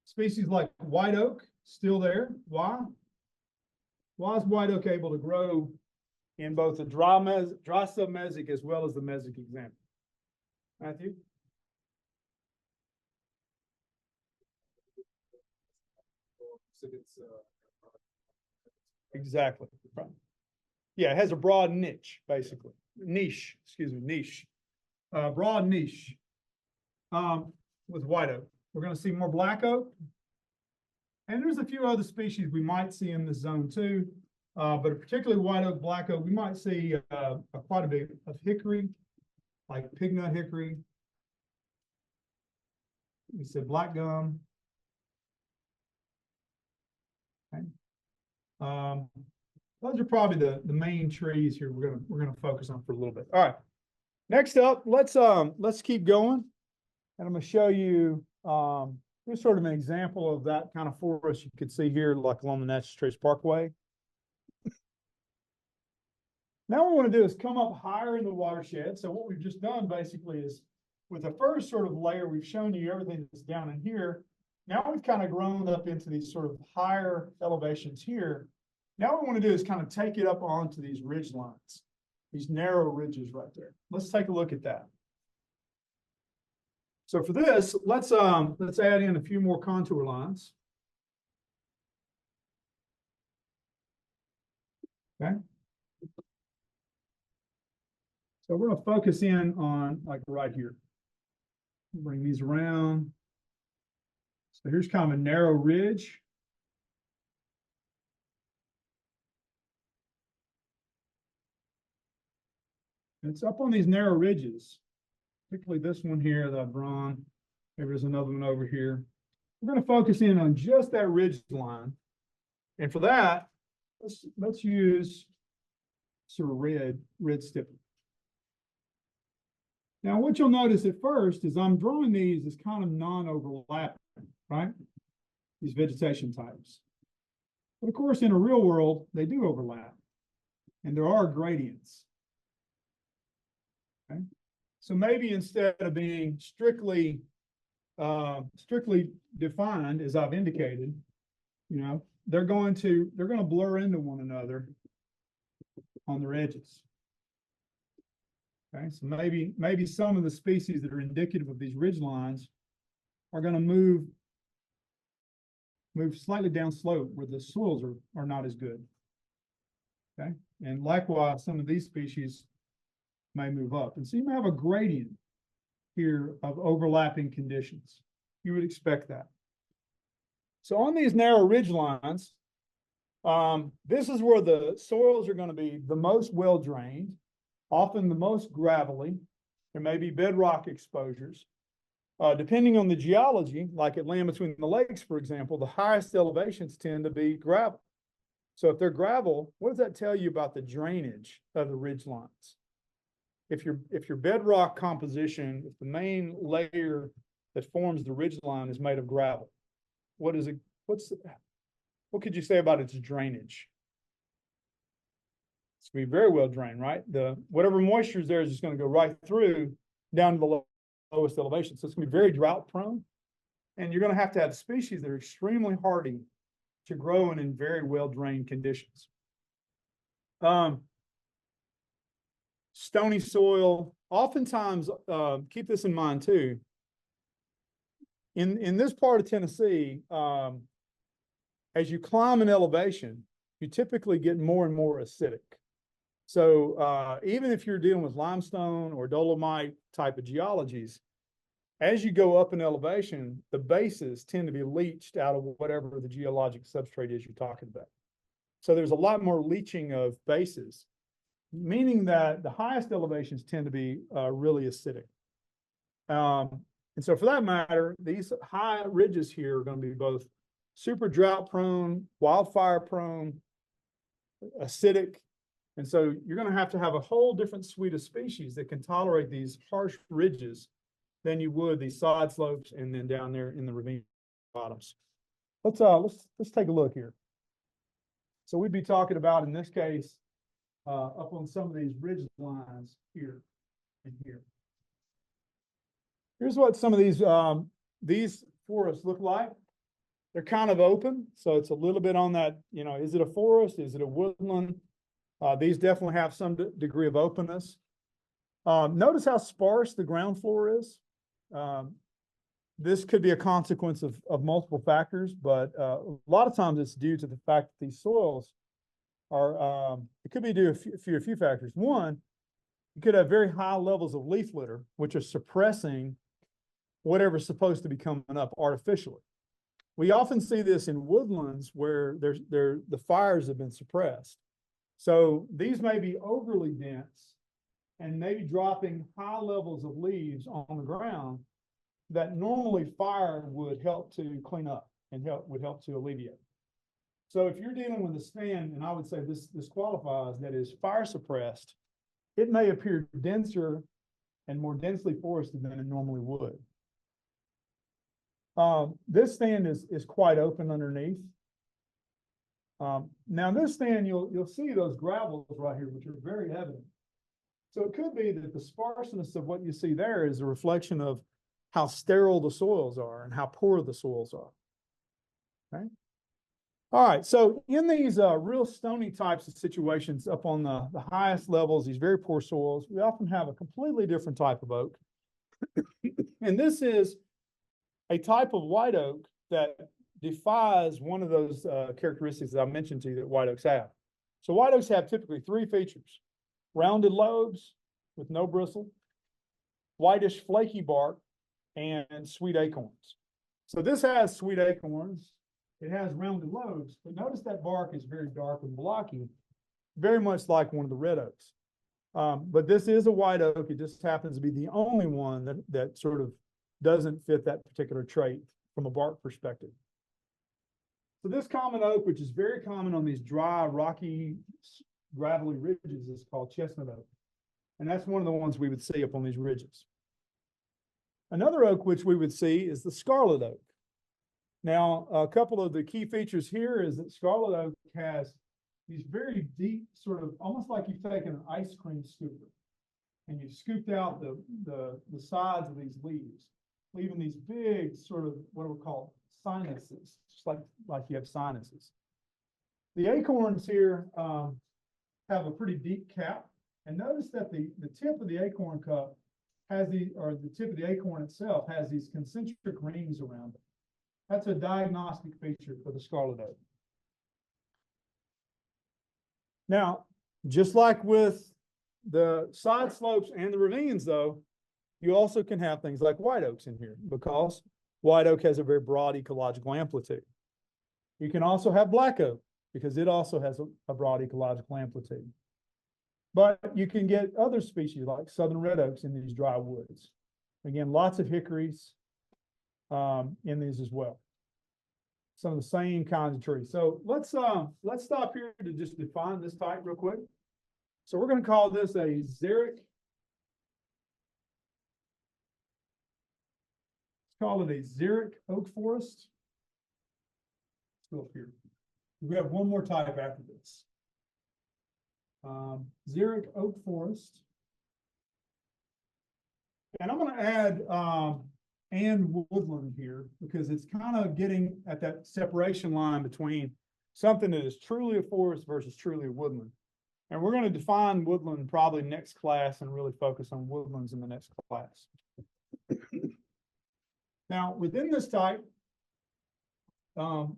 Species like white oak, still there. Why? Why is white oak able to grow in both the dry submesic as well as the mesic example? Matthew? Exactly. Right. Yeah, it has a broad niche, basically. Niche, excuse me, niche. Broad niche with white oak. We're going to see more black oak. And there's a few other species we might see in this zone too. But particularly white oak, black oak, we might see quite a bit of hickory, like pignut hickory. We said black gum. Okay. Those are probably the main trees here we're gonna focus on for a little bit. All right. Next up, let's keep going. And I'm gonna show you here's sort of an example of that kind of forest you could see here, like along the Natchez Trace Parkway. Now what we want to do is come up higher in the watershed. So what we've just done basically is with the first sort of layer, we've shown you everything that's down in here. Now we've kind of grown up into these sort of higher elevations here. Now what we want to do is kind of take it up onto these ridge lines, these narrow ridges right there. Let's take a look at that. So for this, let's add in a few more contour lines. Okay. So we're going to focus in on like right here. Bring these around. So here's kind of a narrow ridge. And it's up on these narrow ridges, particularly this one here that I've drawn. Maybe there's another one over here. We're going to focus in on just that ridge line. And for that, let's use sort of red stipple. Now, what you'll notice at first is I'm drawing these as kind of non-overlapping, right? These vegetation types. But of course, in a real world, they do overlap. And there are gradients. Okay? So maybe instead of being strictly defined, as I've indicated, you know, they're going to blur into one another on their edges. Okay, so maybe some of the species that are indicative of these ridge lines are going to move slightly down slope where the soils are not as good. Okay, and likewise, some of these species may move up. And so you may have a gradient here of overlapping conditions. You would expect that. So on these narrow ridge lines, this is where the soils are going to be the most well drained, often the most gravelly. There may be bedrock exposures. Depending on the geology, like at Land Between the Lakes, for example, the highest elevations tend to be gravel. So if they're gravel, what does that tell you about the drainage of the ridge lines? If your bedrock composition, if the main layer that forms the ridge line is made of gravel, what could you say about its drainage? It's going to be very well drained, right? Whatever moisture is there is just going to go right through down to the lowest elevation. So it's going to be very drought prone. And you're going to have species that are extremely hardy to grow in very well drained conditions. Stony soil, oftentimes, keep this in mind too. In this part of Tennessee, as you climb an elevation, you typically get more and more acidic. So even if you're dealing with limestone or dolomite type of geologies, as you go up in elevation, the bases tend to be leached out of whatever the geologic substrate is you're talking about. So there's a lot more leaching of bases, meaning that the highest elevations tend to be really acidic. And so for that matter, these high ridges here are going to be both super drought prone, wildfire prone, acidic. And so you're going to have a whole different suite of species that can tolerate these harsh ridges than you would these side slopes and then down there in the ravine bottoms. Let's take a look here. So we'd be talking about, in this case, up on some of these ridge lines here and here. Here's what some of these forests look like. They're kind of open, so it's a little bit on that, you know, is it a forest? Is it a woodland? These definitely have some degree of openness. Notice how sparse the ground floor is. This could be a consequence of multiple factors, but a lot of times it's due to the fact that these soils are, it could be due to a few factors. One, you could have very high levels of leaf litter, which are suppressing whatever's supposed to be coming up artificially. We often see this in woodlands where the fires have been suppressed. So these may be overly dense and maybe dropping high levels of leaves on the ground that normally fire would help to clean up and would help to alleviate. So if you're dealing with a stand, and I would say this qualifies, that is fire suppressed, it may appear denser and more densely forested than it normally would. This stand is quite open underneath. Now this stand, you'll see those gravels right here, which are very evident. So it could be that the sparseness of what you see there is a reflection of how sterile the soils are and how poor the soils are. Okay. All right. So in these real stony types of situations up on the highest levels, these very poor soils, we often have a completely different type of oak. And this is a type of white oak that defies one of those characteristics that I mentioned to you that white oaks have. So white oaks have typically three features: rounded lobes with no bristle, whitish flaky bark, and sweet acorns. So this has sweet acorns. It has rounded lobes, but notice that bark is very dark and blocky, very much like one of the red oaks. But this is a white oak. It just happens to be the only one that sort of doesn't fit that particular trait from a bark perspective. So this common oak, which is very common on these dry, rocky, gravelly ridges, is called chestnut oak. And that's one of the ones we would see up on these ridges. Another oak which we would see is the scarlet oak. Now, a couple of the key features here is that scarlet oak has these very deep, sort of almost like you've taken an ice cream scooper and you've scooped out the sides of these leaves, leaving these big sort of what we call sinuses, just like you have sinuses. The acorns here have a pretty deep cap, and notice that the tip of the acorn cup has the tip of the acorn itself has these concentric rings around it. That's a diagnostic feature for the scarlet oak. Now, just like with the side slopes and the ravines, though, you also can have things like white oaks in here because white oak has a very broad ecological amplitude. You can also have black oak because it also has a broad ecological amplitude. But you can get other species like southern red oaks in these dry woods. Again, lots of hickories in these as well. Some of the same kinds of trees. So let's stop here to just define this type real quick. So we're going to call this a xeric. Let's call it a xeric oak forest. Let's go up here. We have one more type after this. Xeric oak forest. And I'm going to add and woodland here because it's kind of getting at that separation line between something that is truly a forest versus truly a woodland. And we're going to define woodland probably next class and really focus on woodlands in the next class. Now, within this type, some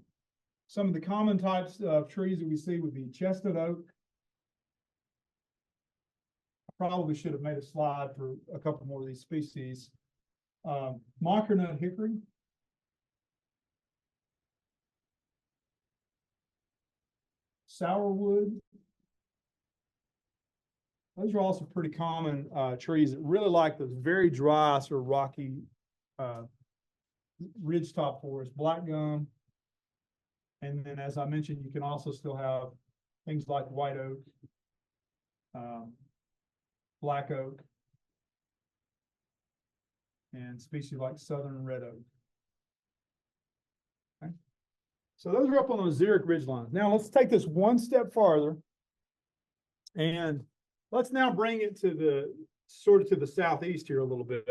of the common types of trees that we see would be chestnut oak. I probably should have made a slide for a couple more of these species. Mockernut hickory. Sourwood. Those are also pretty common trees that really like those very dry, sort of rocky ridgetop forest. Black gum. And then, as I mentioned, you can also still have things like white oak, black oak, and species like southern red oak. Okay. So those are up on those xeric ridgelines. Now let's take this one step farther, and let's now bring it to the sort of to the southeast here a little bit.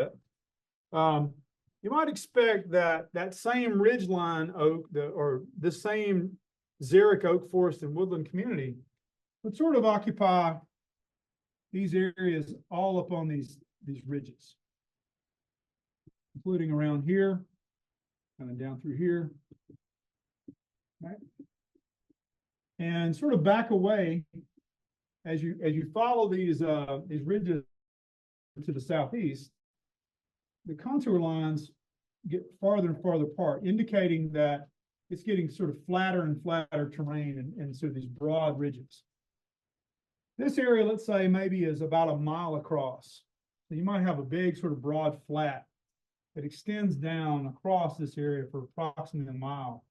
You might expect that that same ridgeline oak, or the same xeric oak forest and woodland community would sort of occupy these areas all up on these ridges, including around here, kind of down through here, right? And sort of back away as you follow these ridges to the southeast, the contour lines get farther and farther apart, indicating that it's getting sort of flatter and flatter terrain and sort of these broad ridges. This area, let's say, maybe is about a mile across. So you might have a big sort of broad flat that extends down across this area for approximately a mile.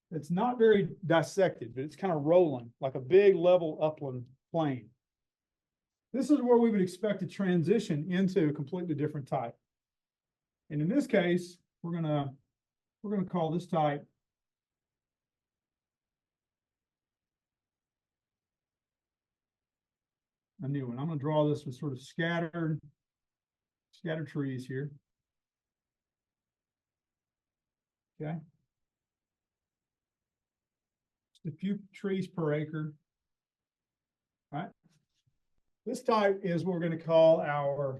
It's not very dissected, but it's kind of rolling like a big level upland plain. This is where we would expect to transition into a completely different type. And in this case, we're gonna call this type a new one. I'm gonna draw this with sort of scattered trees here. Okay. Just a few trees per acre. All right. This type is what we're going to call our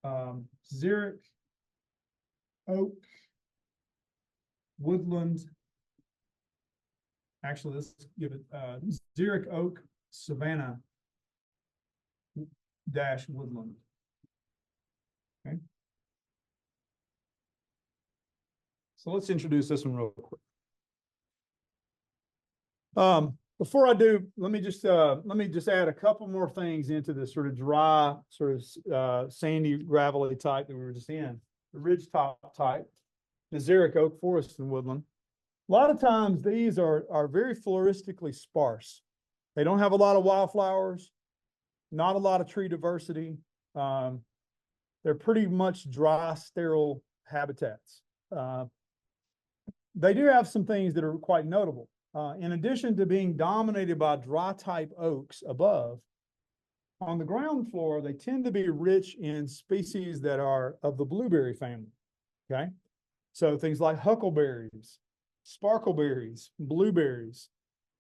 xeric oak woodland. Actually, let's give it xeric oak savanna dash woodland. Okay. So let's introduce this one real quick. Before I do, let me just add a couple more things into this sort of dry, sort of sandy, gravelly type that we were just in. The ridge top type, the xeric oak forest and woodland. A lot of times these are very floristically sparse. They don't have a lot of wildflowers, not a lot of tree diversity. They're pretty much dry, sterile habitats. They do have some things that are quite notable. In addition to being dominated by dry type oaks above, on the ground floor, they tend to be rich in species that are of the blueberry family. Okay. So things like huckleberries, sparkleberries, blueberries,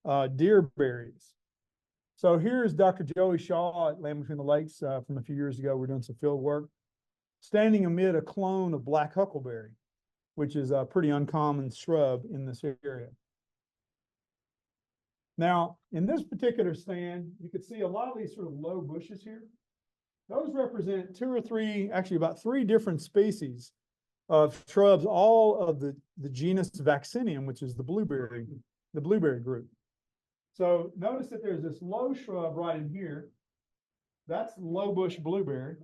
deerberries. So here's Dr. Joey Shaw at Land Between the Lakes from a few years ago. We're doing some field work, standing amid a clone of black huckleberry, which is a pretty uncommon shrub in this area. Now, in this particular stand, you could see a lot of these sort of low bushes here. Those represent two or three, actually about three different species of shrubs, all of the genus Vaccinium, which is the blueberry group. So notice that there's this low shrub right in here. That's low bush blueberry.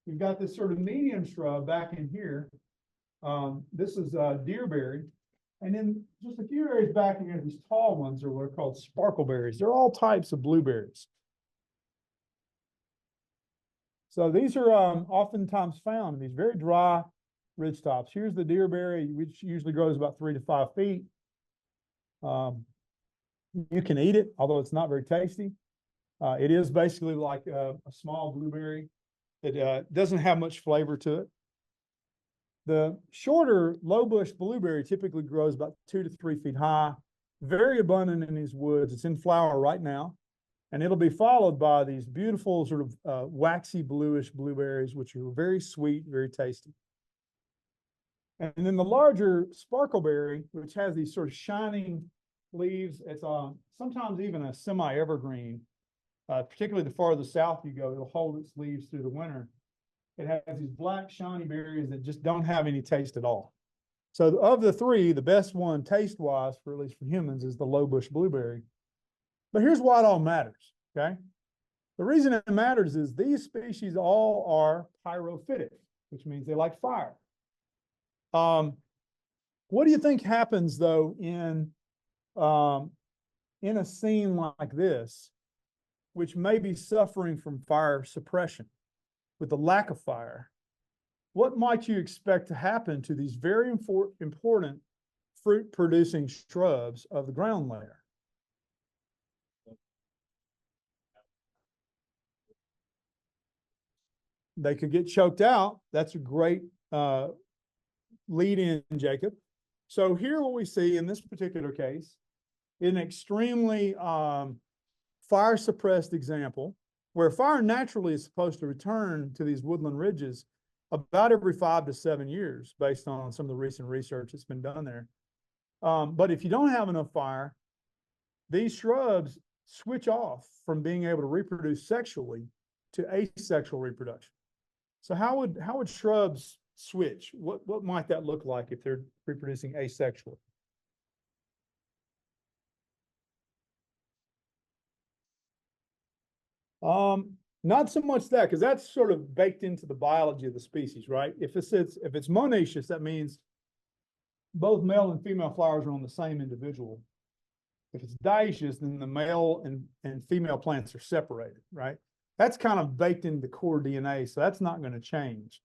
You've got this sort of medium shrub back in here. This is deerberry. And then just a few areas back in here, these tall ones are what are called sparkleberries. They're all types of blueberries. So these are oftentimes found in these very dry ridge tops. Here's the deerberry, which usually grows about 3 to 5 feet. You can eat it, although it's not very tasty. It is basically like a small blueberry. It doesn't have much flavor to it. The shorter low bush blueberry typically grows about 2 to 3 feet high, very abundant in these woods. It's in flower right now, and it'll be followed by these beautiful sort of waxy bluish blueberries, which are very sweet, very tasty. And then the larger sparkleberry, which has these sort of shining leaves, it's sometimes even a semi-evergreen. Particularly the farther south you go, it'll hold its leaves through the winter. It has these black shiny berries that just don't have any taste at all. So of the three, the best one taste-wise, for at least for humans, is the low bush blueberry. But here's why it all matters, okay? The reason it matters is these species all are pyrophytic, which means they like fire. What do you think happens, though, in a scene like this, which may be suffering from fire suppression? With the lack of fire, what might you expect to happen to these very important fruit producing shrubs of the ground layer? They could get choked out. That's a great lead in, Jacob. So here what we see in this particular case, an extremely fire suppressed example where fire naturally is supposed to return to these woodland ridges about every 5 to 7 years based on some of the recent research that's been done there. But if you don't have enough fire, these shrubs switch off from being able to reproduce sexually to asexual reproduction. So how would shrubs switch? What might that look like if they're reproducing asexually? Not so much that, because that's sort of baked into the biology of the species, right? If it's monoecious, that means both male and female flowers are on the same individual. If it's dioecious, then the male and female plants are separated, right? That's kind of baked into the core DNA, so that's not going to change.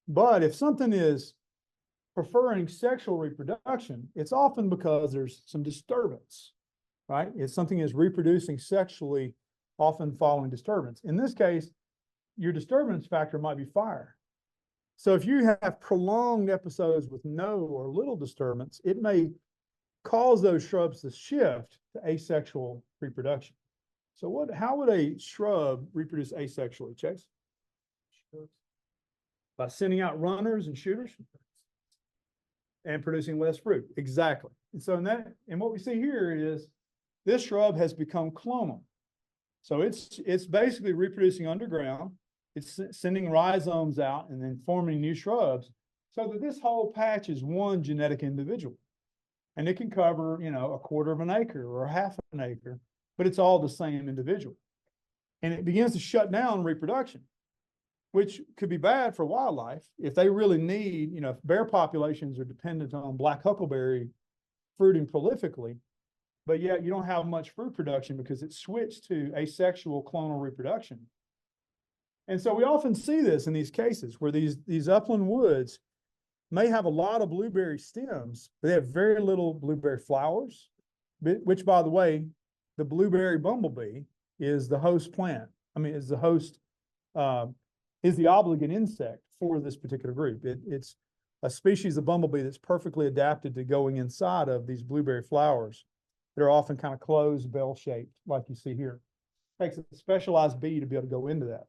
But if something is preferring sexual reproduction, it's often because there's some disturbance, right? If something is reproducing sexually, often following disturbance. In this case, your disturbance factor might be fire. So if you have prolonged episodes with no or little disturbance, it may cause those shrubs to shift to asexual reproduction. So how would a shrub reproduce asexually, Chase? By sending out runners and shooters and producing less fruit. Exactly. And so what we see here is this shrub has become clonal. So it's basically reproducing underground. It's sending rhizomes out and then forming new shrubs so that this whole patch is one genetic individual. And it can cover, a 1/4 of an acre or half an acre, but it's all the same individual. And it begins to shut down reproduction, which could be bad for wildlife if they really need, if bear populations are dependent on black huckleberry fruiting prolifically, but yet you don't have much fruit production because it switched to asexual clonal reproduction. And so we often see this in these cases where these upland woods may have a lot of blueberry stems, but they have very little blueberry flowers, which, by the way, the blueberry bumblebee is the host plant. Is the host, is the obligate insect for this particular group. It's a species of bumblebee that's perfectly adapted to going inside of these blueberry flowers. They're often kind of closed, bell-shaped, like you see here. It takes a specialized bee to be able to go into that.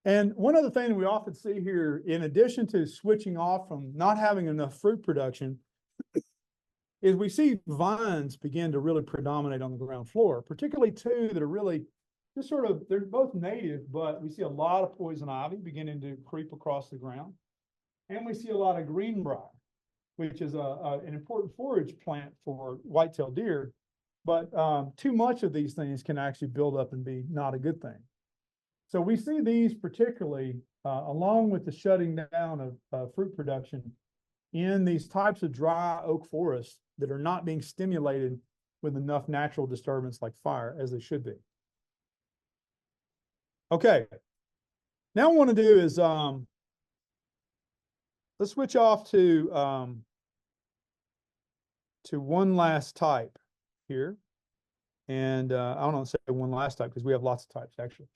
And one other thing that we often see here, in addition to switching off from not having enough fruit production, is we see vines begin to really predominate on the ground floor, particularly two that are really just they're both native, but we see a lot of poison ivy beginning to creep across the ground. And we see a lot of greenbrier, which is an important forage plant for white-tailed deer. But too much of these things can actually build up and be not a good thing. So we see these particularly, along with the shutting down of fruit production in these types of dry oak forests that are not being stimulated with enough natural disturbance like fire as they should be. Okay, now what I want to do is let's switch off to one last type here. And I don't want to say one last type because we have lots of types actually.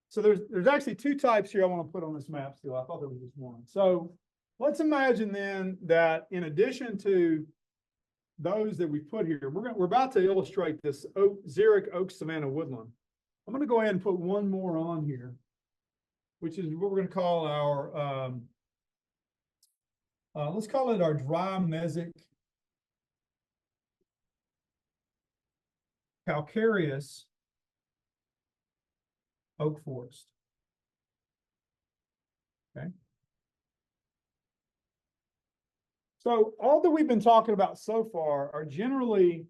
So there's actually two types here I want to put on this map still. I thought there was just one. So let's imagine then that in addition to those that we put here, we're about to illustrate this xeric oak savanna woodland. I'm going to go ahead and put one more on here, which is what we're going to call our let's call it our dry-mesic calcareous oak forest. Okay. So all that we've been talking about so far are generally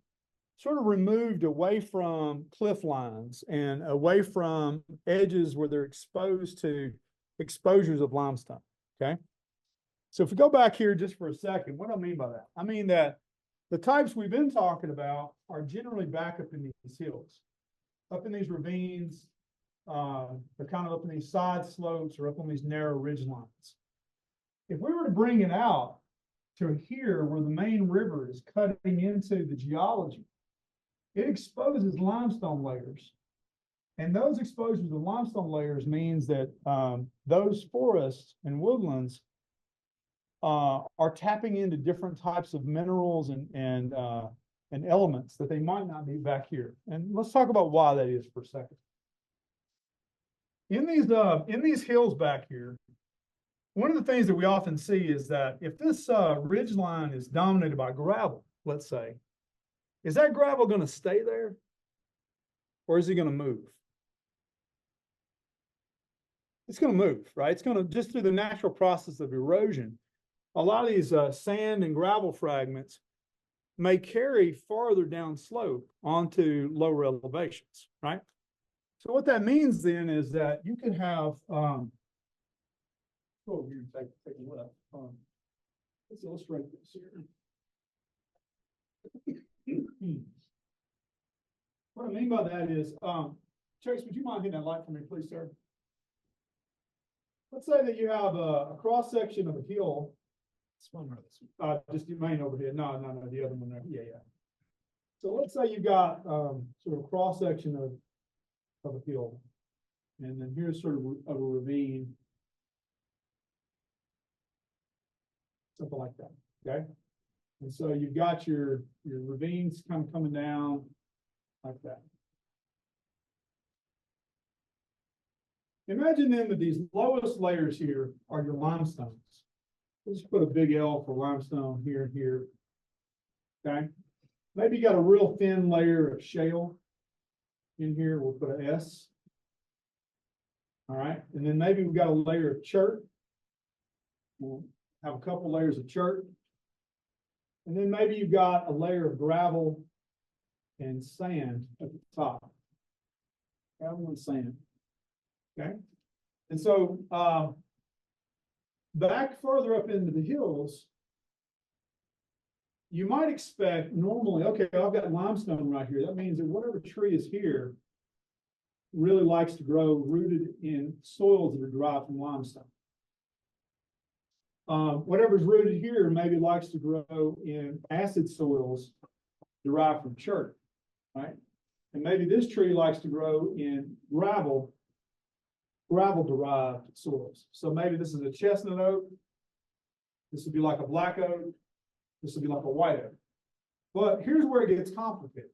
sort of removed away from cliff lines and away from edges where they're exposed to exposures of limestone. Okay. So if we go back here just for a second, what do I mean by that? I mean that the types we've been talking about are generally back up in these hills, up in these ravines, they're kind of up in these side slopes or up on these narrow ridge lines. If we were to bring it out to here where the main river is cutting into the geology, it exposes limestone layers. And those exposures of limestone layers means that those forests and woodlands are tapping into different types of minerals and elements that they might not be back here. And let's talk about why that is for a second. In these hills back here, one of the things that we often see is that if this ridge line is dominated by gravel, let's say, is that gravel going to stay there, or is it going to move? It's going to move, right? It's going to, just through the natural process of erosion, a lot of these sand and gravel fragments may carry farther down slope onto lower elevations, right? So what that means then is that you can have, go over here and take a look. Let's illustrate this here. What I mean by that is, Chase, would you mind hitting that light for me, please, sir? Let's say that you have a cross section of a hill. This one or this one? Just the main overhead. No, the other one there. Yeah. So let's say you've got sort of a cross section of a hill, and then here's sort of a ravine, something like that. Okay, and so you've got your ravines kind of coming down like that. Imagine then that these lowest layers here are your limestones. Let's put a big L for limestone here and here. Okay. Maybe you got a real thin layer of shale in here. We'll put an S. All right. And then maybe we've got a layer of chert. We'll have a couple layers of chert. And then maybe you've got a layer of gravel and sand at the top. Gravel and sand. Okay. And so back further up into the hills, you might expect normally, okay, I've got limestone right here. That means that whatever tree is here really likes to grow rooted in soils that are derived from limestone. Whatever's rooted here maybe likes to grow in acid soils derived from chert, right? And maybe this tree likes to grow in gravel derived soils. So maybe this is a chestnut oak. This would be like a black oak. This would be like a white oak. But here's where it gets complicated.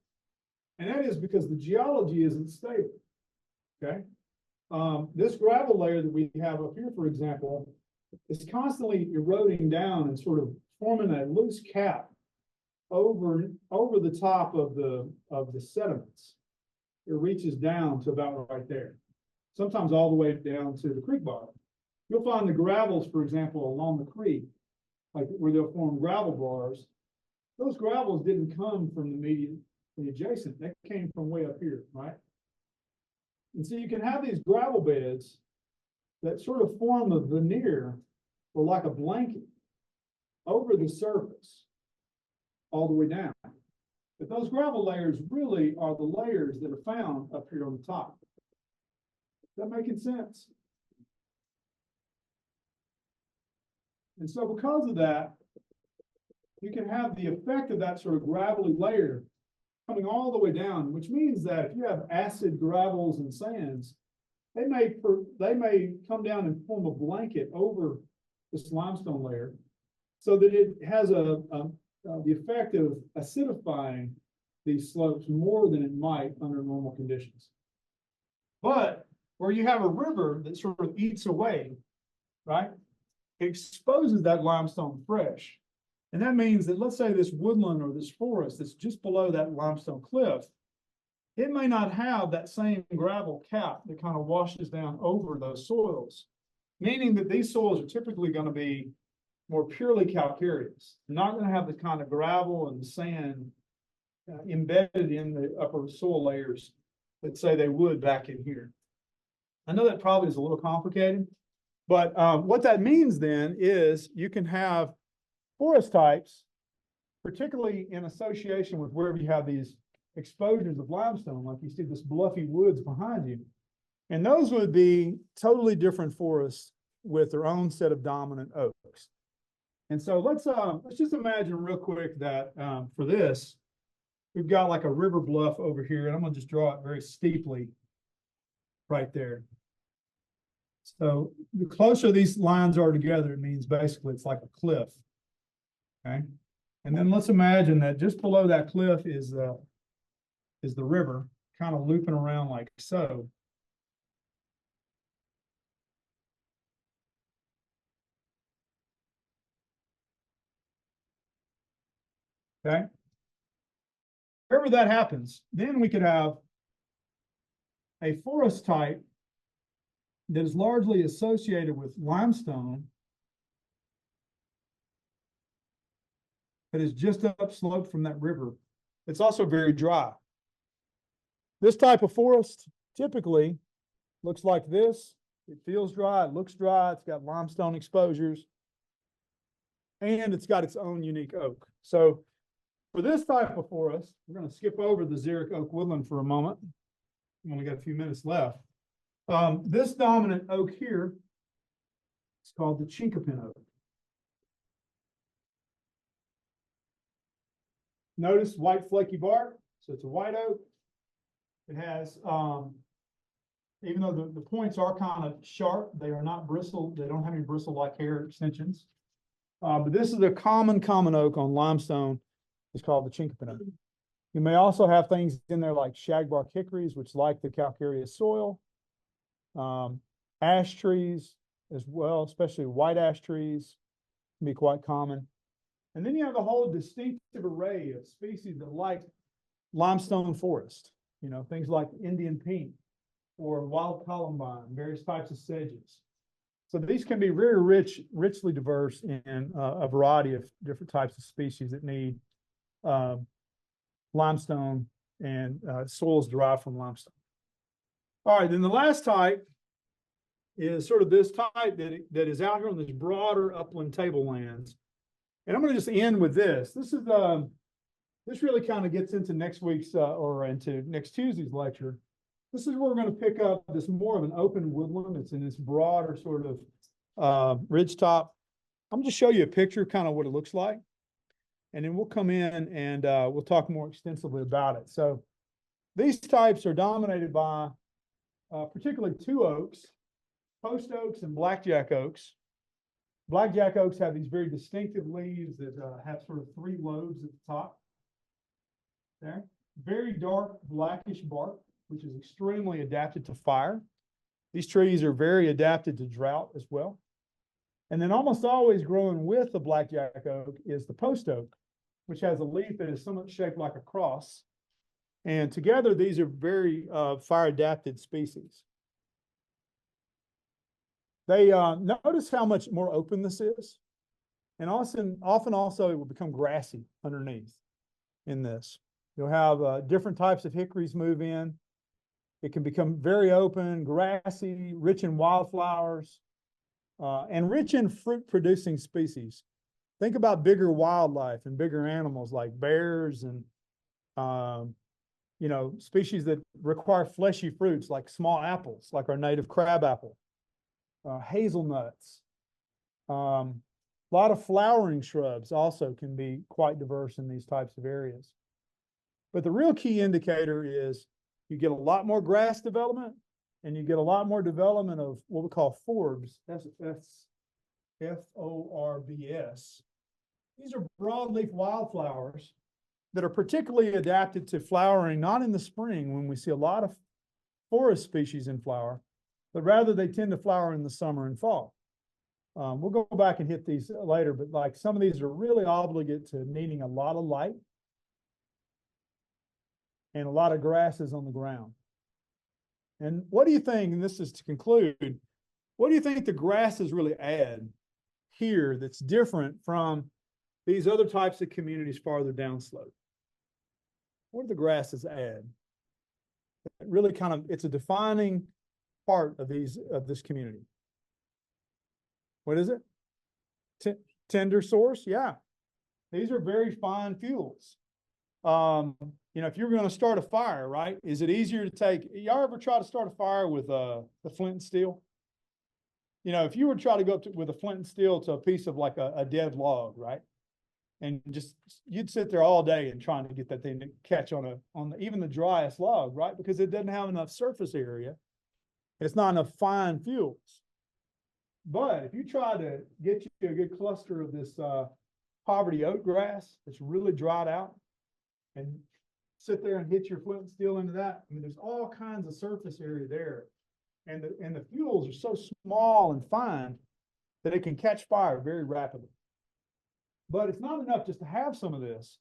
And that is because the geology isn't stable. Okay. This gravel layer that we have up here, for example, is constantly eroding down and sort of forming a loose cap over the top of the sediments. It reaches down to about right there. Sometimes all the way down to the creek bottom. You'll find the gravels, for example, along the creek, like where they'll form gravel bars. Those gravels didn't come from the immediately adjacent. They came from way up here, right? And so you can have these gravel beds that sort of form a veneer or like a blanket over the surface all the way down. But those gravel layers really are the layers that are found up here on the top. Is that making sense? And so because of that, you can have the effect of that sort of gravelly layer coming all the way down, which means that if you have acid gravels and sands, they may come down and form a blanket over this limestone layer so that it has the effect of acidifying these slopes more than it might under normal conditions. But where you have a river that sort of eats away, right? It exposes that limestone fresh. And that means that, let's say this woodland or this forest that's just below that limestone cliff, it may not have that same gravel cap that kind of washes down over those soils, meaning that these soils are typically going to be more purely calcareous. They're not going to have the kind of gravel and sand embedded in the upper soil layers that say they would back in here. I know that probably is a little complicated, but what that means then is you can have forest types, particularly in association with wherever you have these exposures of limestone, like you see this bluffy woods behind you. And those would be totally different forests with their own set of dominant oaks. And so let's just imagine real quick that for this, we've got like a river bluff over here, and I'm gonna just draw it very steeply right there. So the closer these lines are together, it means basically it's like a cliff. Okay. And then let's imagine that just below that cliff is the river kind of looping around like so. Okay. Wherever that happens, then we could have a forest type that is largely associated with limestone that is just upslope from that river. It's also very dry. This type of forest typically looks like this. It feels dry, it looks dry, it's got limestone exposures, and it's got its own unique oak. So for this type of forest, we're going to skip over the xeric oak woodland for a moment. We only got a few minutes left. This dominant oak here is called the chinkapin oak. Notice white flaky bark, so it's a white oak. It has, even though the points are kind of sharp, they are not bristle. They don't have any bristle-like hair extensions. But this is a common oak on limestone. It's called the chinkapin oak. You may also have things in there like shagbark hickories, which like the calcareous soil. Ash trees as well, especially white ash trees, can be quite common. And then you have a whole distinctive array of species that like limestone forest, things like Indian pink or wild columbine, various types of sedges. So these can be very richly diverse in a variety of different types of species that need limestone and soils derived from limestone. All right, then the last type is sort of this type that is out here on this broader upland tablelands. And I'm going to just end with this. This really kind of gets into next week's or into next Tuesday's lecture. This is where we're going to pick up this more of an open woodland. It's in this broader sort of ridge top. I'm just show you a picture, kind of what it looks like. And then we'll come in and we'll talk more extensively about it. So these types are dominated by particularly two oaks, post oaks and blackjack oaks. Blackjack oaks have these very distinctive leaves that have sort of three lobes at the top. There, very dark blackish bark, which is extremely adapted to fire. These trees are very adapted to drought as well. And then almost always growing with the blackjack oak is the post oak, which has a leaf that is somewhat shaped like a cross. And together, these are very fire adapted species. They notice how much more open this is. And often also it will become grassy underneath in this. You'll have different types of hickories move in. It can become very open, grassy, rich in wildflowers, and rich in fruit-producing species. Think about bigger wildlife and bigger animals like bears and, species that require fleshy fruits like small apples, like our native crab apple, hazelnuts. A lot of flowering shrubs also can be quite diverse in these types of areas. But the real key indicator is you get a lot more grass development and you get a lot more development of what we call forbs, F-O-R-B-S. These are broadleaf wildflowers that are particularly adapted to flowering, not in the spring when we see a lot of forest species in flower, but rather they tend to flower in the summer and fall. We'll go back and hit these later, but like some of these are really obligate to needing a lot of light and a lot of grasses on the ground. And what do you think, and this is to conclude, what do you think the grasses really add here that's different from these other types of communities farther downslope? What do the grasses add? It really it's a defining part of this community. What is it? Tender source? Yeah. These are very fine fuels. You know, if you're gonna start a fire, right, is it easier to y'all ever try to start a fire with, the flint and steel? You know, if you were to try to go up with a flint and steel to a piece of like a dead log, right? And just, you'd sit there all day and trying to get that thing to catch on even the driest log, right? Because it doesn't have enough surface area. It's not enough fine fuels. But if you try to get you a good cluster of this, poverty oat grass that's really dried out and sit there and hit your flint and steel into that, I mean, there's all kinds of surface area there. And the fuels are so small and fine that it can catch fire very rapidly. But it's not enough just to have some of this.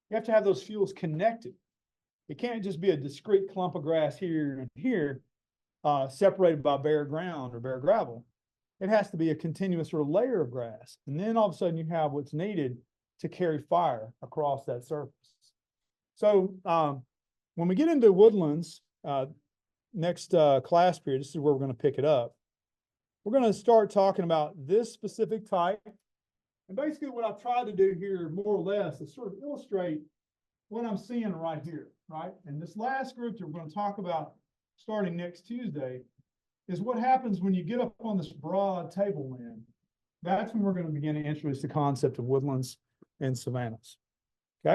You have to have those fuels connected. It can't just be a discrete clump of grass here and here, separated by bare ground or bare gravel. It has to be a continuous sort of layer of grass. And then all of a sudden you have what's needed to carry fire across that surface. So when we get into woodlands, next class period, this is where we're going to pick it up. We're going to start talking about this specific type. And basically what I've tried to do here more or less is sort of illustrate what I'm seeing right here, right? And this last group that we're going to talk about starting next Tuesday is what happens when you get up on this broad tableland. That's when we're going to begin to introduce the concept of woodlands and savannas.